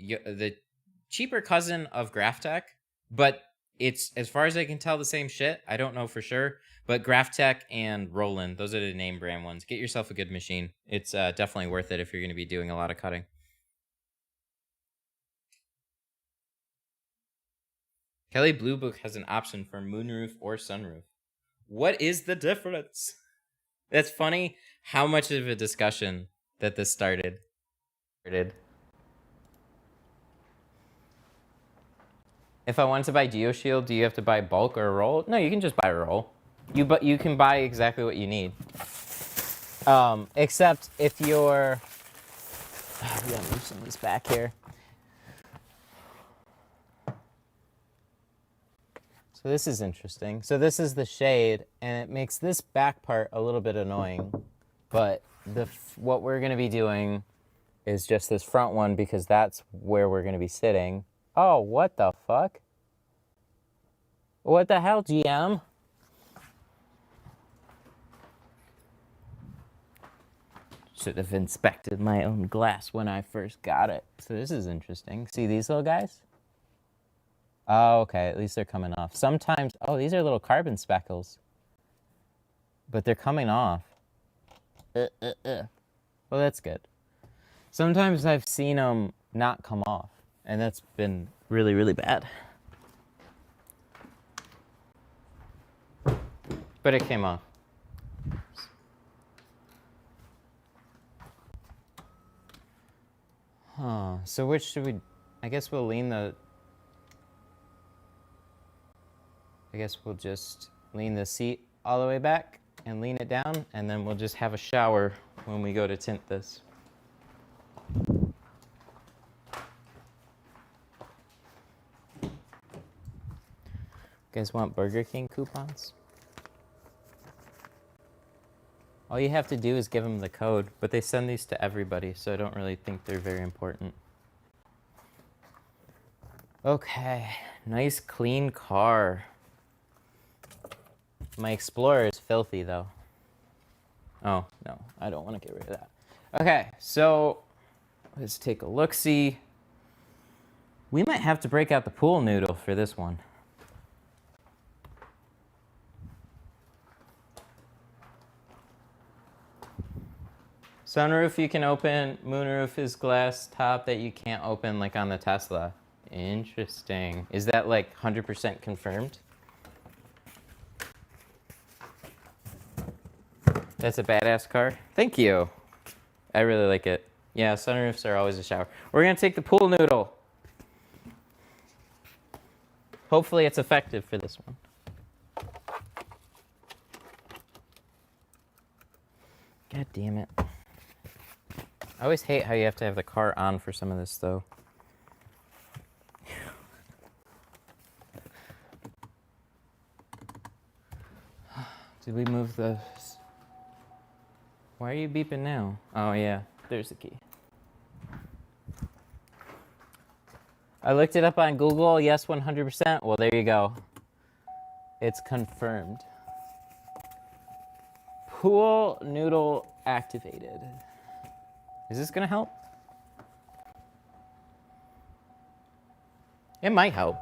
cheaper cousin of Graphtec, but it's, as far as I can tell, the same shit. I don't know for sure, but Graphtec and Roland, those are the name brand ones. Get yourself a good machine. It's definitely worth it if you're going to be doing a lot of cutting. Kelly Blue Book has an option for moonroof or sunroof. What is the difference? That's funny how much of a discussion that this started. If I wanted to buy Geoshield, do you have to buy bulk or a roll? No, you can just buy a roll. You can buy exactly what you need. Except if you're... we gotta move some of this back here. So this is interesting. So this is the shade, and it makes this back part a little bit annoying. But what we're gonna be doing is just this front one, because that's where we're gonna be sitting. Oh, what the fuck? What the hell, GM? Should have inspected my own glass when I first got it. So this is interesting. See these little guys? Oh, okay, at least they're coming off. Sometimes, oh, these are little carbon speckles. But they're coming off. Well, that's good. Sometimes I've seen them not come off, and that's been really, really bad. But it came off. Huh, so which should we... I guess we'll just lean the seat all the way back and lean it down, and then we'll just have a shower when we go to tint this. You guys want Burger King coupons? All you have to do is give them the code, but they send these to everybody, so I don't really think they're very important. Okay, nice clean car. My Explorer is filthy though. Oh, no, I don't want to get rid of that. Okay, so let's take a look-see. We might have to break out the pool noodle for this one. Sunroof you can open, moonroof is glass top that you can't open like on the Tesla. Interesting. Is that like 100% confirmed? That's a badass car. Thank you. I really like it. Yeah, sunroofs are always a shower. We're gonna take the pool noodle. Hopefully it's effective for this one. God damn it. I always hate how you have to have the car on for some of this, though. Did we move the... Why are you beeping now? Oh, yeah. There's the key. I looked it up on Google. Yes, 100%. Well, there you go. It's confirmed. Pool noodle activated. Is this gonna help? It might help.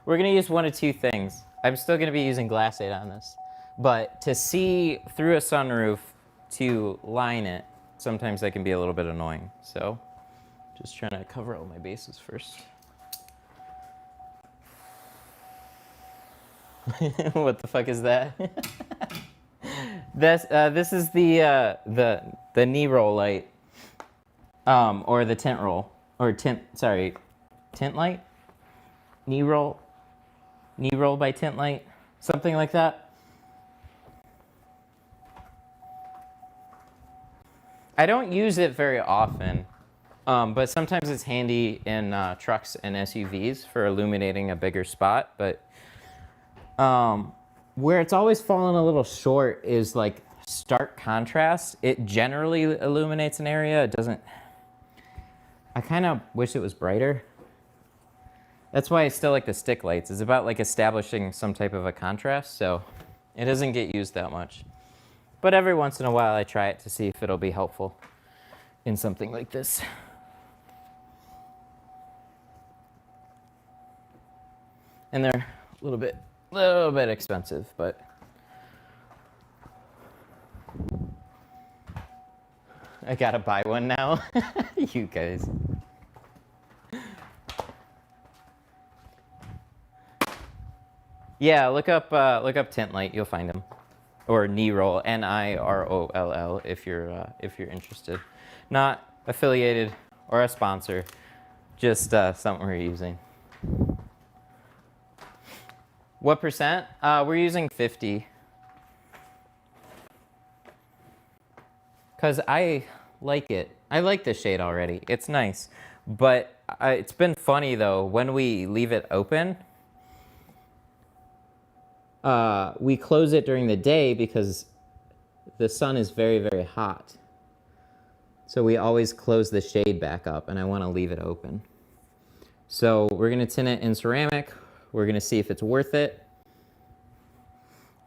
We're gonna use one of two things. I'm still gonna be using glass aid on this, but to see through a sunroof to line it, sometimes that can be a little bit annoying. So just trying to cover all my bases first. What the fuck is that? This is the knee roll light, or the tint roll, or tint light, knee roll by Tint Light, something like that. I don't use it very often, but sometimes it's handy in trucks and SUVs for illuminating a bigger spot. But where it's always fallen a little short is like stark contrast. It generally illuminates an area. It doesn't. I kind of wish it was brighter. That's why I still like the stick lights. It's about like establishing some type of a contrast, so it doesn't get used that much. But every once in a while I try it to see if it'll be helpful in something like this. And they're a little bit expensive, but I gotta buy one now. You guys. Yeah, look up Tint Light. You'll find them, or Niroll, Niroll, if you're interested. Not affiliated or a sponsor, just something we're using. What percent? We're using 50. Cause I like it. I like the shade already. It's nice, but it's been funny though when we leave it open. We close it during the day because the sun is very, very hot. So we always close the shade back up, and I want to leave it open. So we're going to tint it in ceramic. We're going to see if it's worth it.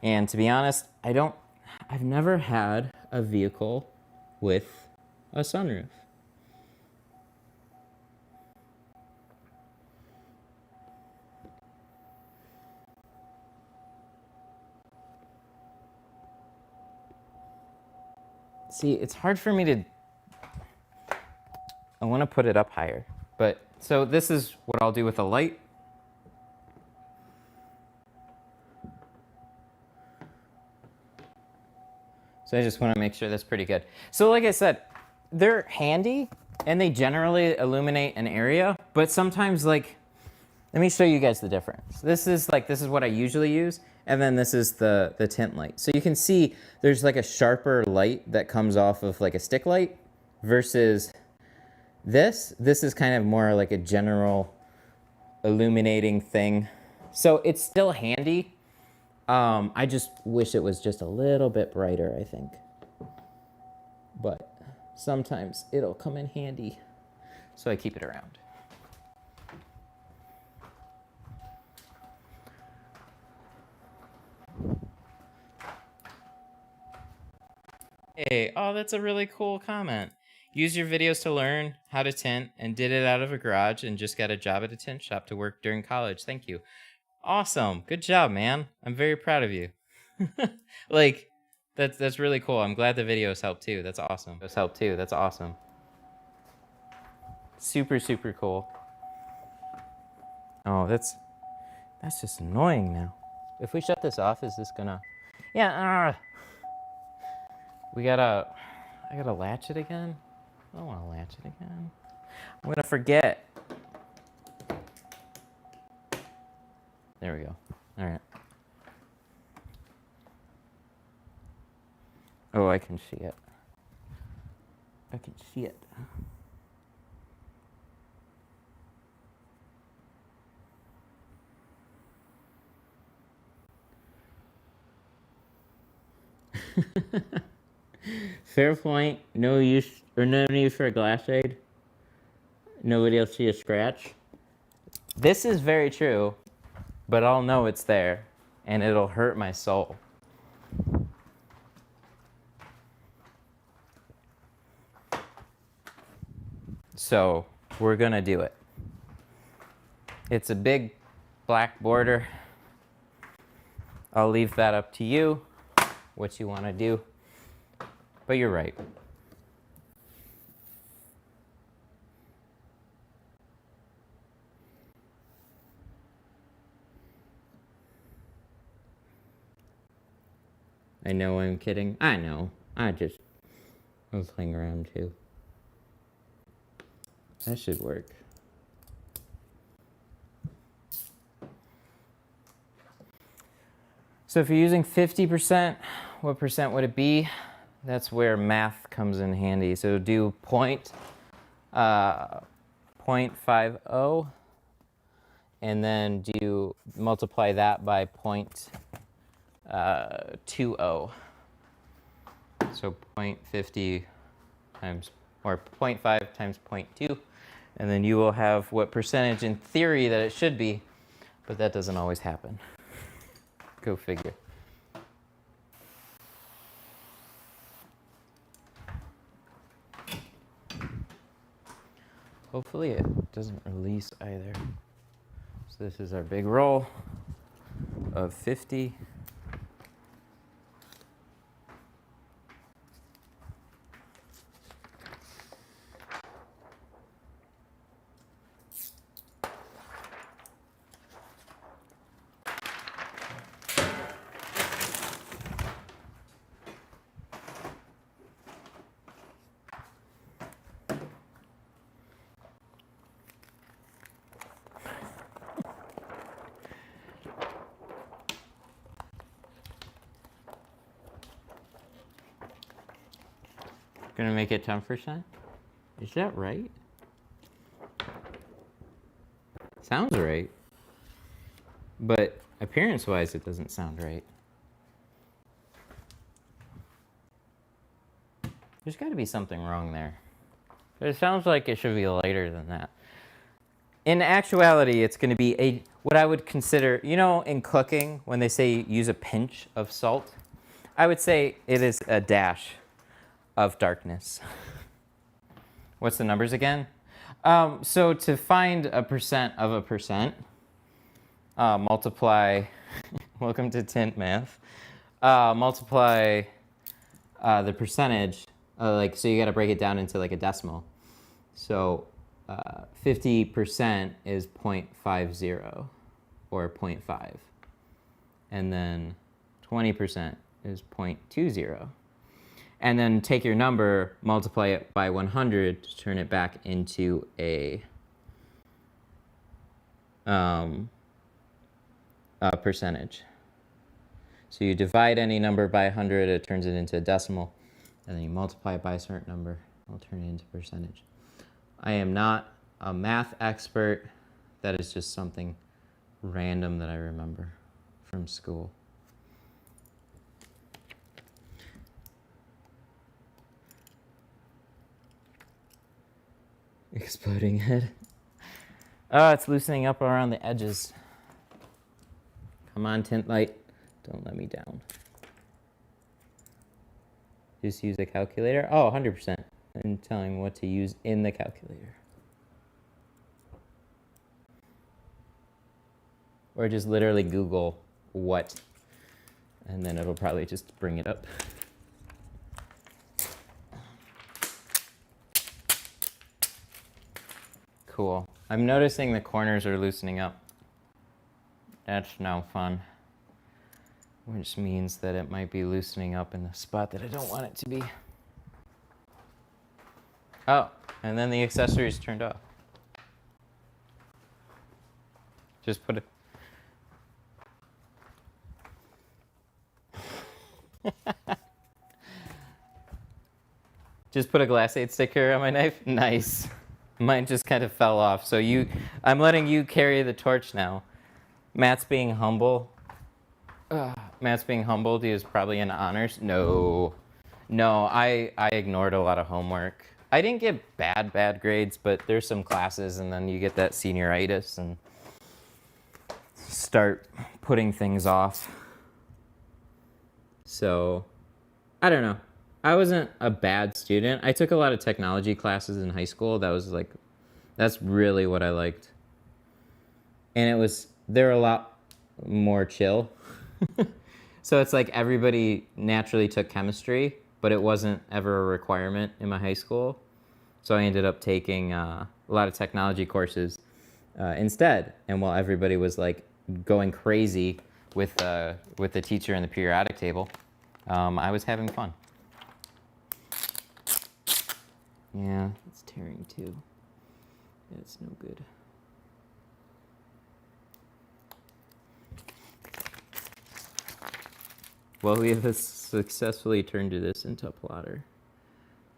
And to be honest, I've never had a vehicle with a sunroof. See, it's hard for me to, I want to put it up higher, but so this is what I'll do with a light. So I just want to make sure that's pretty good. So like I said, they're handy and they generally illuminate an area, but sometimes like, let me show you guys the difference. This is what I usually use. And then this is the tint light. So you can see there's like a sharper light that comes off of like a stick light versus this. This is kind of more like a general illuminating thing. So it's still handy. I just wish it was just a little bit brighter, I think. But sometimes it'll come in handy. So I keep it around. Hey, oh, that's a really cool comment. Use your videos to learn how to tint and did it out of a garage and just got a job at a tint shop to work during college. Thank you. Awesome. Good job, man. I'm very proud of you. Like, that's really cool. I'm glad the videos helped too. That's awesome. That's awesome. Super, super cool. Oh, that's just annoying now. If we shut this off, is this gonna... Yeah, I gotta latch it again? I don't wanna latch it again. I'm gonna forget. There we go. All right. Oh, I can see it. I can see it. Fair point. No use or no need for a glass aid. Nobody will see a scratch. This is very true, but I'll know it's there, and it'll hurt my soul. So we're gonna do it. It's a big black border. I'll leave that up to you, what you wanna do. But you're right. I know I'm kidding. I know. I was playing around too. That should work. So if you're using 50%, what percent would it be? That's where math comes in handy. So do 0.50 and then multiply that by 0.20. So 0.50 times, or 0.5 times 0.2, and then you will have what percentage in theory that it should be, but that doesn't always happen. Go figure. Hopefully it doesn't release either. So this is our big roll of 50. Gonna make it 10%? Is that right? Sounds right. But appearance-wise, it doesn't sound right. There's gotta be something wrong there. It sounds like it should be lighter than that. In actuality, it's gonna be what I would consider, in cooking, when they say use a pinch of salt, I would say it is a dash of darkness. What's the numbers again? So to find a percent of a percent, multiply, welcome to Tint math, multiply the percentage, so you gotta break it down into like a decimal. So 50% is 0.50 or 0.5. And then 20% is 0.20. And then take your number, multiply it by 100 to turn it back into a percentage. So you divide any number by 100, it turns it into a decimal. And then you multiply it by a certain number, it'll turn it into a percentage. I am not a math expert. That is just something random that I remember from school. Exploding head. Oh, it's loosening up around the edges. Come on, tint light. Don't let me down. Just use a calculator. Oh, 100%. I'm telling what to use in the calculator. Or just literally Google what, and then it'll probably just bring it up. Cool. I'm noticing the corners are loosening up. That's no fun. Which means that it might be loosening up in the spot that I don't want it to be. Oh, and then the accessories turned off. Just put it. Just put a glass 8 sticker on my knife. Nice. Mine just kind of fell off. So I'm letting you carry the torch now. Matt's being humble. Matt's being humbled. He was probably in honors. No, I ignored a lot of homework. I didn't get bad grades, but there's some classes, and then you get that senioritis and start putting things off. So, I don't know. I wasn't a bad student. I took a lot of technology classes in high school. That's really what I liked. And they're a lot more chill. So it's like everybody naturally took chemistry, but it wasn't ever a requirement in my high school. So I ended up taking a lot of technology courses instead. And while everybody was like going crazy with the teacher and the periodic table, I was having fun. Yeah, it's tearing too. It's no good. Well, we have successfully turned this into a plotter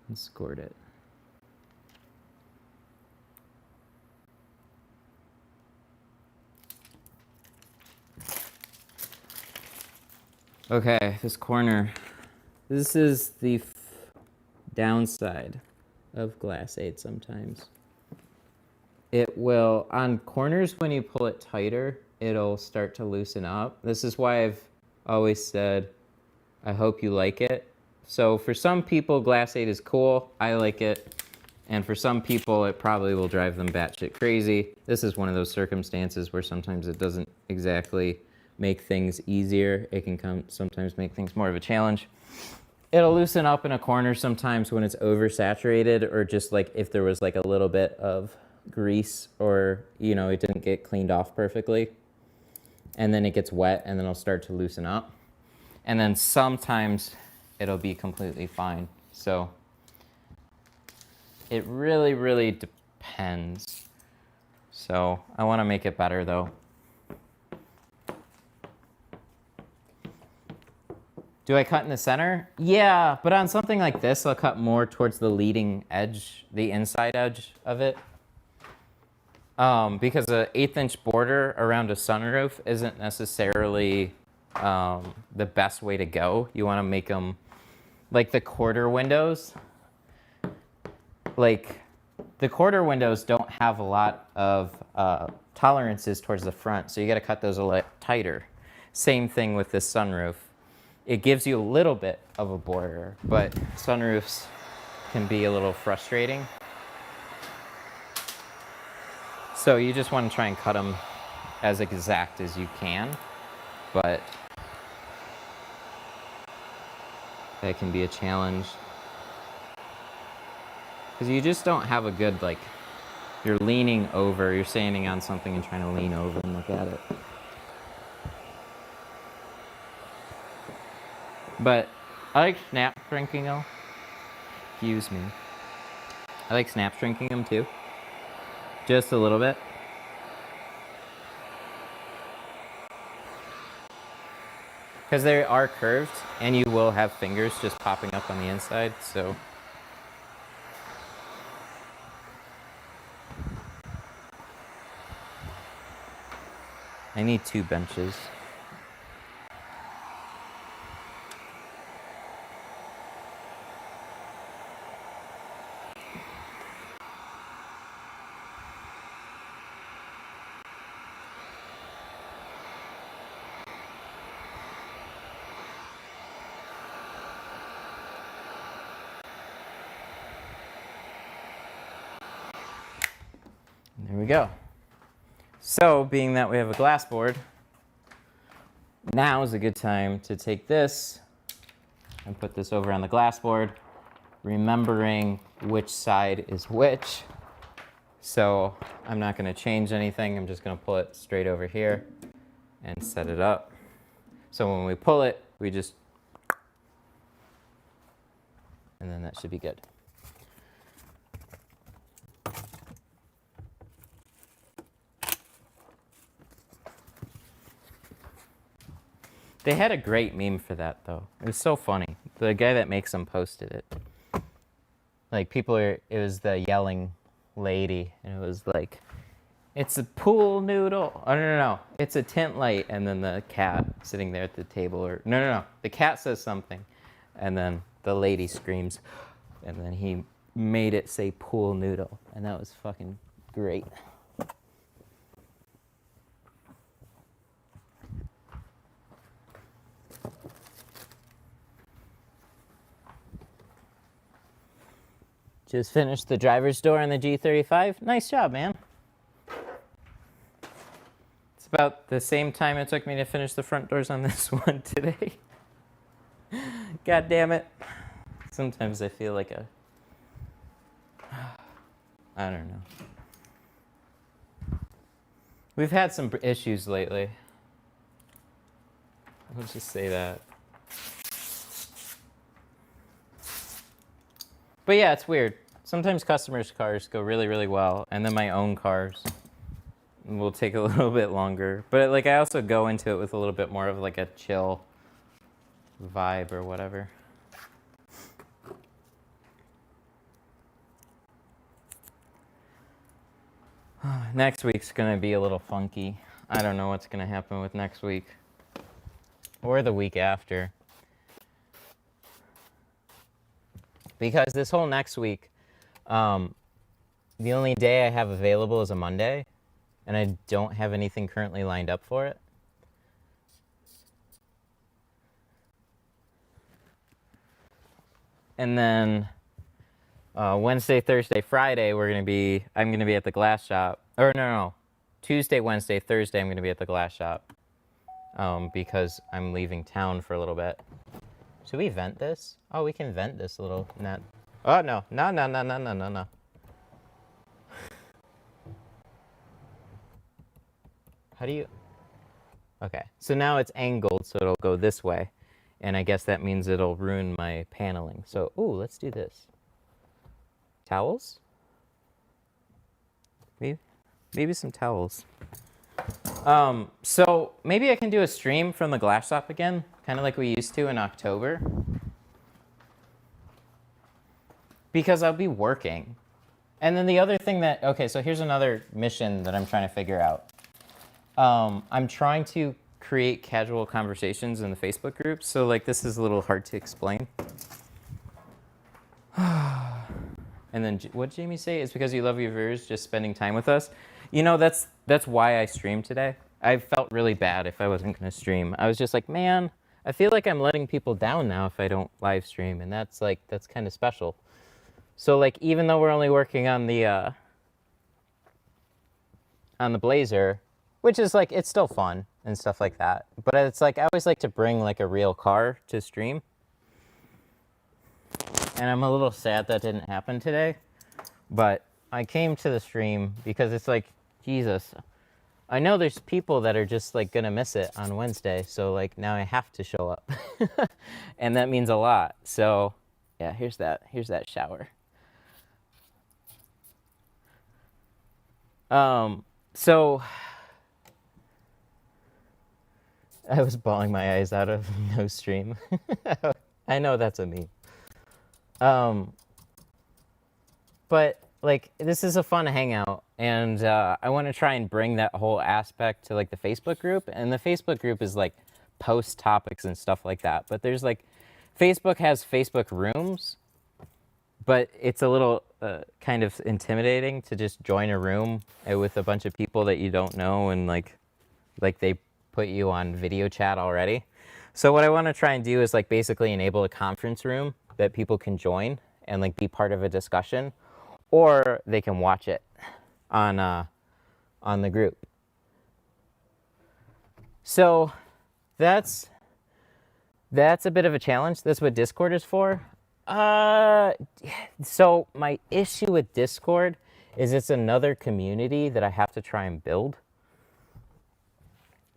and scored it. Okay, this corner. This is the downside of glass aid sometimes. It will, on corners when you pull it tighter, it'll start to loosen up. This is why I've always said, I hope you like it. So for some people, glass aid is cool. I like it. And for some people, it probably will drive them batshit crazy. This is one of those circumstances where sometimes it doesn't exactly make things easier. It can sometimes make things more of a challenge. It'll loosen up in a corner sometimes when it's oversaturated, or just like if there was like a little bit of grease, or it didn't get cleaned off perfectly. And then it gets wet and then it'll start to loosen up. And then sometimes it'll be completely fine. So it really, really depends. So I want to make it better though. Do I cut in the center? Yeah, but on something like this, I'll cut more towards the leading edge, the inside edge of it. Because an 1/8" border around a sunroof isn't necessarily the best way to go. You want to make them like the quarter windows. Like the quarter windows don't have a lot of tolerances towards the front, so you got to cut those a little tighter. Same thing with this sunroof. It gives you a little bit of a border, but sunroofs can be a little frustrating. So you just want to try and cut them as exact as you can, but that can be a challenge. Because you just don't have a good, like, you're leaning over, you're standing on something and trying to lean over and look at it. But I like snap shrinking them. Excuse me. I like snap shrinking them too. Just a little bit. Because they are curved and you will have fingers just popping up on the inside, so. I need 2 benches. There we go. So, being that we have a glass board, now is a good time to take this and put this over on the glass board, remembering which side is which. So I'm not going to change anything. I'm just going to pull it straight over here and set it up. So when we pull it, we just, and then that should be good. They had a great meme for that, though. It was so funny. The guy that makes them posted it. Like, it was the yelling lady, and it was like, it's a pool noodle. Oh, no. It's a tint light. And then the cat sitting there at the table. Or no. The cat says something, and then the lady screams, and then he made it say pool noodle. And that was fucking great. Just finished the driver's door on the G35. Nice job, man. It's about the same time it took me to finish the front doors on this one today. God damn it. Sometimes I feel like I don't know. We've had some issues lately. Let's just say that. But yeah, it's weird. Sometimes customers' cars go really, really well, and then my own cars will take a little bit longer. But like, I also go into it with a little bit more of like a chill vibe or whatever. Next week's gonna be a little funky. I don't know what's gonna happen with next week or the week after. Because this whole next week, the only day I have available is a Monday, and I don't have anything currently lined up for it. And then Wednesday, Thursday, Friday, I'm gonna be at the glass shop. Or no. Tuesday, Wednesday, Thursday, I'm gonna be at the glass shop. Because I'm leaving town for a little bit. Should we vent this? Oh, we can vent this a little net. Oh, no. No. How do you... Okay, so now it's angled, so it'll go this way. And I guess that means it'll ruin my paneling. So, ooh, let's do this. Towels? Maybe some towels. So maybe I can do a stream from the glass shop again, kind of like we used to in October. Because I'll be working. And then the other thing that, okay, so here's another mission that I'm trying to figure out. I'm trying to create casual conversations in the Facebook group. So like, this is a little hard to explain. And then what did Jamie say? It's because you love your viewers, just spending time with us. You know, that's why I streamed today. I felt really bad if I wasn't going to stream. I was just like, man, I feel like I'm letting people down now if I don't live stream. And that's kind of special. So like, even though we're only working on the Blazer, which is like, it's still fun and stuff like that. But it's like, I always like to bring like a real car to stream. And I'm a little sad that didn't happen today. But I came to the stream because it's like, Jesus, I know there's people that are just like gonna miss it on Wednesday. So like, now I have to show up. And that means a lot. So yeah, here's that shower. So I was bawling my eyes out of no stream. I know that's a meme. But like, this is a fun hangout, and I want to try and bring that whole aspect to like the Facebook group. And the Facebook group is like post topics and stuff like that. But there's like, Facebook has Facebook rooms, but it's a little kind of intimidating to just join a room with a bunch of people that you don't know, and like they put you on video chat already. So what I want to try and do is like basically enable a conference room that people can join and like be part of a discussion, or they can watch it on the group. So that's a bit of a challenge. That's what Discord is for. So my issue with Discord is it's another community that I have to try and build.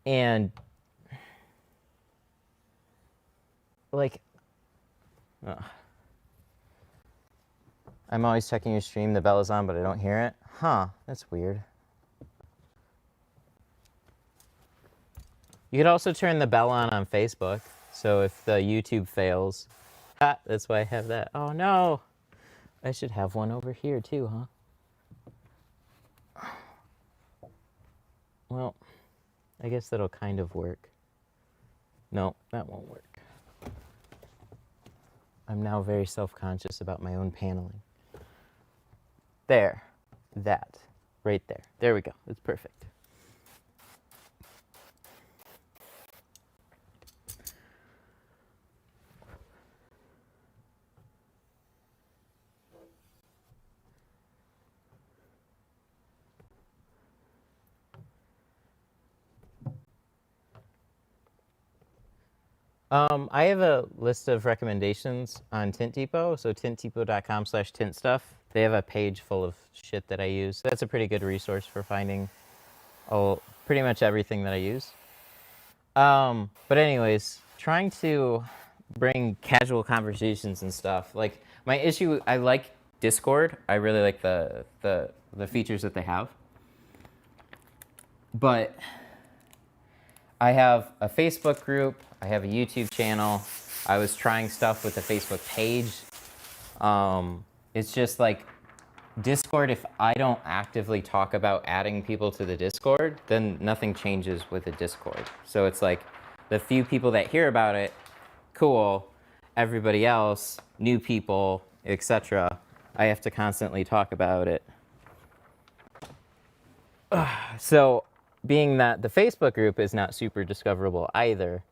And like, I'm always checking your stream, the bell is on, but I don't hear it. Huh, that's weird. You could also turn the bell on Facebook, so if the YouTube fails, that's why I have that. Oh no, I should have one over here too, huh? Well, I guess that'll kind of work. No, that won't work. I'm now very self-conscious about my own paneling. There, that, right there. There we go, it's perfect. I have a list of recommendations on Tint Depot, so tintdepot.com/tint stuff. They have a page full of shit that I use. That's a pretty good resource for finding pretty much everything that I use. But anyways, trying to bring casual conversations and stuff. Like my issue, I like Discord. I really like the features that they have. But I have a Facebook group. I have a YouTube channel. I was trying stuff with the Facebook page. It's just like Discord, if I don't actively talk about adding people to the Discord, then nothing changes with the Discord. So it's like the few people that hear about it, cool. Everybody else, new people, etc. I have to constantly talk about it. So being that the Facebook group is not super discoverable either,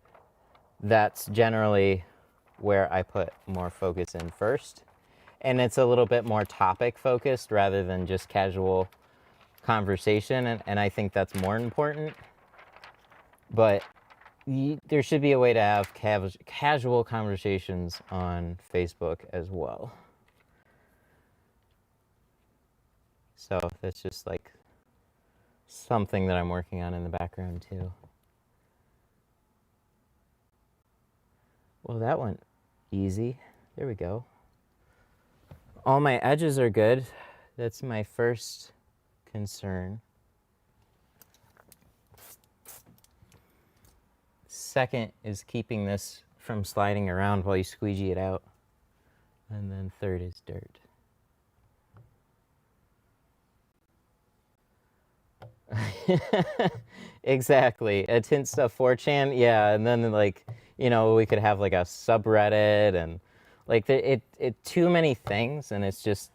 that's generally where I put more focus in first. And it's a little bit more topic focused rather than just casual conversation. And I think that's more important. But there should be a way to have casual conversations on Facebook as well. So that's just like something that I'm working on in the background too. Well, that went easy. There we go. All my edges are good. That's my first concern. Second is keeping this from sliding around while you squeegee it out. And then third is dirt. Exactly. A Tint Stuff 4chan, yeah, and then like, you know, we could have like a subreddit and like it too many things, and it's just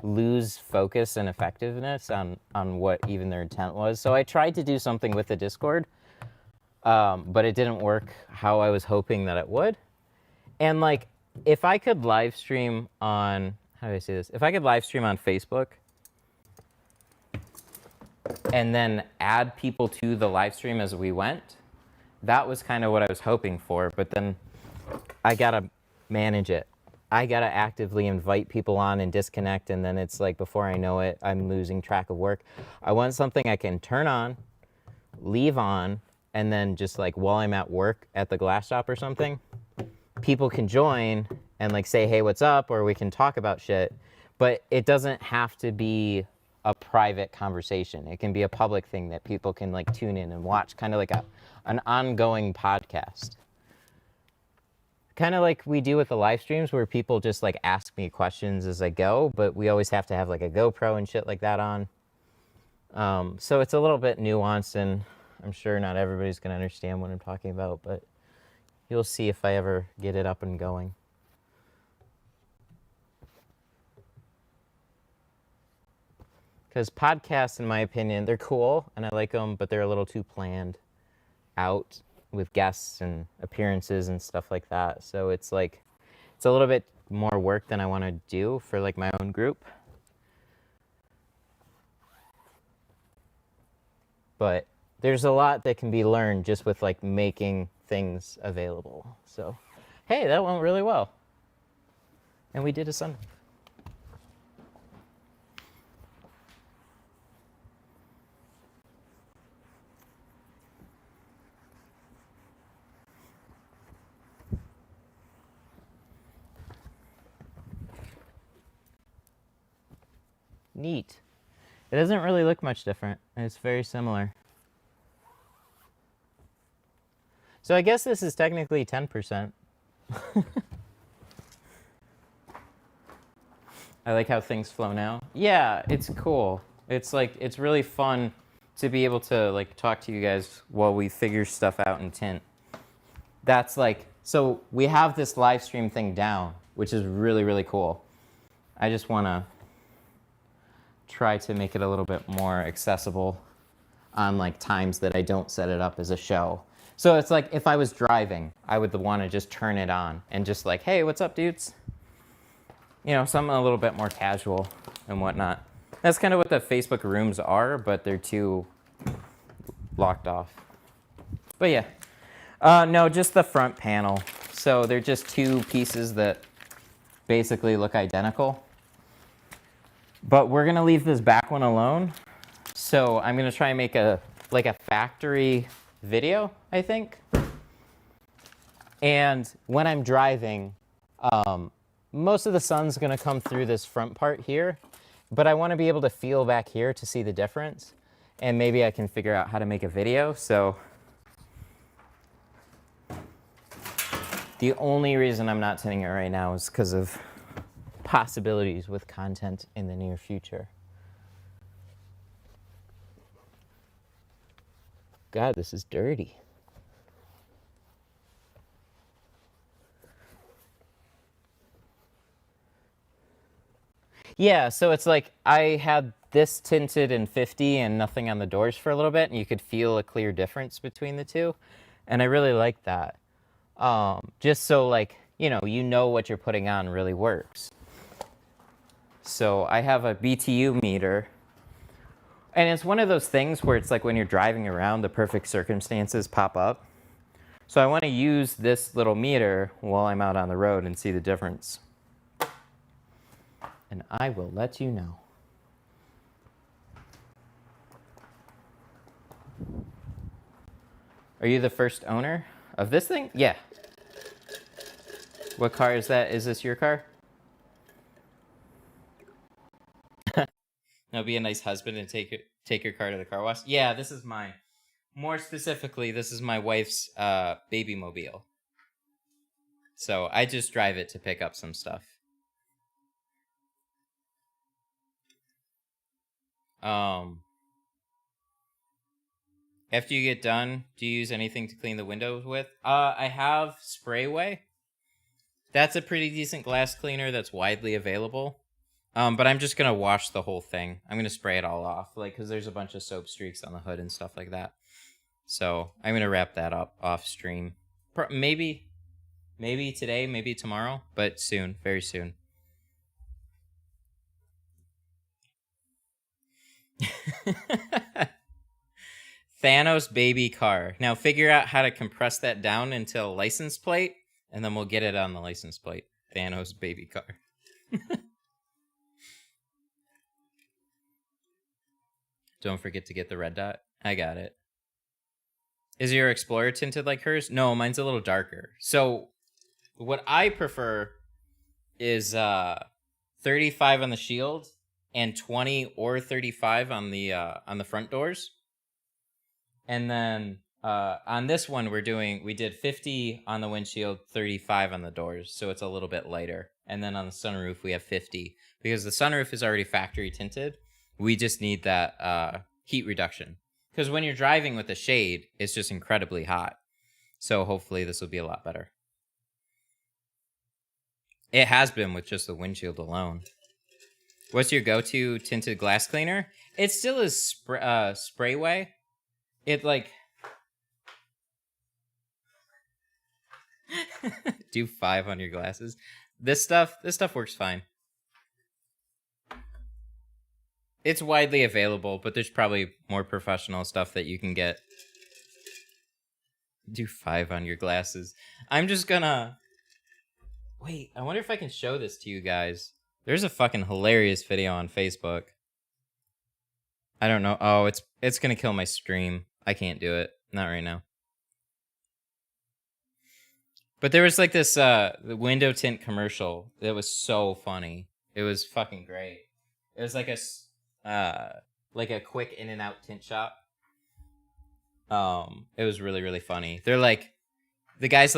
lose focus and effectiveness on what even their intent was. So I tried to do something with the Discord, but it didn't work how I was hoping that it would. And like, if I could live stream on, how do I say this? If I could live stream on Facebook and then add people to the live stream as we went, that was kind of what I was hoping for. But then I gotta manage it. I gotta actively invite people on and disconnect, and then it's like before I know it, I'm losing track of work. I want something I can turn on, leave on, and then just like while I'm at work at the glass shop or something, people can join and like say, hey, what's up? Or we can talk about shit. But it doesn't have to be a private conversation. It can be a public thing that people can like tune in and watch, kind of like an ongoing podcast. Kind of like we do with the live streams where people just like ask me questions as I go, but we always have to have like a GoPro and shit like that on. So it's a little bit nuanced, and I'm sure not everybody's going to understand what I'm talking about, but you'll see if I ever get it up and going. Because podcasts, in my opinion, they're cool, and I like them, but they're a little too planned out with guests and appearances and stuff like that. So it's like, it's a little bit more work than I want to do for like my own group. But there's a lot that can be learned just with like making things available. So, hey, that went really well. And we did a sunroof. Neat. It doesn't really look much different. It's very similar. So I guess this is technically 10%. I like how things flow now. Yeah, it's cool. It's like, it's really fun to be able to like talk to you guys while we figure stuff out in Tint. That's like, so we have this live stream thing down, which is really, really cool. I just want to try to make it a little bit more accessible on like times that I don't set it up as a show. So it's like if I was driving, I would want to just turn it on and just like, hey, what's up, dudes? You know, something a little bit more casual and whatnot. That's kind of what the Facebook rooms are, but they're too locked off. But yeah. No, just the front panel. So they're just two pieces that basically look identical. But we're gonna leave this back one alone. So I'm gonna try and make a factory video, I think. And when I'm driving, most of the sun's gonna come through this front part here, but I wanna be able to feel back here to see the difference. And maybe I can figure out how to make a video. So the only reason I'm not tinting it right now is because of possibilities with content in the near future. God, this is dirty. Yeah, so it's like I had this tinted in 50 and nothing on the doors for a little bit, and you could feel a clear difference between the two. And I really like that. Just so like, you know what you're putting on really works. So I have a BTU meter. And it's one of those things where it's like when you're driving around, the perfect circumstances pop up. So I want to use this little meter while I'm out on the road and see the difference. And I will let you know. Are you the first owner of this thing? Yeah. What car is that? Is this your car? Now be a nice husband and take your car to the car wash. Yeah, this is mine. More specifically, this is my wife's baby mobile. So I just drive it to pick up some stuff. After you get done, do you use anything to clean the windows with? I have Sprayway. That's a pretty decent glass cleaner that's widely available. But I'm just gonna wash the whole thing. I'm gonna spray it all off, because there's a bunch of soap streaks on the hood and stuff like that. So I'm gonna wrap that up off stream. Maybe today, maybe tomorrow, but soon, very soon. Thanos baby car. Now figure out how to compress that down into a license plate, and then we'll get it on the license plate. Thanos baby car. Don't forget to get the red dot. I got it. Is your Explorer tinted like hers? No, mine's a little darker. So what I prefer is 35 on the shield and 20 or 35 on the front doors. And then on this one we did 50 on the windshield, 35 on the doors, so it's a little bit lighter. And then on the sunroof we have 50 because the sunroof is already factory tinted. We just need that heat reduction. Because when you're driving with the shade, it's just incredibly hot. So hopefully this will be a lot better. It has been with just the windshield alone. What's your go-to tinted glass cleaner? It still is Sprayway. It do 5 on your glasses. This stuff works fine. It's widely available, but there's probably more professional stuff that you can get. Do 5 on your glasses. I'm just gonna... Wait, I wonder if I can show this to you guys. There's a fucking hilarious video on Facebook. I don't know. Oh, it's gonna kill my stream. I can't do it. Not right now. But there was this the window tint commercial that was so funny. It was fucking great. It was like a quick in and out tint shop. It was really, really funny. They're the guy's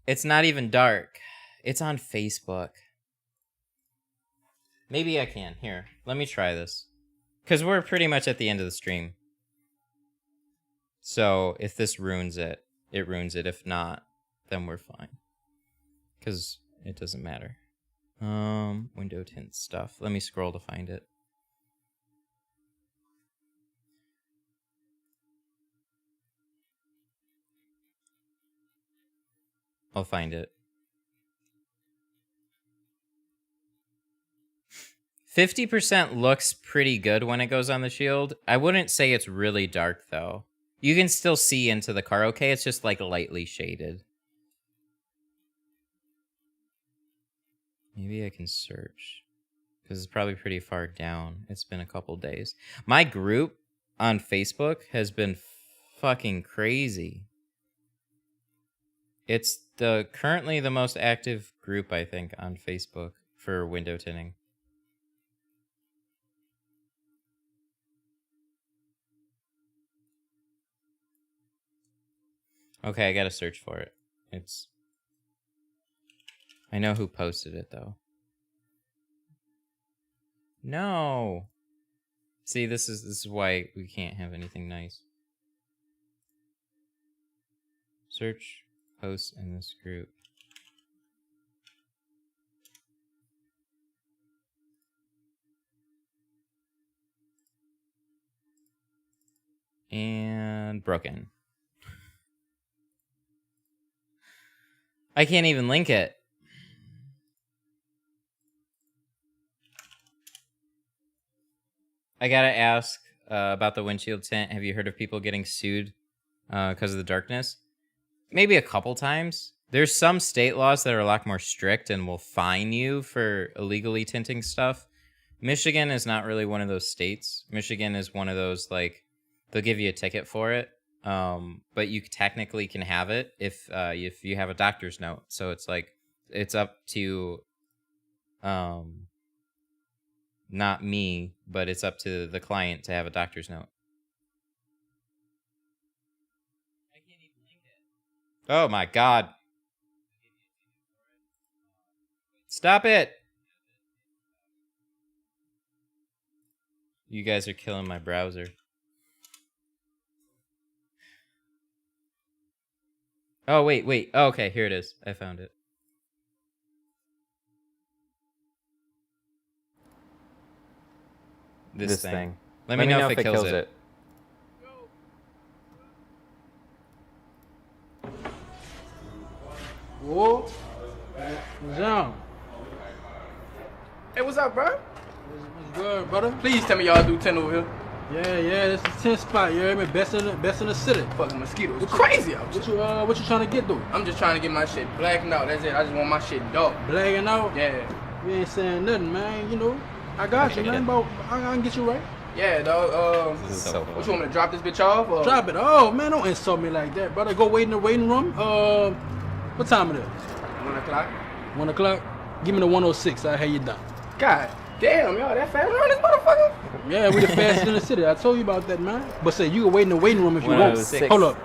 it's not even dark. It's on Facebook. Maybe I can. Here, let me try this. Because we're pretty much at the end of the stream. So if this ruins it, it ruins it. If not, then we're fine. Because it doesn't matter. Window tint stuff. Let me scroll to find it. I'll find it. 50% looks pretty good when it goes on the shield. I wouldn't say it's really dark, though. You can still see into the car okay. It's just like lightly shaded. Maybe I can search. Because it's probably pretty far down. It's been a couple days. My group on Facebook has been fucking crazy. It's currently the most active group, I think, on Facebook for window tinting. Okay, I gotta search for it. I know who posted it, though. No. See, this is why we can't have anything nice. Search posts in this group. And broken. I can't even link it. I gotta ask about the windshield tint. Have you heard of people getting sued because of the darkness? Maybe a couple times. There's some state laws that are a lot more strict and will fine you for illegally tinting stuff. Michigan is not really one of those states. Michigan is one of those, like, they'll give you a ticket for it, but you technically can have it if you have a doctor's note. So it's like, it's up to not me, but it's up to the client to have a doctor's note. I can't even link it. Oh my god. Stop it! You guys are killing my browser. Oh, wait. Oh, okay, here it is. I found it. This thing. Let me know if it kills it. Whoa. What's down? Hey, what's up, bro? What's good, brother? Please tell me y'all do tint over here. Yeah, this is 10 spot, you hear me? Best in the city. Fucking mosquitoes. It's crazy out here. What you trying to get, though? I'm just trying to get my shit blacking out. That's it. I just want my shit dark. Blacking out? Yeah. You ain't saying nothing, man. You know, I got you, man. But I can get you right. Yeah, dog. This is so what you want me to drop this bitch off? Or? Drop it. Oh, man, don't insult me like that, brother. Go wait in the waiting room. What time it is? 1 o'clock. 1 o'clock? Give me the 106. I'll have you done. God damn, y'all that fast around this motherfucker? Yeah, we the fastest in the city. I told you about that, man. But say you can wait in the waiting room if you want. Hold up.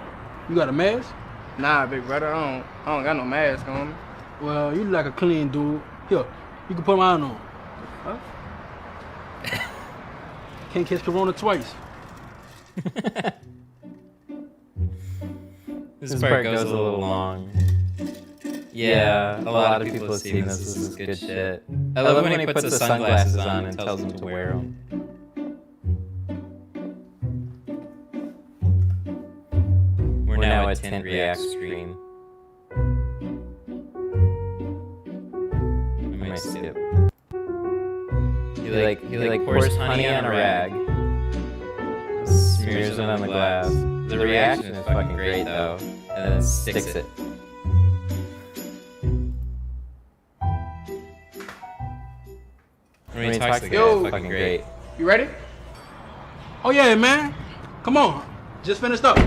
You got a mask? Nah, big brother. I don't got no mask on me. Well, you like a clean dude. Here, you can put mine on. Huh? Can't catch corona twice. This part goes a little long. Yeah, a lot of people have seen this. This is good shit. I love when he puts the sunglasses on and tells them to wear them. We're now at Tint React screen. I might skip. He like pours honey on a rag, smears it on the glass. The reaction is fucking great though, and then sticks it. When he talks to the guy, it's fucking great. You ready? Oh yeah, man. Come on. Just finished up.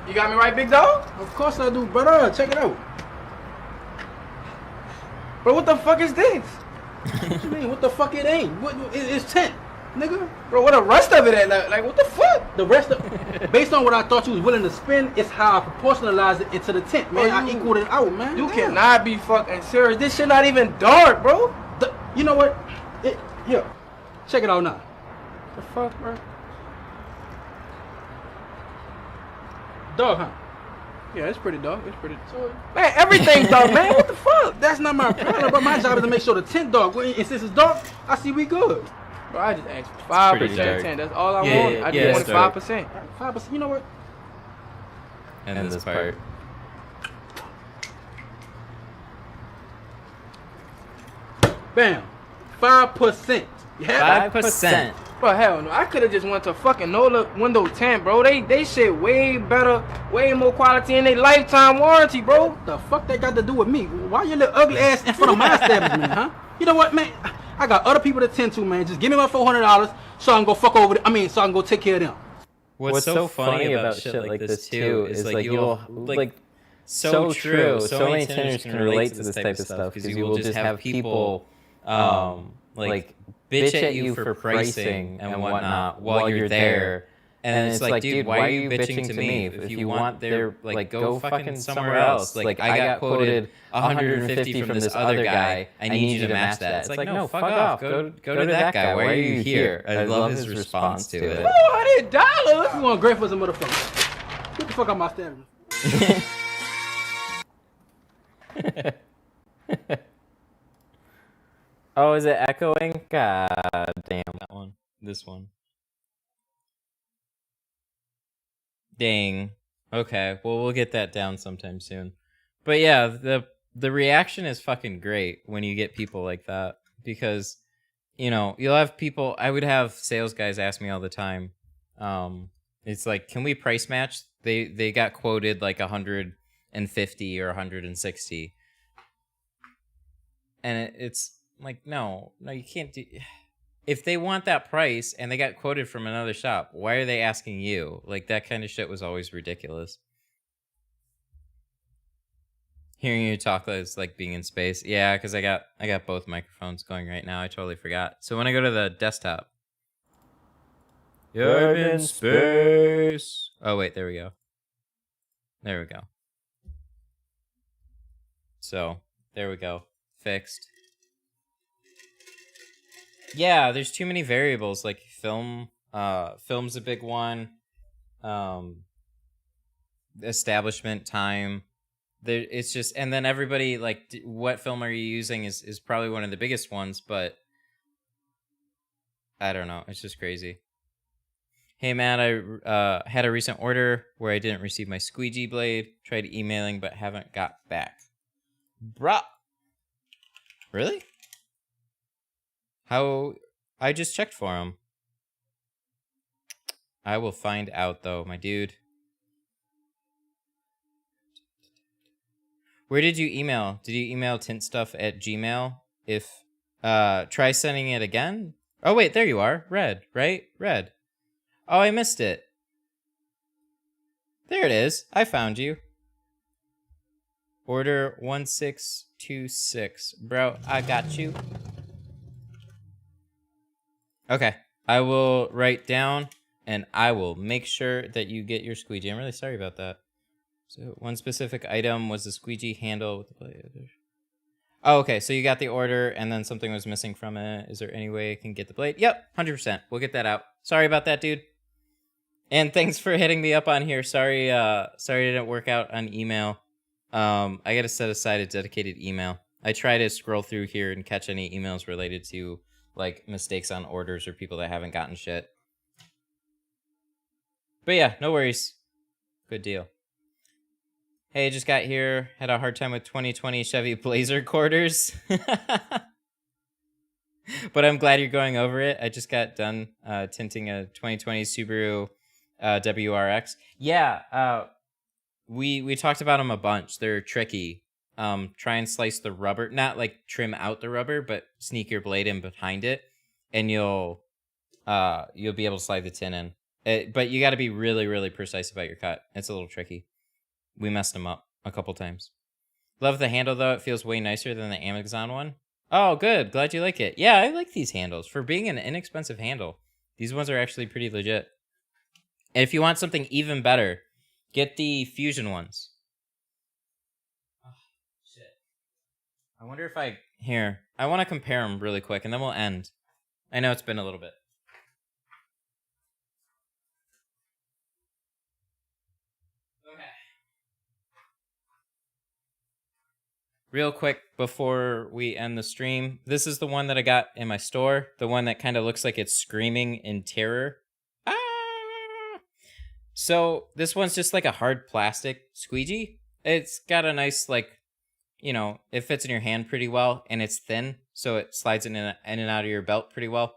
You got me right, big dog? Of course I do, brother. Check it out. Bro, what the fuck is this? What you mean? What the fuck it ain't? It's tint, nigga. Bro, what the rest of it at? Like what the fuck? The rest of, based on what I thought you was willing to spend, it's how I proportionalize it into the tint, man. I equaled it out, man. You cannot be fucking serious. This shit not even dark, bro. You know what? Here, check it out now. The fuck, bro? Dog, huh? Yeah, it's pretty dark. It's pretty. Man, everything's dark, man. What the fuck? That's not my problem, but my job is to make sure the tint dark. And since it's dark, I see we good. Bro, I just asked for 5% tint. That's all I want. I just wanted 5%. 5%. You know what? And this part. Bam. 5%. Yeah. 5%. But hell no, I could have just went to fucking Nola window tint, bro. They shit way better, way more quality in their lifetime warranty, bro. What the fuck that got to do with me? Why your little ugly ass in front of my establishment, huh? You know what, man? I got other people to tend to, man. Just give me my $400 so I can go fuck over. So I can go take care of them. What's so funny about shit like this too is like you'll like so true. So many tinters can relate to this type of stuff because you will just have people like bitch at you for pricing and whatnot while you're there. And it's like, dude, why are you bitching to me? If you want their, like, go fucking somewhere else. Like, I got quoted 150 from this other guy. I need you to match that. It's like, no, fuck off. Go to that guy. Why are you here? I love his response to it. $400? You want great for some motherfucker? Get the fuck out my establishment. Oh, is it echoing? God damn. That one. This one. Dang. Okay. Well, we'll get that down sometime soon. But yeah, the reaction is fucking great when you get people like that because, you know, you'll have people. I would have sales guys ask me all the time. It's like, can we price match? They got quoted like 150 or 160, and it's like, no, you can't do. If they want that price and they got quoted from another shop, why are they asking you? Like, that kind of shit was always ridiculous. Hearing you talk is like being in space. Yeah, because I got both microphones going right now. I totally forgot. So when I go to the desktop. You're in space. Oh, wait, there we go. There we go. So, there we go. Fixed. Yeah, there's too many variables. Like film's a big one. Establishment time. It's just, and then everybody like, what film are you using is probably one of the biggest ones. But I don't know. It's just crazy. Hey Matt, I had a recent order where I didn't receive my squeegee blade. Tried emailing but haven't got back. Bruh. Really? How? I just checked for him. I will find out though, my dude. Where did you email? Did you email tintstuff@gmail? If try sending it again. Oh wait, there you are. Red, right? Red. Oh, I missed it. There it is. I found you. Order 1626. Bro, I got you. Okay, I will write down and I will make sure that you get your squeegee. I'm really sorry about that. So one specific item was the squeegee handle with the blade. Oh, okay, so you got the order and then something was missing from it. Is there any way I can get the blade? Yep, 100%. We'll get that out. Sorry about that, dude. And thanks for hitting me up on here. Sorry it didn't work out on email. I gotta set aside a dedicated email. I try to scroll through here and catch any emails related to like mistakes on orders or people that haven't gotten shit. But yeah, no worries. Good deal. Hey, just got here. Had a hard time with 2020 Chevy Blazer quarters. But I'm glad you're going over it. I just got done tinting a 2020 Subaru WRX. Yeah, we talked about them a bunch. They're tricky. Try and slice the rubber, not like trim out the rubber, but sneak your blade in behind it, and you'll be able to slide the tin in. But you got to be really, really precise about your cut. It's a little tricky. We messed them up a couple times. Love the handle though. It feels way nicer than the Amazon one. Oh, good. Glad you like it. Yeah, I like these handles for being an inexpensive handle. These ones are actually pretty legit. And if you want something even better, get the Fusion ones. I wonder if I want to compare them really quick, and then we'll end. I know it's been a little bit. Okay. Real quick before we end the stream, this is the one that I got in my store. The one that kind of looks like it's screaming in terror. Ah! So this one's just like a hard plastic squeegee. It's got a nice like, you know, it fits in your hand pretty well, and it's thin, so it slides in and out of your belt pretty well.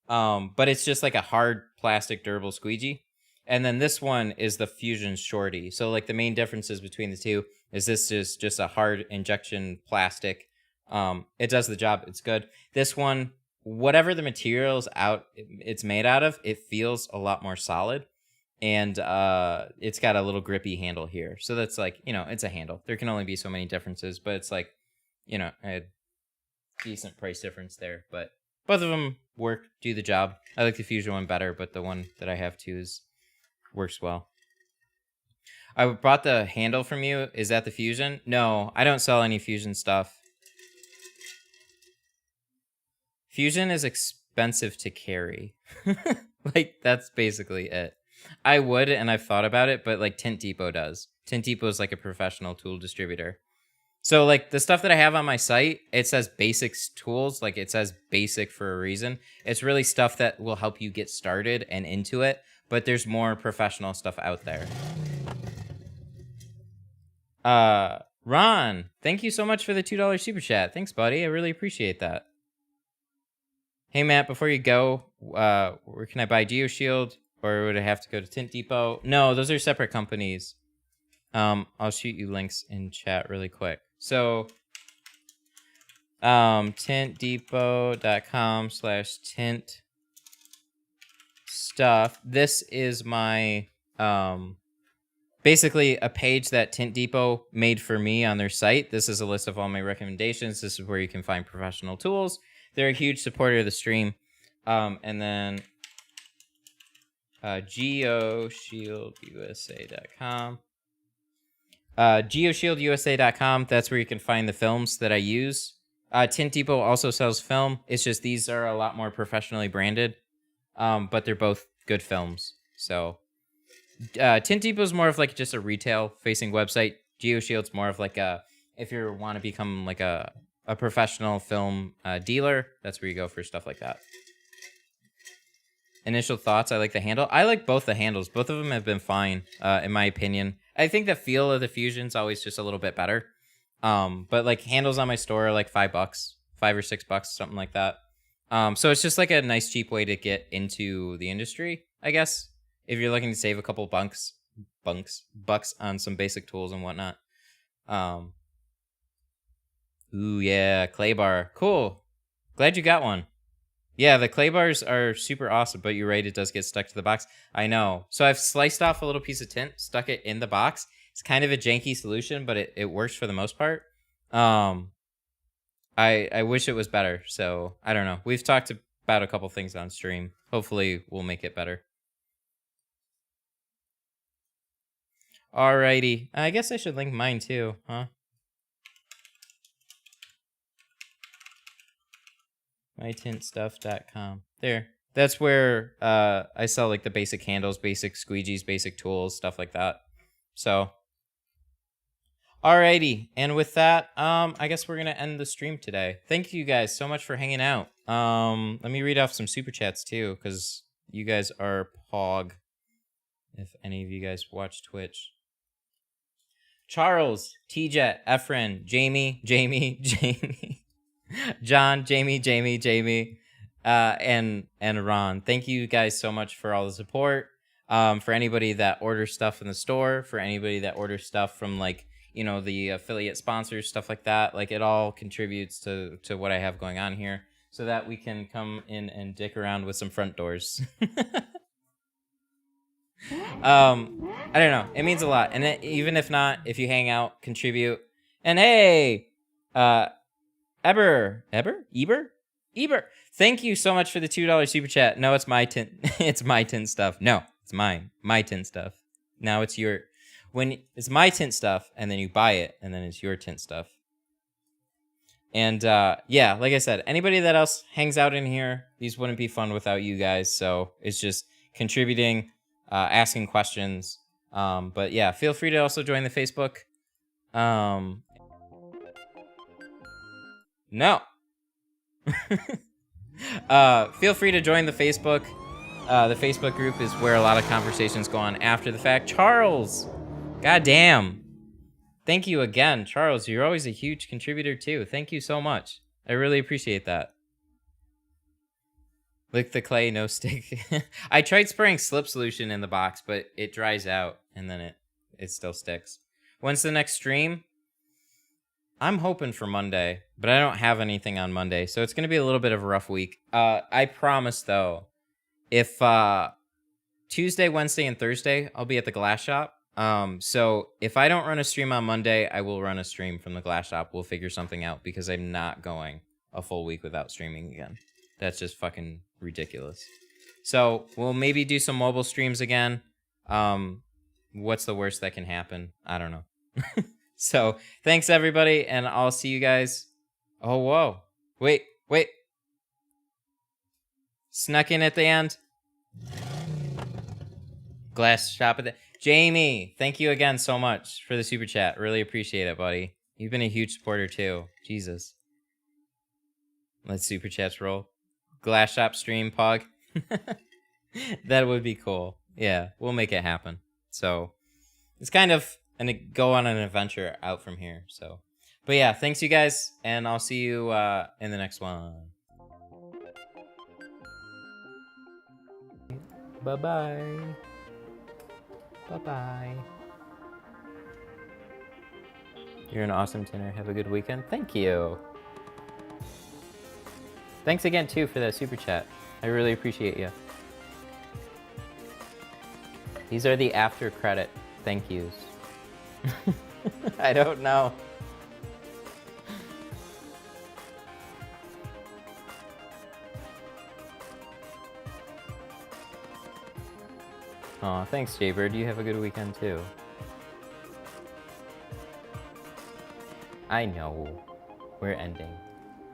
But it's just like a hard plastic durable squeegee. And then this one is the Fusion Shorty. So like the main differences between the two is this is just a hard injection plastic. It does the job. It's good. This one, whatever the materials it's made out of, it feels a lot more solid. And it's got a little grippy handle here. So that's like, it's a handle. There can only be so many differences, but it's like, a decent price difference there. But both of them do the job. I like the Fusion one better, but the one that I have too works well. I bought the handle from you. Is that the Fusion? No, I don't sell any Fusion stuff. Fusion is expensive to carry. Like, that's basically it. I would, and I've thought about it, but like Tint Depot does. Tint Depot is like a professional tool distributor. So like the stuff that I have on my site, it says basics tools. Like it says basic for a reason. It's really stuff that will help you get started and into it. But there's more professional stuff out there. Ron, thank you so much for the $2 super chat. Thanks, buddy. I really appreciate that. Hey, Matt, before you go, where can I buy Geoshield? Or would I have to go to Tint Depot? No, those are separate companies. I'll shoot you links in chat really quick. So, tintdepot.com/tint stuff. This is my, basically a page that Tint Depot made for me on their site. This is a list of all my recommendations. This is where you can find professional tools. They're a huge supporter of the stream. And then GeoshieldUSA.com. GeoshieldUSA.com. That's where you can find the films that I use. Tint Depot also sells film. It's just these are a lot more professionally branded. But they're both good films. So Tint Depot is more of like just a retail facing website. Geoshield's more of like if you want to become like a professional film dealer, that's where you go for stuff like that. Initial thoughts, I like the handle. I like both the handles. Both of them have been fine, in my opinion. I think the feel of the Fusion's always just a little bit better. But like handles on my store are like $5, $5 or $6, something like that. So it's just like a nice cheap way to get into the industry, I guess. If you're looking to save a couple bucks on some basic tools and whatnot. Ooh, yeah, clay bar. Cool. Glad you got one. Yeah, the clay bars are super awesome, but you're right, it does get stuck to the box. I know. So I've sliced off a little piece of tint, stuck it in the box. It's kind of a janky solution, but it works for the most part. I wish it was better, so I don't know. We've talked about a couple things on stream. Hopefully we'll make it better. Alrighty. I guess I should link mine too, huh? mytintstuff.com. There. That's where I sell like the basic handles, basic squeegees, basic tools, stuff like that. So, alrighty. And with that, I guess we're gonna end the stream today. Thank you guys so much for hanging out. Let me read off some super chats too, because you guys are pog. If any of you guys watch Twitch. Charles, T-Jet, Efren, Jamie, John, Jamie, and Ron. Thank you guys so much for all the support. For anybody that orders stuff in the store, for anybody that orders stuff from like, the affiliate sponsors, stuff like that. Like it all contributes to what I have going on here so that we can come in and dick around with some front doors. I don't know. It means a lot. And even if not, if you hang out, contribute. And hey, Eber. Thank you so much for the $2 super chat. No, it's my tint. It's my tint stuff. No, it's mine. My tint stuff. Now it's it's my tint stuff, and then you buy it, and then it's your tint stuff. And yeah, like I said, anybody that else hangs out in here, these wouldn't be fun without you guys. So it's just contributing, asking questions. But yeah, feel free to also join the Facebook. No. Feel free to join the Facebook. The Facebook group is where a lot of conversations go on after the fact. Charles! Goddamn. Thank you again, Charles. You're always a huge contributor too. Thank you so much. I really appreciate that. Lick the clay, no stick. I tried spraying slip solution in the box, but it dries out and then it still sticks. When's the next stream? I'm hoping for Monday, but I don't have anything on Monday, so it's going to be a little bit of a rough week. I promise, though, if Tuesday, Wednesday, and Thursday, I'll be at the glass shop. So if I don't run a stream on Monday, I will run a stream from the glass shop. We'll figure something out because I'm not going a full week without streaming again. That's just fucking ridiculous. So we'll maybe do some mobile streams again. What's the worst that can happen? I don't know. So thanks everybody, and I'll see you guys. Oh, whoa. Wait. Snuck in at the end. Glass shop at the... Jamie, thank you again so much for the super chat. Really appreciate it, buddy. You've been a huge supporter too. Jesus. Let's super chats roll. Glass shop stream, Pog. That would be cool. Yeah, we'll make it happen. So it's kind of go on an adventure out from here. So, but yeah, thanks you guys, and I'll see you in the next one. Bye-bye. Bye-bye. You're an awesome tinner. Have a good weekend. Thank you. Thanks again, too, for that super chat. I really appreciate you. These are the after credit thank yous. I don't know. Aw, thanks, Jaybird. You have a good weekend, too. I know. We're ending.